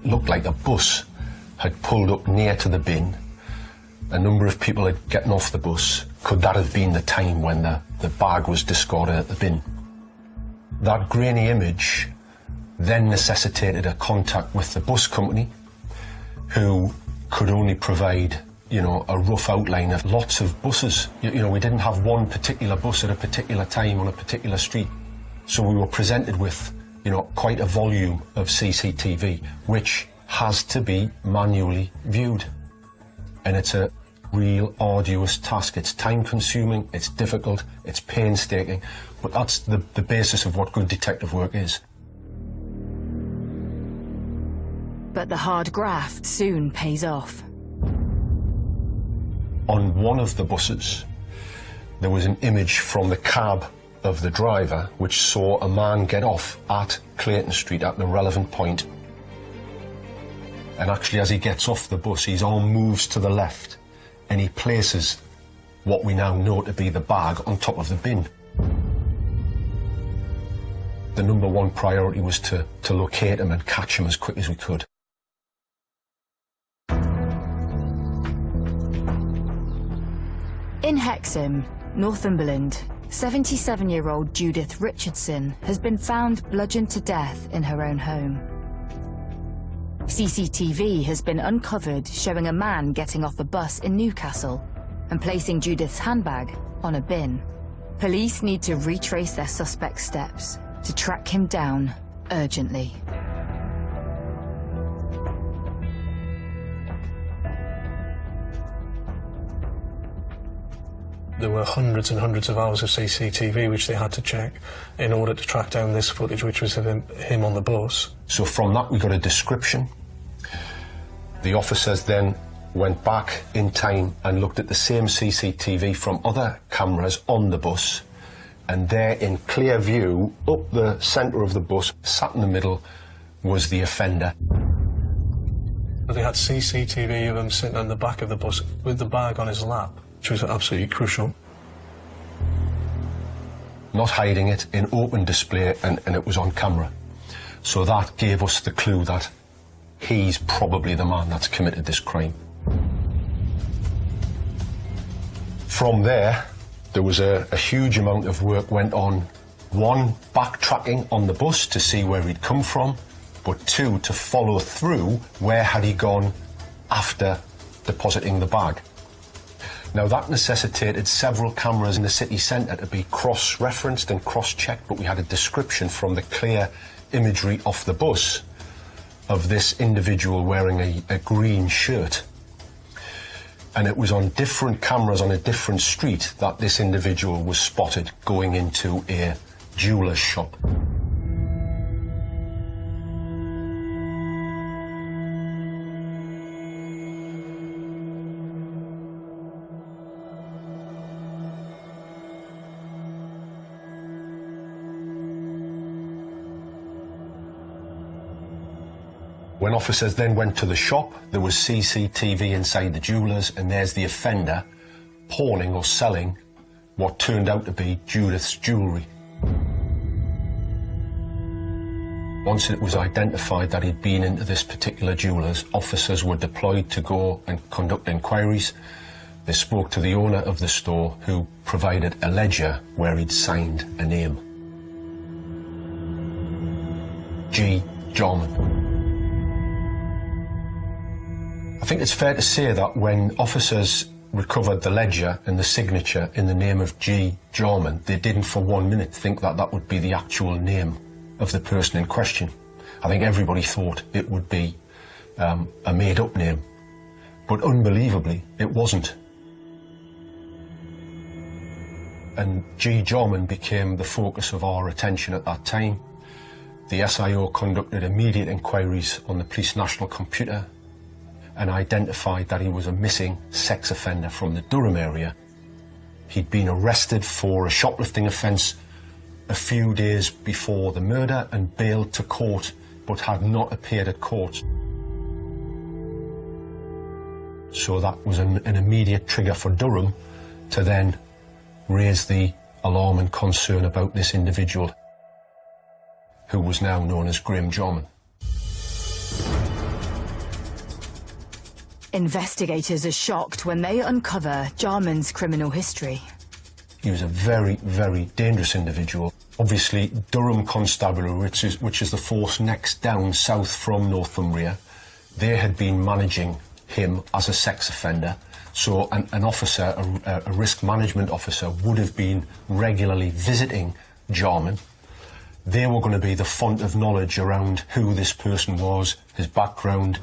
Looked like a bus had pulled up near to the bin. A number of people had gotten off the bus. Could that have been the time when the bag was discarded at the bin? That grainy image then necessitated a contact with the bus company, who could only provide, you know, a rough outline of lots of buses. You know, we didn't have one particular bus at a particular time on a particular street. So we were presented with, you know, quite a volume of CCTV, which has to be manually viewed. And it's a real arduous task. It's time consuming, it's difficult, it's painstaking, but that's the basis of what good detective work is. But the hard graft soon pays off. On one of the buses, there was an image from the cab of the driver which saw a man get off at Clayton Street at the relevant point. And actually, as he gets off the bus, his arm moves to the left and he places what we now know to be the bag on top of the bin. The number one priority was to locate him and catch him as quick as we could. In Hexham, Northumberland, 77-year-old Judith Richardson has been found bludgeoned to death in her own home. CCTV has been uncovered showing a man getting off a bus in Newcastle and placing Judith's handbag on a bin. Police need to retrace their suspect's steps to track him down urgently. There were hundreds and hundreds of hours of CCTV which they had to check in order to track down this footage, which was of him on the bus. So from that we got a description. The officers then went back in time and looked at the same CCTV from other cameras on the bus, and there in clear view, up the centre of the bus, sat in the middle, was the offender. They had CCTV of him sitting on the back of the bus with the bag on his lap, which was absolutely crucial. Not hiding it, in open display, and it was on camera. So that gave us the clue that he's probably the man that's committed this crime. From there was a huge amount of work went on. One, backtracking on the bus to see where he'd come from, but two, to follow through where had he gone after depositing the bag. Now that necessitated several cameras in the city centre to be cross-referenced and cross-checked, but we had a description from the clear imagery off the bus of this individual wearing a green shirt. And it was on different cameras on a different street that this individual was spotted going into a jeweller's shop. When officers then went to the shop, there was CCTV inside the jewellers, and there's the offender pawning or selling what turned out to be Judith's jewellery. Once it was identified that he'd been into this particular jeweller's, officers were deployed to go and conduct inquiries. They spoke to the owner of the store, who provided a ledger where he'd signed a name. G. Jarman. I think it's fair to say that when officers recovered the ledger and the signature in the name of G. Jarman, they didn't for 1 minute think that that would be the actual name of the person in question. I think everybody thought it would be a made-up name, but unbelievably, it wasn't. And G. Jarman became the focus of our attention at that time. The SIO conducted immediate inquiries on the police national computer and identified that he was a missing sex offender from the Durham area. He'd been arrested for a shoplifting offence a few days before the murder and bailed to court, but had not appeared at court. So that was an immediate trigger for Durham to then raise the alarm and concern about this individual, who was now known as Graham Jarman. Investigators are shocked when they uncover Jarman's criminal history. He was a very, very dangerous individual. Obviously, Durham Constabulary, which is the force next down south from Northumbria, they had been managing him as a sex offender. So an officer, a risk management officer, would have been regularly visiting Jarman. They were going to be the font of knowledge around who this person was, his background,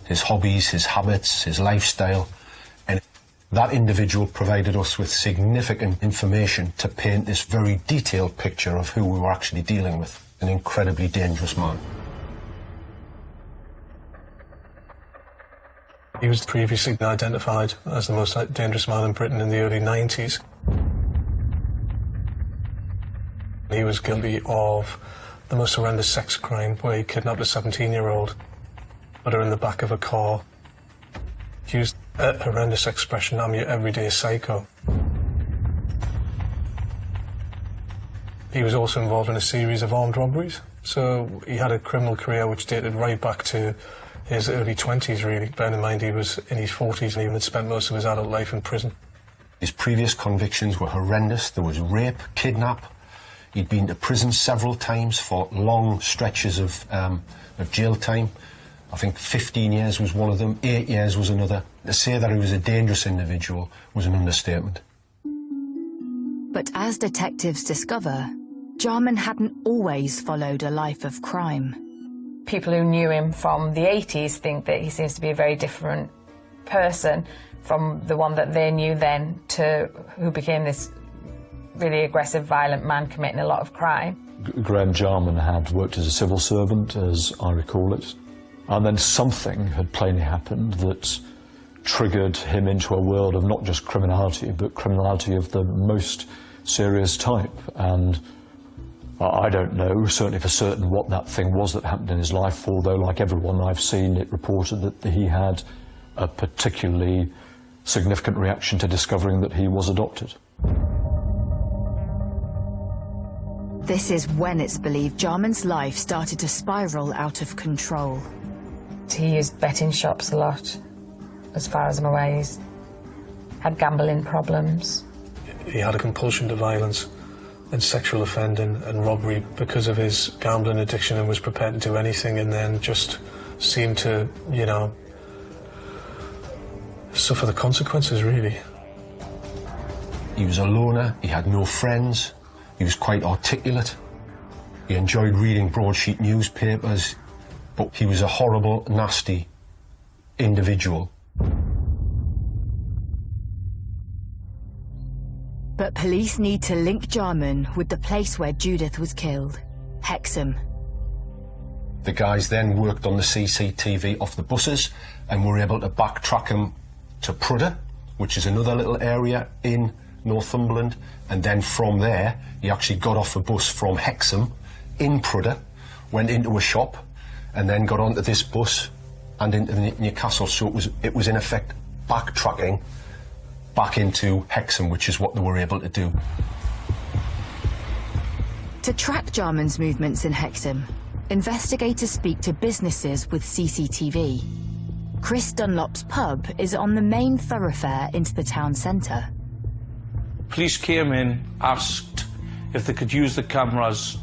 his hobbies, his habits, his lifestyle. And that individual provided us with significant information to paint this very detailed picture of who we were actually dealing with. An incredibly dangerous man. He was previously identified as the most dangerous man in Britain in the early 90s. He was guilty of the most horrendous sex crime, where he kidnapped a 17-year-old, put her in the back of a car, used a horrendous expression, "I'm your everyday psycho." He was also involved in a series of armed robberies, so he had a criminal career which dated right back to his early 20s, really. Bearing in mind he was in his 40s and even had spent most of his adult life in prison. His previous convictions were horrendous. There was rape, kidnap. He'd been to prison several times for long stretches of jail time. I think 15 years was one of them, 8 years was another. To say that he was a dangerous individual was an understatement. But as detectives discover, Jarman hadn't always followed a life of crime. People who knew him from the 80s think that he seems to be a very different person from the one that they knew then to who became this really aggressive, violent man committing a lot of crime. Graham Jarman had worked as a civil servant, as I recall it, and then something had plainly happened that triggered him into a world of not just criminality, but criminality of the most serious type. And I don't know, certainly for certain, what that thing was that happened in his life, although, like everyone I've seen it reported, that he had a particularly significant reaction to discovering that he was adopted. This is when it's believed Jarman's life started to spiral out of control. He used betting shops a lot, as far as I'm aware. He's had gambling problems. He had a compulsion to violence and sexual offending and robbery because of his gambling addiction, and was prepared to do anything, and then just seemed to, you know, suffer the consequences, really. He was a loner, he had no friends, he was quite articulate, he enjoyed reading broadsheet newspapers, but he was a horrible, nasty individual. But police need to link Jarman with the place where Judith was killed, Hexham. The guys then worked on the CCTV off the buses and were able to backtrack him to Prudder, which is another little area in Northumberland, and then from there he actually got off a bus from Hexham in Prudder, went into a shop, and then got onto this bus and into Newcastle. So it was in effect backtracking back into Hexham, which is what they were able to do. To track Jarman's movements in Hexham, investigators speak to businesses with CCTV. Chris Dunlop's pub is on the main thoroughfare into the town centre. Police came in, asked if they could use the cameras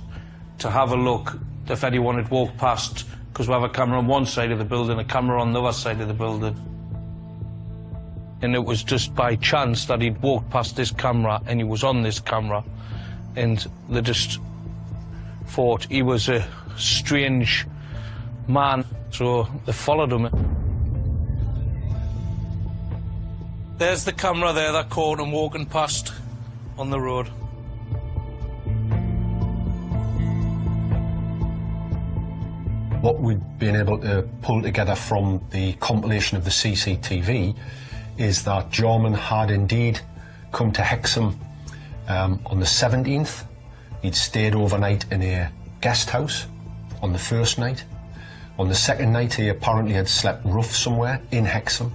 to have a look if anyone had walked past, because we have a camera on one side of the building, a camera on the other side of the building. And it was just by chance that he'd walked past this camera and he was on this camera, and they just thought he was a strange man, so they followed him. There's the camera there that caught him walking past on the road. What we've been able to pull together from the compilation of the CCTV is that Jarman had indeed come to Hexham on the 17th. He'd stayed overnight in a guest house on the first night. On the second night, he apparently had slept rough somewhere in Hexham.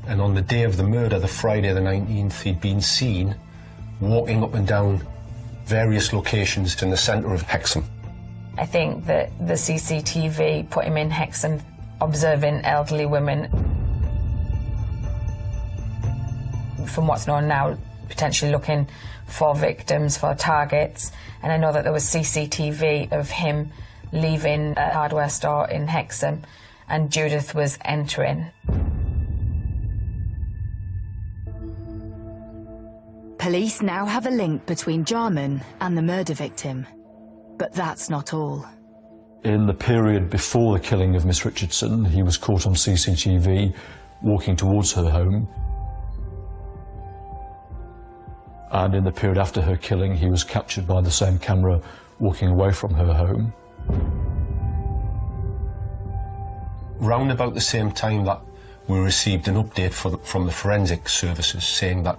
And on the day of the murder, the Friday the 19th, he'd been seen walking up and down various locations in the centre of Hexham. I think that the CCTV put him in Hexham observing elderly women. From what's known now, potentially looking for victims, for targets. And I know that there was CCTV of him leaving a hardware store in Hexham and Judith was entering. Police now have a link between Jarman and the murder victim. But that's not all. In the period before the killing of Miss Richardson, he was caught on CCTV walking towards her home. And in the period after her killing, he was captured by the same camera walking away from her home. Round about the same time that we received an update from the forensic services saying that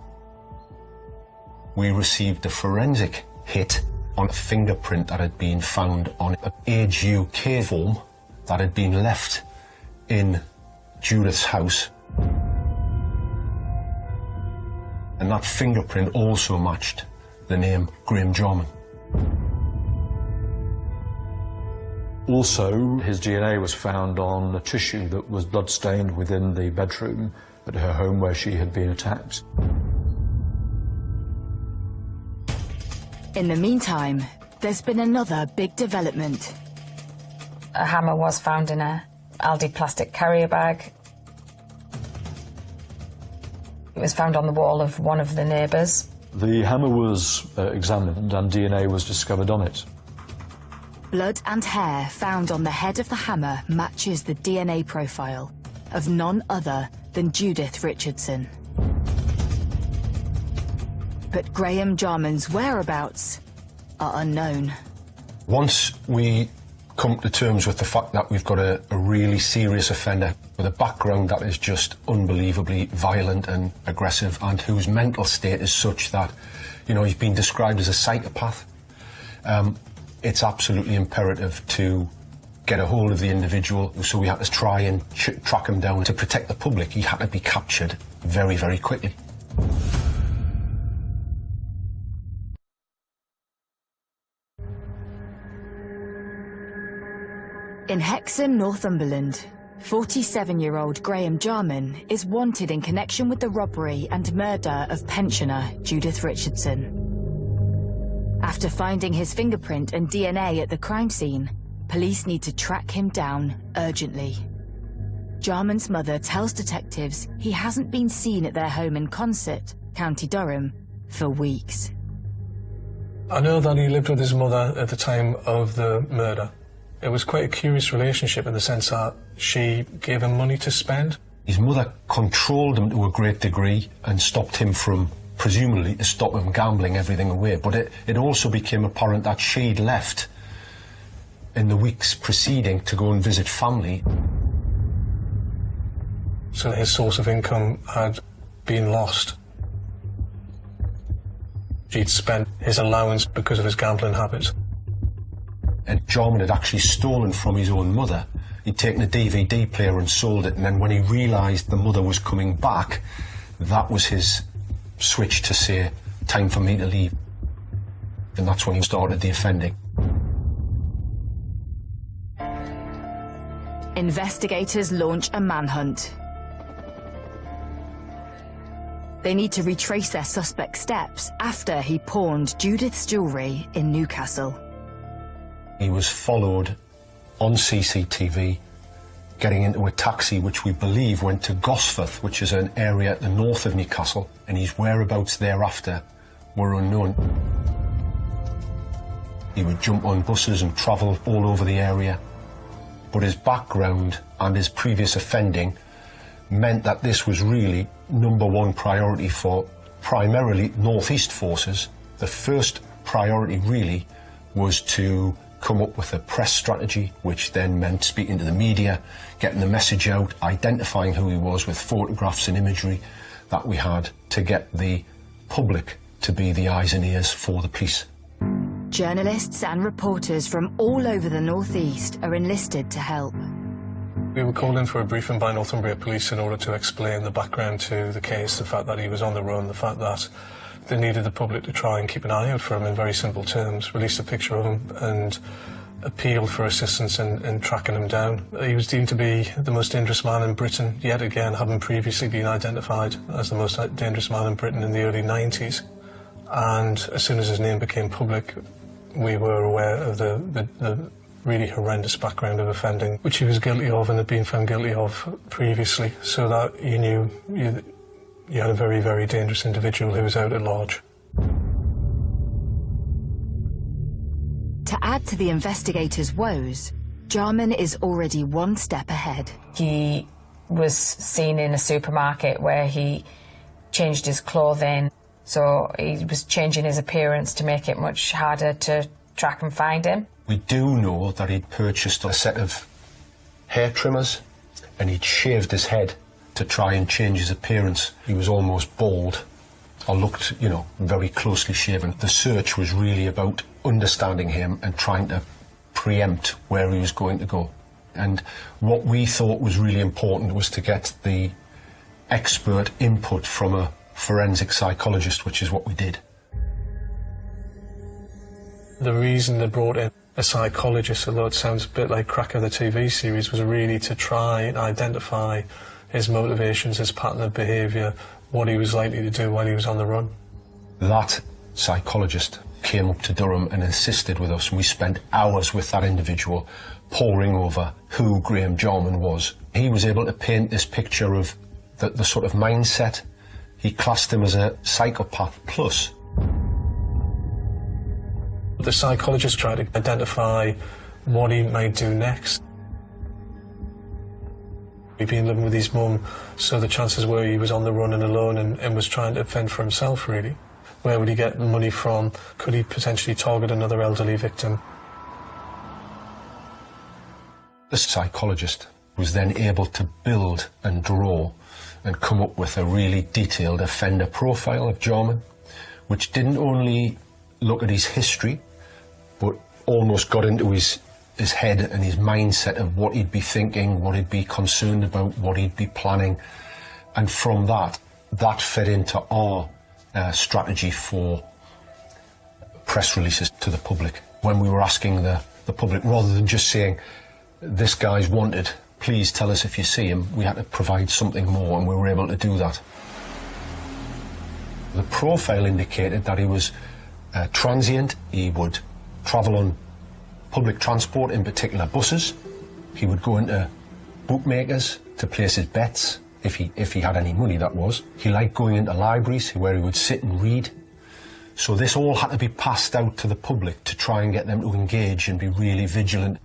we received a forensic hit on a fingerprint that had been found on an Age UK form that had been left in Judith's house. And that fingerprint also matched the name Graham Jarman. Also, his DNA was found on a tissue that was blood-stained within the bedroom at her home where she had been attacked. In the meantime, there's been another big development. A hammer was found in a Aldi plastic carrier bag. It was found on the wall of one of the neighbours. The hammer was examined and DNA was discovered on it. Blood and hair found on the head of the hammer matches the DNA profile of none other than Judith Richardson. But Graham Jarman's whereabouts are unknown. Once we come to terms with the fact that we've got a really serious offender with a background that is just unbelievably violent and aggressive and whose mental state is such that, you know, he's been described as a psychopath, it's absolutely imperative to get a hold of the individual. So we had to try and track him down. To protect the public, he had to be captured very, very quickly. In Hexham, Northumberland, 47-year-old Graham Jarman is wanted in connection with the robbery and murder of pensioner Judith Richardson. After finding his fingerprint and DNA at the crime scene, police need to track him down urgently. Jarman's mother tells detectives he hasn't been seen at their home in Consett, County Durham, for weeks. I know that he lived with his mother at the time of the murder. It was quite a curious relationship in the sense that she gave him money to spend. His mother controlled him to a great degree and stopped him from, presumably, to stop him gambling everything away. But it also became apparent that she'd left in the weeks preceding to go and visit family. So his source of income had been lost. He'd spent his allowance because of his gambling habits. And Jarman had actually stolen from his own mother. He'd taken a DVD player and sold it, and then when he realised the mother was coming back, that was his switch to say, time for me to leave. And that's when he started the offending. Investigators launch a manhunt. They need to retrace their suspect's steps after he pawned Judith's jewellery in Newcastle. He was followed on CCTV, getting into a taxi which we believe went to Gosforth, which is an area at the north of Newcastle, and his whereabouts thereafter were unknown. He would jump on buses and travel all over the area, but his background and his previous offending meant that this was really #1 priority for primarily North East forces. The first priority really was to come up with a press strategy, which then meant speaking to the media, getting the message out, identifying who he was with photographs and imagery that we had to get the public to be the eyes and ears for the police. Journalists and reporters from all over the North East are enlisted to help. We were called in for a briefing by Northumbria Police in order to explain the background to the case, the fact that he was on the run, the fact that they needed the public to try and keep an eye out for him in very simple terms, released a picture of him and appealed for assistance in tracking him down. He was deemed to be the most dangerous man in Britain, yet again having previously been identified as the most dangerous man in Britain in the early 90s. And as soon as his name became public, we were aware of the really horrendous background of offending, which he was guilty of and had been found guilty of previously, so that you knew you had a very, very dangerous individual who was out at large. To add to the investigators' woes, Jarman is already one step ahead. He was seen in a supermarket where he changed his clothing, so he was changing his appearance to make it much harder to track and find him. We do know that he'd purchased a set of hair trimmers and he'd shaved his head to try and change his appearance. He was almost bald, or looked, you know, very closely shaven. The search was really about understanding him and trying to preempt where he was going to go. And what we thought was really important was to get the expert input from a forensic psychologist, which is what we did. The reason they brought in a psychologist, although it sounds a bit like Cracker the TV series, was really to try and identify his motivations, his pattern of behaviour, what he was likely to do while he was on the run. That psychologist came up to Durham and insisted with us, and we spent hours with that individual poring over who Graham Jarman was. He was able to paint this picture of the sort of mindset. He classed him as a psychopath plus. The psychologist tried to identify what he might do next. He'd been living with his mum, so the chances were he was on the run and alone and was trying to fend for himself, really. Where would he get money from? Could he potentially target another elderly victim? The psychologist was then able to build and draw and come up with a really detailed offender profile of Jarman, which didn't only look at his history, but almost got into his head and his mindset of what he'd be thinking, what he'd be concerned about, what he'd be planning. And from that fed into our strategy for press releases to the public. When we were asking the public, rather than just saying, this guy's wanted, please tell us if you see him, we had to provide something more, and we were able to do that. The profile indicated that he was transient. He would travel on public transport, in particular buses. He would go into bookmakers to place his bets, if he had any money, that was. He liked going into libraries where he would sit and read. So this all had to be passed out to the public to try and get them to engage and be really vigilant.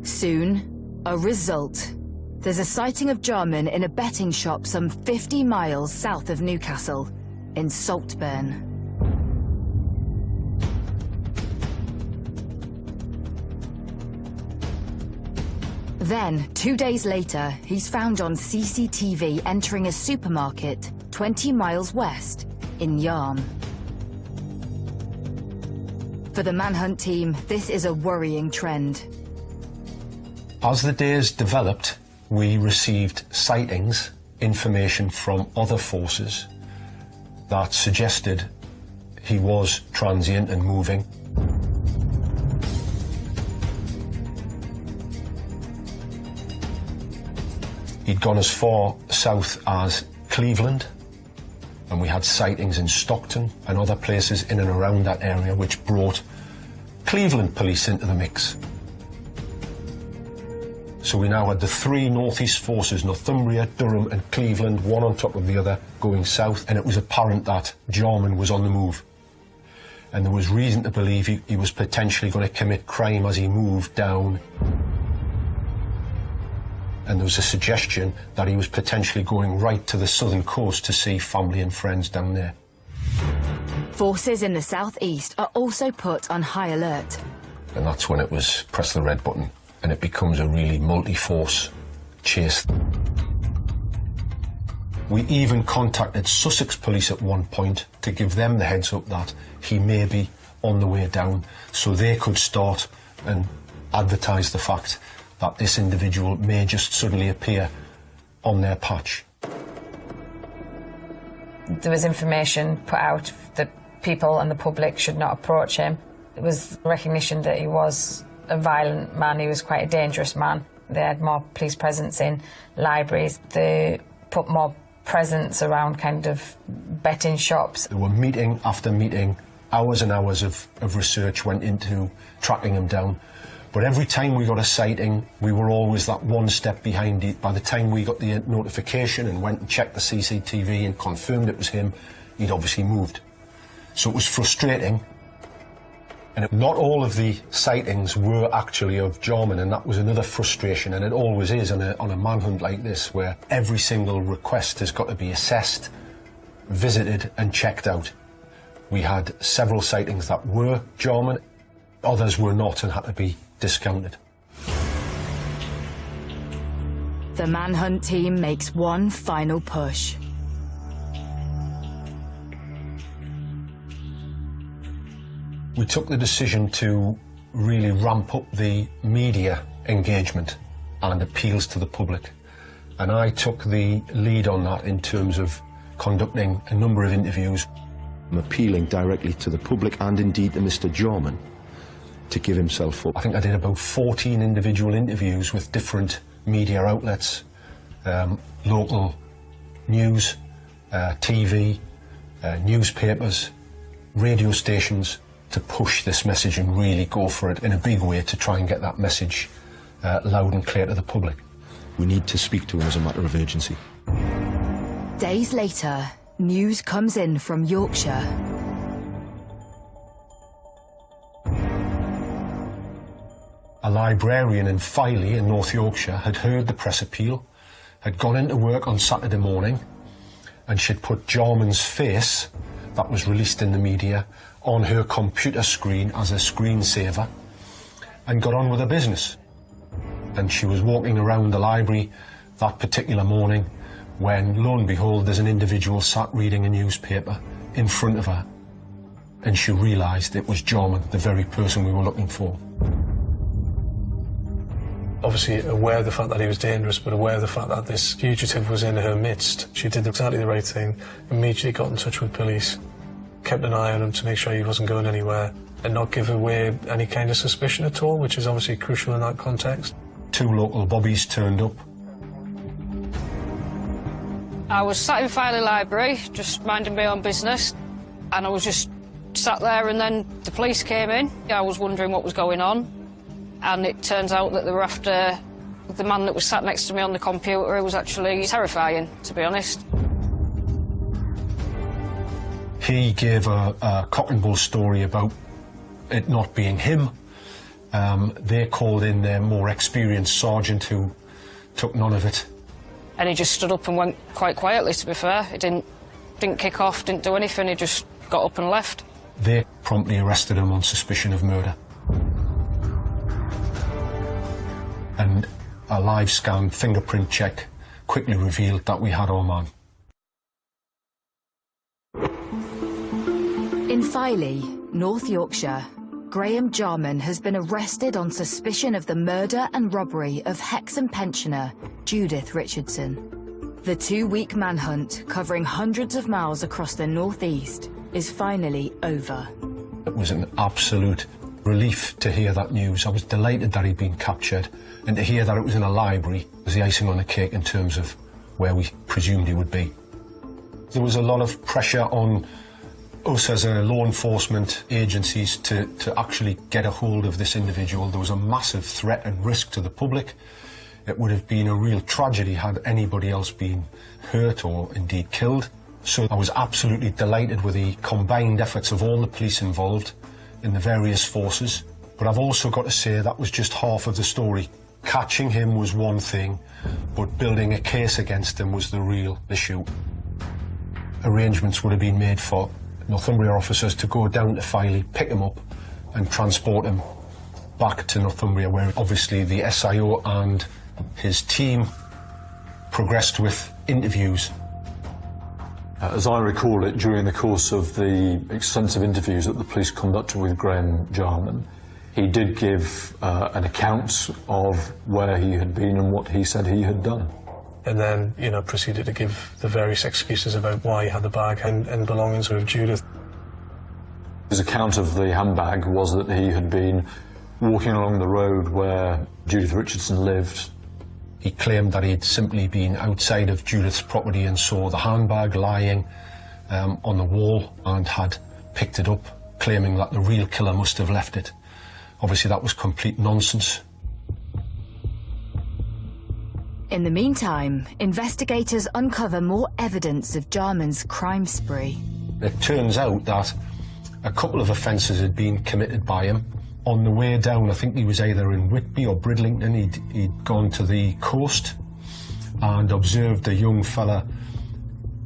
Soon, a result. There's a sighting of Jarman in a betting shop some 50 miles south of Newcastle, in Saltburn. Then, 2 days later, he's found on CCTV entering a supermarket 20 miles west in Yarm. For the manhunt team, this is a worrying trend. As the days developed, we received sightings, information from other forces that suggested he was transient and moving. He'd gone as far south as Cleveland, and we had sightings in Stockton and other places in and around that area, which brought Cleveland police into the mix. So we now had the three northeast forces, Northumbria, Durham and Cleveland, one on top of the other, going south, and it was apparent that Jarman was on the move. And there was reason to believe he was potentially going to commit crime as he moved down. And there was a suggestion that he was potentially going right to the southern coast to see family and friends down there. Forces in the southeast are also put on high alert. And that's when it was press the red button, and it becomes a really multi-force chase. We even contacted Sussex police at one point to give them the heads up that he may be on the way down, so they could start and advertise the fact that this individual may just suddenly appear on their patch. There was information put out that people and the public should not approach him. It was recognition that he was a violent man, he was quite a dangerous man. They had more police presence in libraries, they put more presence around kind of betting shops. There were meeting after meeting, hours and hours of research went into tracking him down. But every time we got a sighting, we were always that one step behind it. By the time we got the notification and went and checked the CCTV and confirmed it was him, he'd obviously moved. So it was frustrating. And not all of the sightings were actually of Jarman, and that was another frustration, and it always is on a manhunt like this, where every single request has got to be assessed, visited and checked out. We had several sightings that were Jarman, others were not and had to be discounted. The manhunt team makes one final push. We took the decision to really ramp up the media engagement and appeals to the public. And I took the lead on that in terms of conducting a number of interviews. I'm appealing directly to the public and indeed to Mr. Jarman to give himself up. I think I did about 14 individual interviews with different media outlets, local news, TV, newspapers, radio stations, to push this message and really go for it in a big way to try and get that message loud and clear to the public. We need to speak to him as a matter of urgency. Days later, news comes in from Yorkshire. A librarian in Filey in North Yorkshire had heard the press appeal, had gone into work on Saturday morning, and she'd put Jarman's face, that was released in the media, on her computer screen as a screensaver, and got on with her business. And she was walking around the library that particular morning when, lo and behold, there's an individual sat reading a newspaper in front of her, and she realised it was Jarman, the very person we were looking for. Obviously aware of the fact that he was dangerous, but aware of the fact that this fugitive was in her midst, she did exactly the right thing, immediately got in touch with police, kept an eye on him to make sure he wasn't going anywhere, and not give away any kind of suspicion at all, which is obviously crucial in that context. 2 local bobbies turned up. I was sat in Filey Library, just minding my own business, and I was just sat there, and then the police came in. I was wondering what was going on, and it turns out that they were after the man that was sat next to me on the computer. It was actually terrifying, to be honest. He gave a cock and bull story about it not being him. They called in their more experienced sergeant, who took none of it. And he just stood up and went quite quietly, to be fair. He didn't kick off, didn't do anything, he just got up and left. They promptly arrested him on suspicion of murder. And a live scan fingerprint check quickly revealed that we had our man. In Filey, North Yorkshire, Graham Jarman has been arrested on suspicion of the murder and robbery of Hexham pensioner Judith Richardson. The 2-week manhunt, covering hundreds of miles across the northeast, is finally over. It was an absolute relief to hear that news. I was delighted that he'd been captured, and to hear that it was in a library was the icing on the cake in terms of where we presumed he would be. There was a lot of pressure on us as law enforcement agencies to actually get a hold of this individual. There was a massive threat and risk to the public. It would have been a real tragedy had anybody else been hurt or indeed killed. So I was absolutely delighted with the combined efforts of all the police involved in the various forces. But I've also got to say that was just half of the story. Catching him was one thing, but building a case against him was the real issue. Arrangements would have been made for Northumbria officers to go down to Filey, pick him up and transport him back to Northumbria, where obviously the SIO and his team progressed with interviews. As I recall it, during the course of the extensive interviews that the police conducted with Graham Jarman, he did give an account of where he had been and what he said he had done. And then, you know, proceeded to give the various excuses about why he had the bag and belongings of Judith. His account of the handbag was that he had been walking along the road where Judith Richardson lived. He claimed that he'd simply been outside of Judith's property and saw the handbag lying on the wall and had picked it up, claiming that the real killer must have left it. Obviously, that was complete nonsense. In the meantime, investigators uncover more evidence of Jarman's crime spree. It turns out that a couple of offences had been committed by him. On the way down, I think he was either in Whitby or Bridlington, he'd gone to the coast and observed a young fella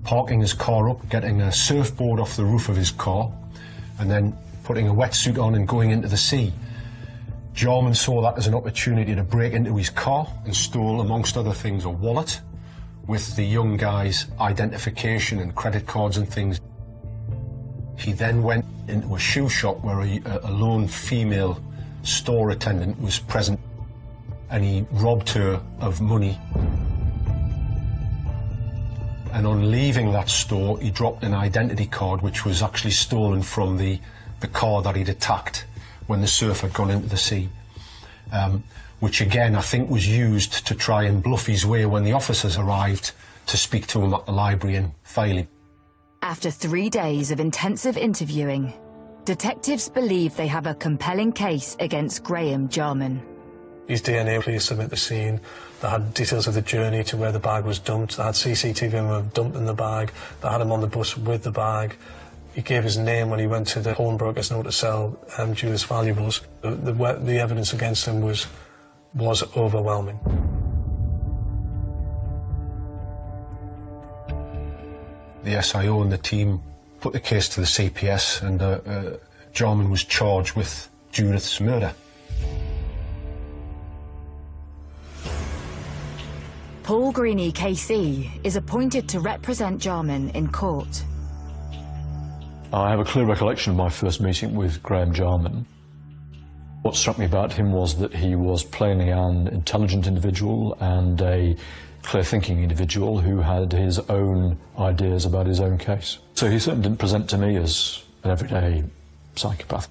parking his car up, getting a surfboard off the roof of his car, and then putting a wetsuit on and going into the sea. Jarman saw that as an opportunity to break into his car and stole, amongst other things, a wallet with the young guy's identification and credit cards and things. He then went into a shoe shop where a lone female store attendant was present, and he robbed her of money. And on leaving that store, he dropped an identity card which was actually stolen from the car that he'd attacked when the surf had gone into the sea, which again I think was used to try and bluff his way when the officers arrived to speak to him at the library in Filey. After 3 days of intensive interviewing, detectives believe they have a compelling case against Graham Jarman. His DNA placed him at the scene. They had details of the journey to where the bag was dumped. They had CCTV of him dumping the bag. They had him on the bus with the bag. He gave his name when he went to the pawnbroker's note to sell Judith's valuables. The evidence against him was overwhelming. The SIO and the team put the case to the CPS, and Jarman was charged with Judith's murder. Paul Greene KC is appointed to represent Jarman in court. I have a clear recollection of my first meeting with Graham Jarman. What struck me about him was that he was plainly an intelligent individual and a clear-thinking individual who had his own ideas about his own case. So he certainly didn't present to me as an everyday psychopath.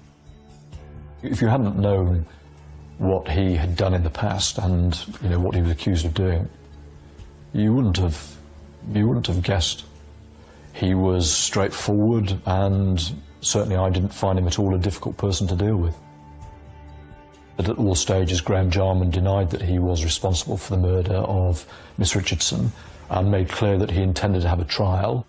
If you hadn't known what he had done in the past and what he was accused of doing, you wouldn't have guessed. He was straightforward, and certainly I didn't find him at all a difficult person to deal with. But at all stages, Graham Jarman denied that he was responsible for the murder of Miss Richardson and made clear that he intended to have a trial.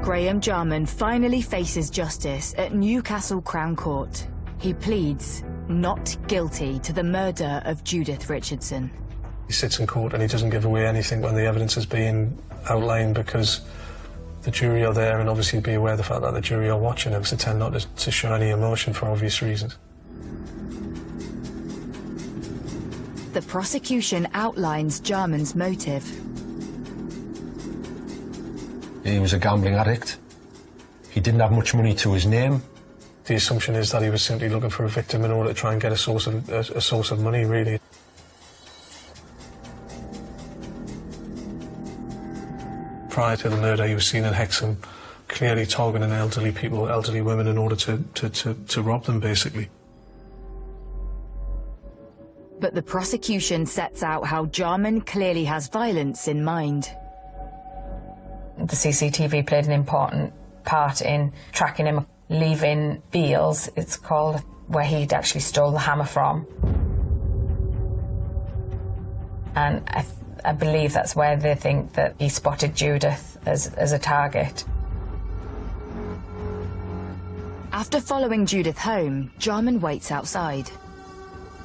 Graham Jarman finally faces justice at Newcastle Crown Court. He pleads not guilty to the murder of Judith Richardson. He sits in court and he doesn't give away anything when the evidence is being outlined, because the jury are there, and obviously be aware of the fact that the jury are watching him, so tend not to show any emotion for obvious reasons. The prosecution outlines Jarman's motive. He was a gambling addict. He didn't have much money to his name. The assumption is that he was simply looking for a victim in order to try and get a source of money, really. Prior to the murder, he was seen in Hexham, clearly targeting elderly people, elderly women, in order to rob them, basically. But the prosecution sets out how Jarman clearly has violence in mind. The CCTV played an important part in tracking him, leaving Beals, it's called, where he'd actually stole the hammer from. And I believe that's where they think that he spotted Judith as a target. After following Judith home, Jarman waits outside,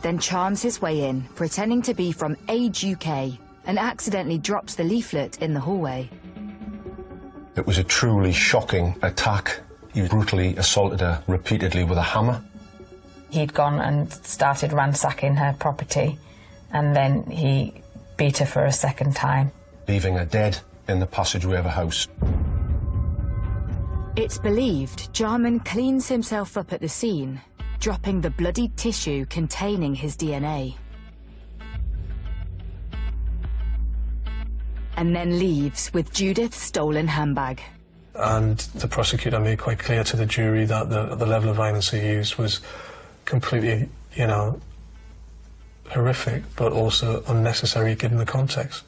then charms his way in, pretending to be from Age UK, and accidentally drops the leaflet in the hallway. It was a truly shocking attack. He brutally assaulted her repeatedly with a hammer. He'd gone and started ransacking her property, and then he beat her for a second time, leaving her dead in the passageway of a house. It's believed Jarman cleans himself up at the scene, dropping the bloodied tissue containing his DNA. And then leaves with Judith's stolen handbag. And the prosecutor made quite clear to the jury that the level of violence he used was completely, you know, horrific, but also unnecessary given the context.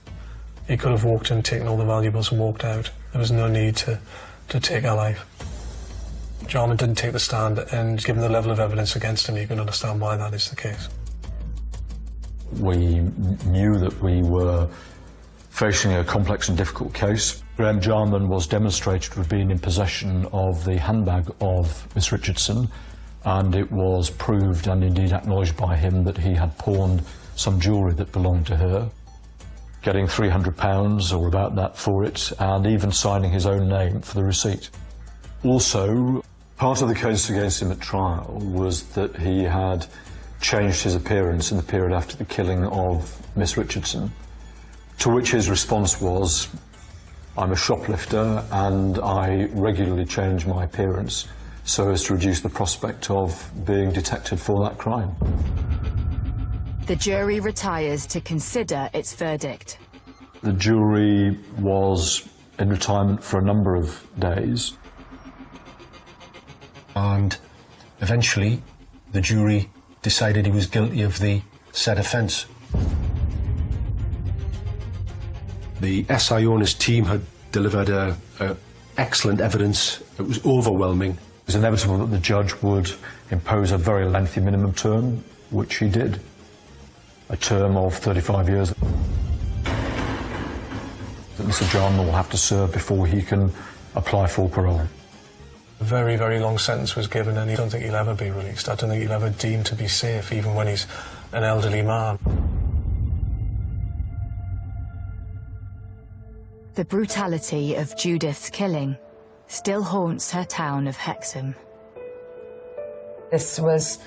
He could have walked in, taken all the valuables and walked out. There was no need to take her life. Jarman didn't take the stand, and given the level of evidence against him, you can understand why that is the case. We knew that we were facing a complex and difficult case. Graham Jarman was demonstrated to have been in possession of the handbag of Miss Richardson, and it was proved and indeed acknowledged by him that he had pawned some jewellery that belonged to her, getting £300 or about that for it, and even signing his own name for the receipt. Also, part of the case against him at trial was that he had changed his appearance in the period after the killing of Miss Richardson, to which his response was, "I'm a shoplifter and I regularly change my appearance so as to reduce the prospect of being detected for that crime." The jury retires to consider its verdict. The jury was in retirement for a number of days. And eventually, the jury decided he was guilty of the said offence. The SI owner's team had delivered excellent evidence. It was overwhelming. It was inevitable that the judge would impose a very lengthy minimum term, which he did. A term of 35 years that Mr. Jarman will have to serve before he can apply for parole. A very, very long sentence was given, and I don't think he'll ever be released. I don't think he'll ever deemed to be safe, even when he's an elderly man. The brutality of Judith's killing still haunts her town of Hexham. This was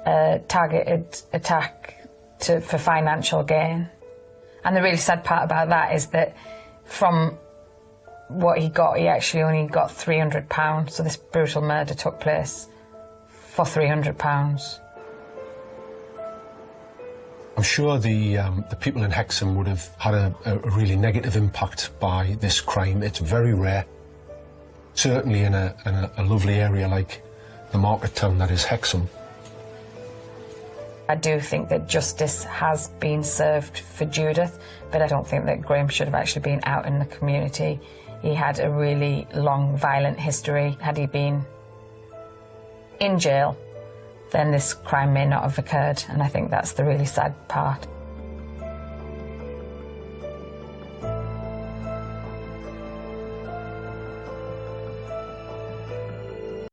a targeted attack for financial gain. And the really sad part about that is that from what he got, he actually only got £300. So this brutal murder took place for £300. I'm sure the people in Hexham would have had a really negative impact by this crime. It's very rare, certainly in a lovely area like the market town that is Hexham. I do think that justice has been served for Judith, but I don't think that Graham should have actually been out in the community. He had a really long, violent history. Had he been in jail, then this crime may not have occurred, and I think that's the really sad part.